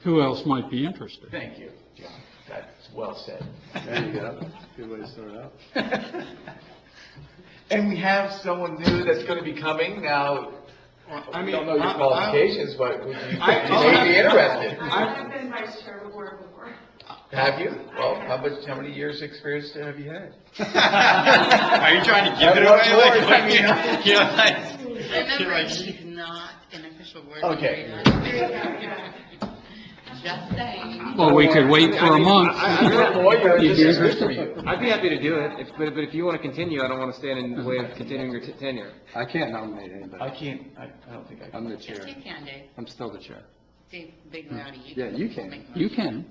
Who else might be interested? Thank you, John. That's well said. There you go. Good way to start out. And we have someone new that's going to be coming now. I We mean, don't know your I- qualifications, but you I- may be interested. I've been vice chair of the board before. Have you? Well, how many years' experience have you had? Are you trying to give it What away? more? Like, I mean, Remember, he's not an official board Okay. member. Just saying. Well, we could wait for a month. You're a lawyer, this is good for you. I'd be happy to do it, but if you want to continue, I don't want to stand in the way of continuing your tenure. I can't nominate anybody. I don't think I can. I'm the Yes, chair. you can, Dave. I'm still the chair. Dave, big rowdy. Yeah, you can. make the You motion. can.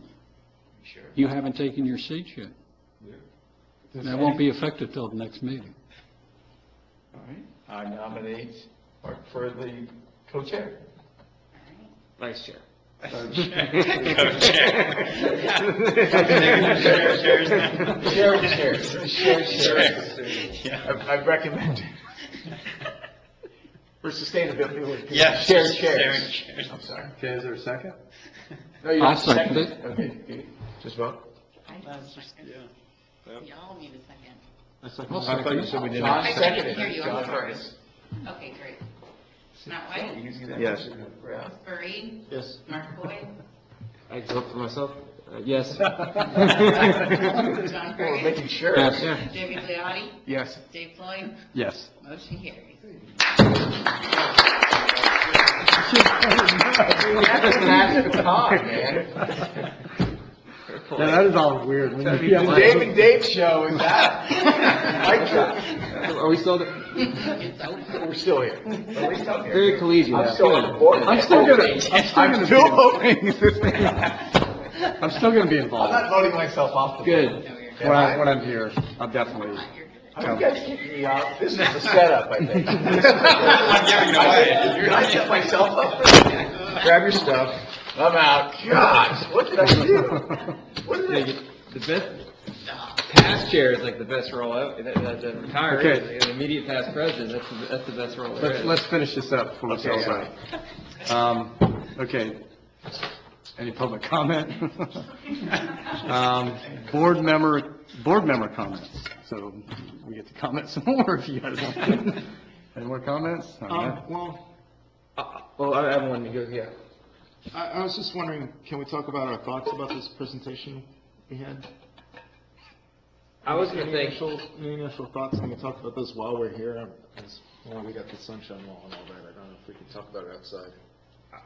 Sure. You haven't taken your seats yet. That won't be effective till the next meeting. All right. I nominate Art for the co-chair. Vice chair. I recommend. For sustainability. Yes. Share Sharing chairs. chairs. I'm sorry. Okay, is there a second? No, you I'll have to second it. Okay, good. Just vote. I second. Y'all need a second. I'll I thought you said we didn't. I John couldn't seconded hear it. you, John I'm sorry. first. Okay, great. Matt White, Yes. Christopher Reed, Yes. Mark Boyd, I vote for myself? Yes. John We're Curtis, making sure. Yes. Yeah. Jamie Gliotti, Yes. Dave Floyd, Yes. motion carries. That's the time, man. Yeah, that is all weird. When you- The Dave and Dave show is that. Mic drop. Are we still, It's over. We're still here. At least I'm here. very collegial. I'm That's still good. on the board. I'm still gonna voting. I'm still gonna be I'm involved. not voting myself off the Good. board. When I'm here, I'll definitely. Are you guys kicking me off? This is a setup, I think. I'm giving it away. Did I set myself up for this? Grab your stuff. I'm out. Gosh, what did I do? What did I do? The best past chair is like the best role ever. The retiree, Okay. the immediate past president, that's the best role there is. Let's finish this up before we Okay, celebrate. Okay. Any public comment? Board member comments. So we get to comment some more if you guys want. Any more comments? All right. Well, I have one to go, yeah. I was just wondering, can we talk about our thoughts about this presentation we had? I was gonna think, Any initial thoughts? Can we talk about this while we're here? We got the sunshine law and all that. I don't know if we can talk about it outside.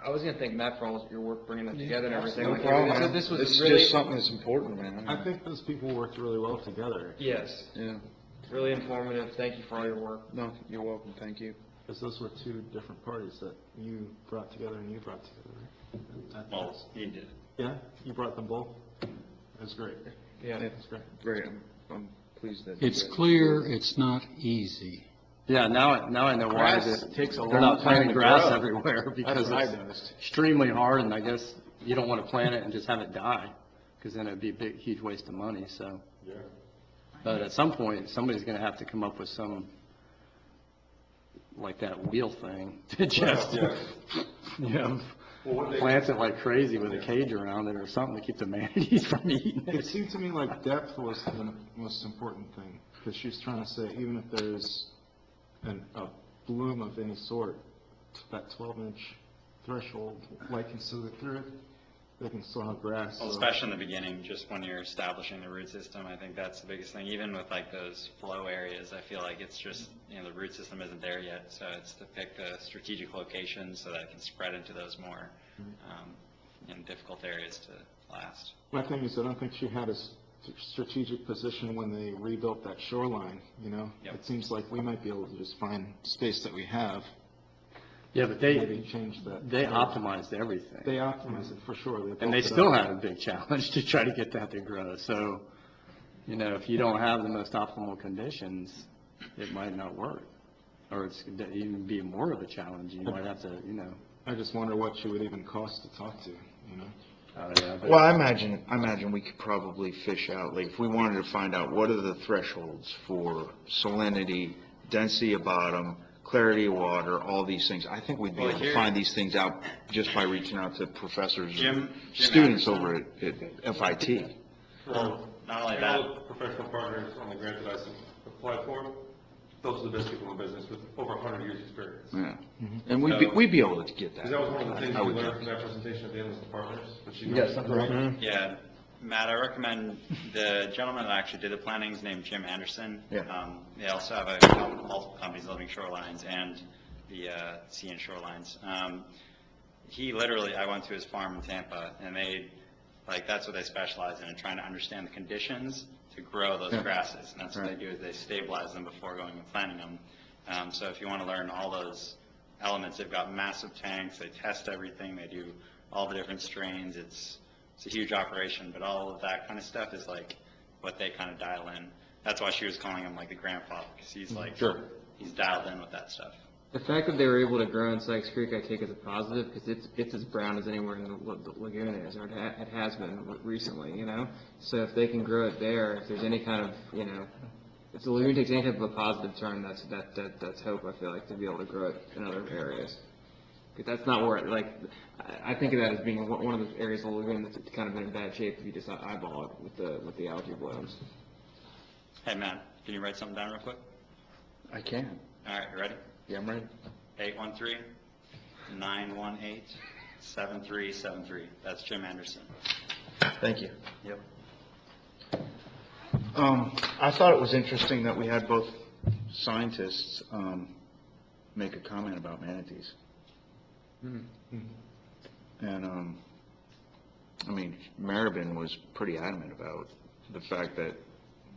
I was gonna thank Matt for all your work bringing it together and everything. No Like, problem. This was It's really, just something that's important, man. I think those people worked really well together. yes, Yeah. really informative. Thank you for all your work. No, you're welcome. Thank you. Because those were two different parties that you brought together and you brought together, right? Well, he did. Yeah, you brought them both? That's great. Yeah. That's great. Great. I'm pleased that. you It's guys- clear it's not easy. Yeah, now I know why Grass takes a they're long not time planting to grass grow. everywhere because what I it's noticed. extremely hard, and I guess you don't want to plant it and just have it die, because then it'd be a big, huge waste of money, so. Yeah. But at some point, somebody's gonna have to come up with some, like that wheel thing, to just, plant it like crazy with a cage around it or something to keep the manatees from eating It it. seemed to me like depth was the most important thing, because she's trying to say, even if there's a bloom of any sort, that 12-inch threshold, light can still get through it, they can still have grass. Well, so- especially in the beginning, just when you're establishing the root system, I think that's the biggest thing. Even with like those flow areas, I feel like it's just, the root system isn't there yet. So it's to pick the strategic locations so that it can spread into those more, difficult areas to last. My thing is, I don't think she had a strategic position when they rebuilt that shoreline, Yep. It seems like we might be able to just find space that we have, Yeah, but maybe change that. they optimized everything. They optimize it for sure. And built they it still up. have a big challenge to try to get that to grow, so, you know, if you don't have the most optimal conditions, it might not work. Or it's even be more of a challenge. You might have to, you know. I just wonder what she would even cost to talk to, you know? Yeah, but- Well, I imagine we could probably fish out, like, if we wanted to find out what are the thresholds for salinity, density of bottom, clarity of water, all these things, I think we'd be able to find these things out just by reaching out to professors or students over at FIT. Well, not only all that- the professional partners on the grant that I applied for, those are the best people in business with over 100 years' experience. Yeah, and we'd be able to get that. Because that was one of the things I we would learned think. from that presentation at the end with the partners. But You got something right? Yeah, Matt, I recommend the gentleman that actually did the planning is named Jim Anderson. Yeah. They also have multiple companies, Living Shorelines and the Sea and Shorelines. He literally, I went to his farm in Tampa, and that's what they specialize in trying to understand the conditions to grow those grasses. And that's what they do, is they stabilize them before going and planting them. So if you want to learn all those elements, they've got massive tanks, they test everything, they do all the different strains. It's a huge operation, but all of that kind of stuff is like what they kind of dial in. That's why she was calling him like the grandfather, because he's like, he's dialed in with that stuff. The fact that they were able to grow in Sykes Creek, I take as a positive, because it's as brown as anywhere in the lagoon is, or it has been recently, you know? So if they can grow it there, if there's any kind of, you know, if the lagoon takes any type of a positive turn, that's hope, I feel like, to be able to grow it in other areas. Because that's not where, I think of that as being one of the areas of the lagoon that's kind of been in bad shape if you just eyeball it with the algae blooms. Hey, Matt, can you write something down real quick? I can. All right, you ready? Yeah, I'm ready. 813-918-7373. That's Jim Anderson. Thank you. Yep. I thought it was interesting that we had both scientists make a comment about manatees. And, I mean, Maribin was pretty adamant about the fact that,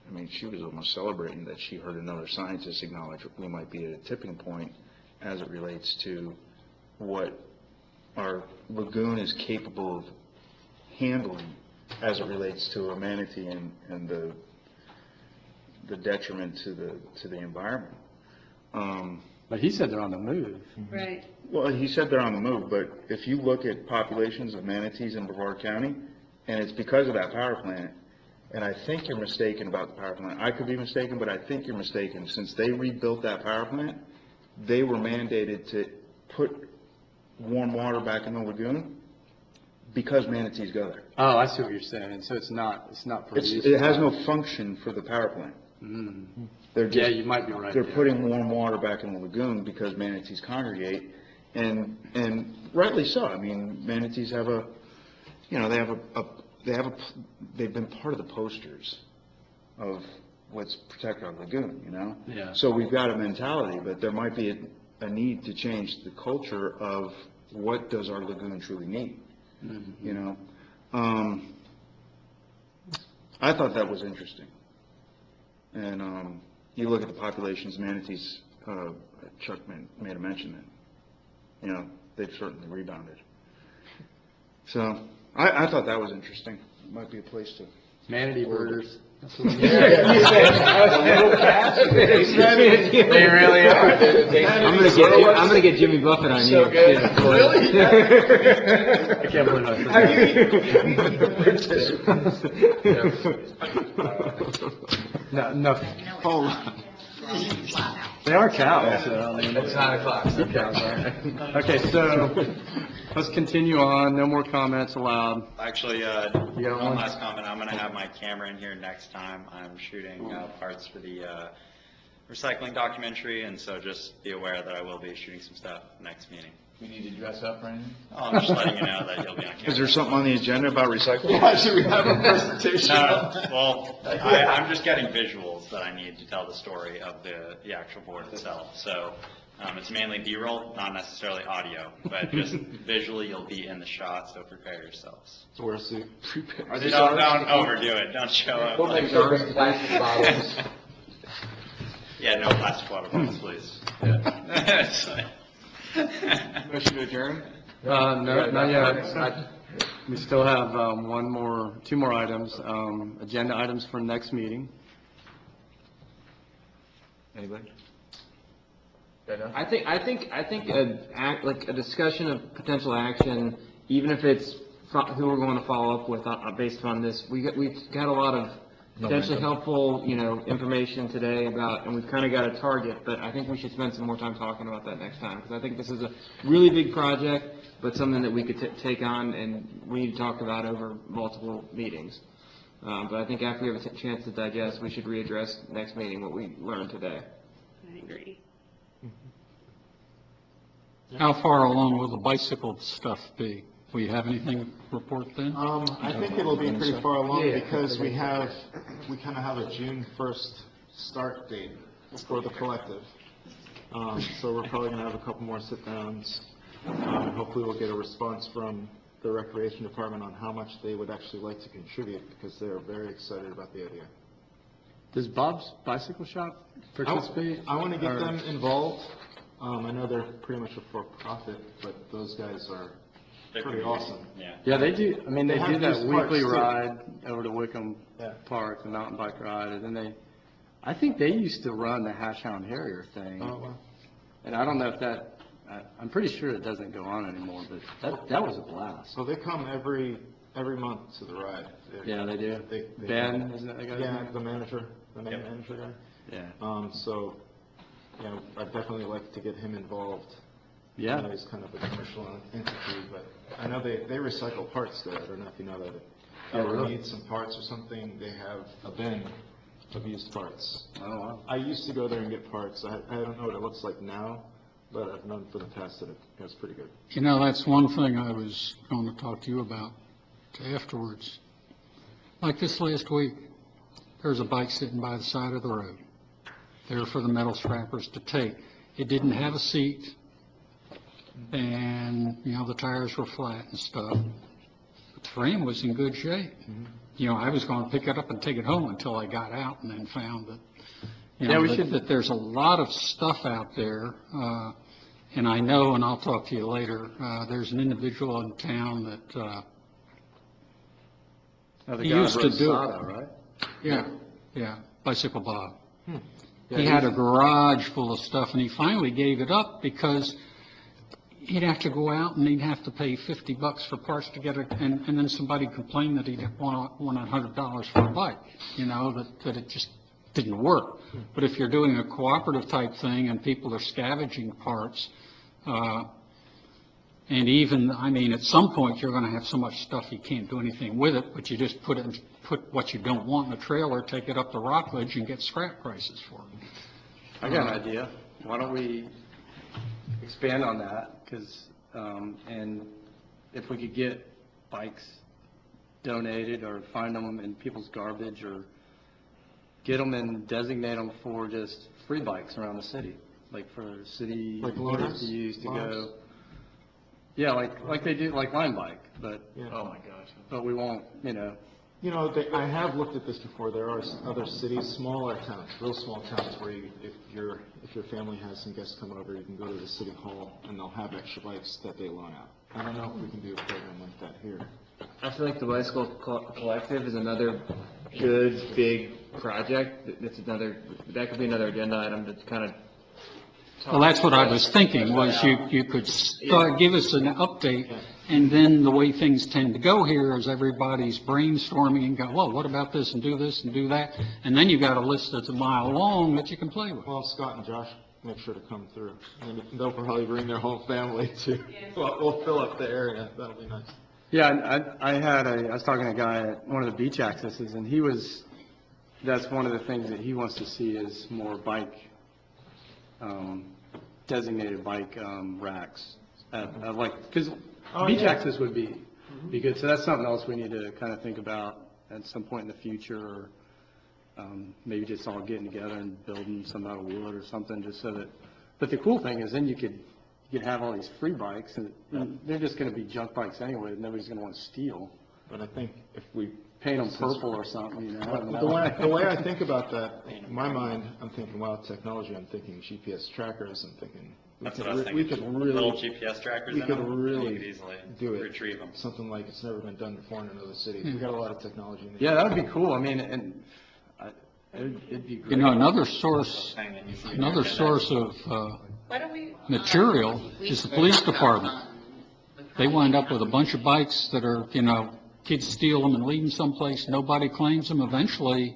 I mean, she was almost celebrating that she heard another scientist acknowledge we might be at a tipping point as it relates to what our lagoon is capable of handling as it relates to a manatee and the detriment to the environment. But he said they're on the move. Right. Well, he said they're on the move, but if you look at populations of manatees in Brevard County, and it's because of that power plant, and I think you're mistaken about the power plant. I could be mistaken, but I think you're mistaken. Since they rebuilt that power plant, they were mandated to put warm water back in the lagoon because manatees go there. Oh, I see what you're saying. So it's not for use. It has no function for the power plant. Mm. They're just, Yeah, you might be right. They're there. putting warm water back in the lagoon because manatees congregate, and rightly so. I mean, manatees have a, you know, they've been part of the posters of let's protect our lagoon, you know? Yeah. So we've got a mentality, but there might be a need to change the culture of what does our lagoon truly need, you know? I thought that was interesting. And you look at the populations of manatees, Chuck made a mention that, you know, they've certainly rebounded. So I thought that was interesting. It might be a place to. Manatee burgers. That's what Yeah, you said, they really are. I'm gonna get Jimmy Buffett on So you. good. Yeah. Really? I can't believe I said that. No. Hold on. They are cows. So, I mean, It's 9 o'clock. Some cows are. Okay, so let's continue on. No more comments allowed. Actually, got one one? last comment. I'm going to have my camera in here next time. I'm shooting parts for the recycling documentary, and so just be aware that I will be shooting some stuff next meeting. We need to dress up or anything? Oh, I'm just letting you know that you'll be on camera. Is there something on the agenda about recycling? Why should we have a presentation? Well, I'm just getting visuals that I need to tell the story of the actual board itself. So it's mainly B-roll, not necessarily audio, but just visually you'll be in the shot, so prepare yourselves. So wear a suit. Don't overdo it. Don't show up. We'll make sure we bring plastic bottles. Yeah, no plastic water bottles, please. Yeah. Motion to adjourn? No, not yet. We still have two more items, agenda items for next meeting. Anybody? I think like a discussion of potential action, even if it's who we're going to follow up with based on this. We've got a lot of potentially helpful, information today about, and we've kind of got a target, but I think we should spend some more time talking about that next time, because I think this is a really big project, but something that we could take on and we need to talk about over multiple meetings. But I think after we have a chance to digest, we should readdress next meeting what we learned today. I agree. How far along will the bicycle stuff be? Will you have anything to report then? I think it'll be pretty far along because we kind of have a June 1st start date for the collective. So we're probably going to have a couple more sit-downs. Hopefully we'll get a response from the Recreation Department on how much they would actually like to contribute, because they're very excited about the idea. Does Bob's Bicycle Shop participate? I want to get them involved. I know they're pretty much a for-profit, but those guys are pretty awesome. Yeah, they do. I mean, they do that weekly parks, too. ride over to Wickham Park, the mountain bike ride, and then I think they used to run the Hash Hound Harrier thing. Oh, wow. And I don't know if I'm pretty sure it doesn't go on anymore, but that was a blast. So they come every month to the ride. Yeah, they do. They Ben, isn't that the guy's Yeah, name? the manager, the main manager guy. Yeah. So, I'd definitely like to get him involved. Yeah. I know he's kind of a commercial entity, but I know they recycle parts there. I don't know if you know that. If you ever really? need some parts or something, they have a bin of used parts. Oh, wow. I used to go there and get parts. I don't know what it looks like now, but I've known for the past that it's pretty good. That's one thing I was going to talk to you about afterwards. Like this last week, there's a bike sitting by the side of the road, there for the metal strappers to take. It didn't have a seat, and, the tires were flat and stuff. But the frame was in good shape. I was going to pick it up and take it home until I got out and then found that, that there's a lot of stuff out there. And I know, and I'll talk to you later, there's an individual in town that he used to do it. Right? Yeah, Bicycle Bob. Yeah, He had a garage full of stuff, and he finally gave it up because he'd have to go out and he'd have to pay $50 for parts to get it, and then somebody complained that he'd want $100 for a bike, that it just didn't work. But if you're doing a cooperative type thing and people are scavenging parts, and even, at some point, you're going to have so much stuff you can't do anything with it, but you just put what you don't want in a trailer, take it up to Rockledge, and get scrap prices for it. I got an idea. Why don't we expand on that? Because, and if we could get bikes donated or find them in people's garbage or get them and designate them for just free bikes around the city, like for city Like users to use to go. Yeah, like they do, like Line Bike, but, oh my gosh, but we won't, I have looked at this before. There are other cities, smaller towns, real small towns, where if your family has some guests coming over, you can go to the city hall and they'll have extra bikes that they loan out. I don't know if we can do a program like that here. I feel like the Bicycle Collective is another good, big project. That could be another agenda item to kind of Well, that's what I was thinking, was you could start, give us an update, and then the way things tend to go here is everybody's brainstorming and go, well, what about this and do that, and then you got a list that's a mile long that you can play with. Well, Scott and Josh make sure to come through, and they'll probably bring their whole family too. We'll fill up the area. That'll be nice. Yeah, I was talking to a guy at one of the beach accesses, and that's one of the things that he wants to see is more bike, designated bike racks. Because beach access would be good. So that's something else we need to kind of think about at some point in the future, or maybe just all getting together and building some out of wood or something, just so that. But the cool thing is then you could have all these free bikes, and they're just going to be junk bikes anyway that nobody's going to want to steal. But I think if we paint them purple or something, The way I think about that, in my mind, I'm thinking, wow, technology. I'm thinking GPS trackers. I'm thinking That's could what I was re- we thinking. could really- Little GPS trackers we in could them, really you could easily do it. retrieve them. Something like it's never been done before in another city. We got a lot of technology in there. Yeah, that would be cool. I mean, and it'd be great. You know, another source of material is the police department. They wind up with a bunch of bikes that are, you know, kids steal them and leave them someplace, nobody claims them. Eventually,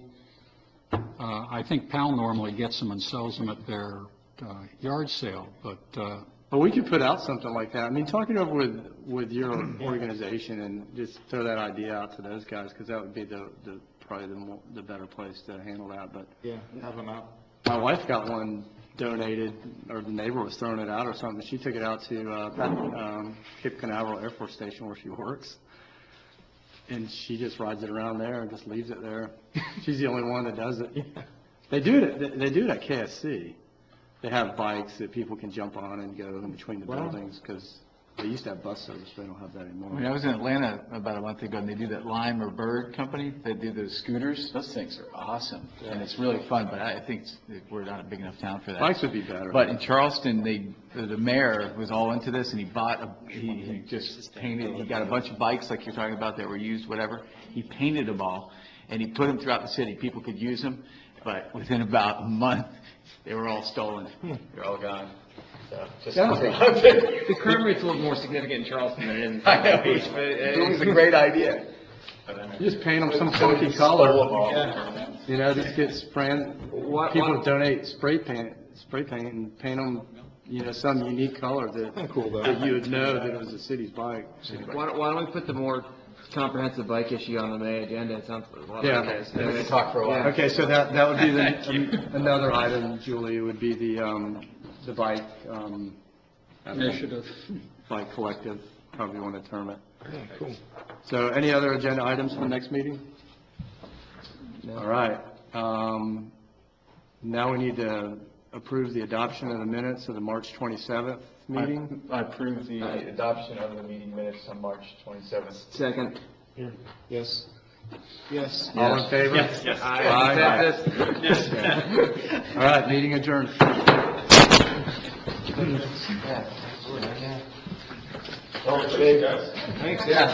I think PAL normally gets them and sells them at their yard sale, but, Well, we could put out something like that. I mean, talk it over with your organization and just throw that idea out to those guys, because that would be probably the better place to handle that, but. Yeah, have them out. My wife got one donated, or the neighbor was throwing it out or something. She took it out to Cape Canaveral Air Force Station where she works, and she just rides it around there and just leaves it there. She's the only one that does it. They do it. They do it at KSC. They have bikes that people can jump on and go in between the buildings, because they used to have bus service, but they don't have that anymore. I mean, I was in Atlanta about a month ago, and they do that Lime or Bird company. They do those scooters. Those things are awesome, and it's really fun, but I think we're not a big enough town for that. Bikes would be better. But in Charleston, the mayor was all into this, and he just painted, he got a bunch of bikes like you're talking about that were used, whatever. He painted them all, and he put them throughout the city. People could use them, but within about a month, they were all stolen. They're all gone. So, just The crime rate's a little more significant in Charleston than it is in I know, South Beach, but it was a great idea. You just paint them some funky color. You know, just get spraying. People donate spray paint and paint them, you know, some unique color that you would know that it was the city's bike. why don't we put the more comprehensive bike issue on the May agenda? It sounds a lot Yeah. like We can talk for a while. Okay, so that would be another item, Julie, would be the bike, initiative. bike collective, however you want to term it. Yeah, cool. So any other agenda items for the next meeting? All right. Now we need to approve the adoption of the minutes of the March 27th meeting. I approve the Adoption of the meeting minutes on March 27th. Second. Here, yes. Yes. All in favor? Yes, yes. Aye. Yes. Okay. All right, meeting adjourned. Thanks, yeah.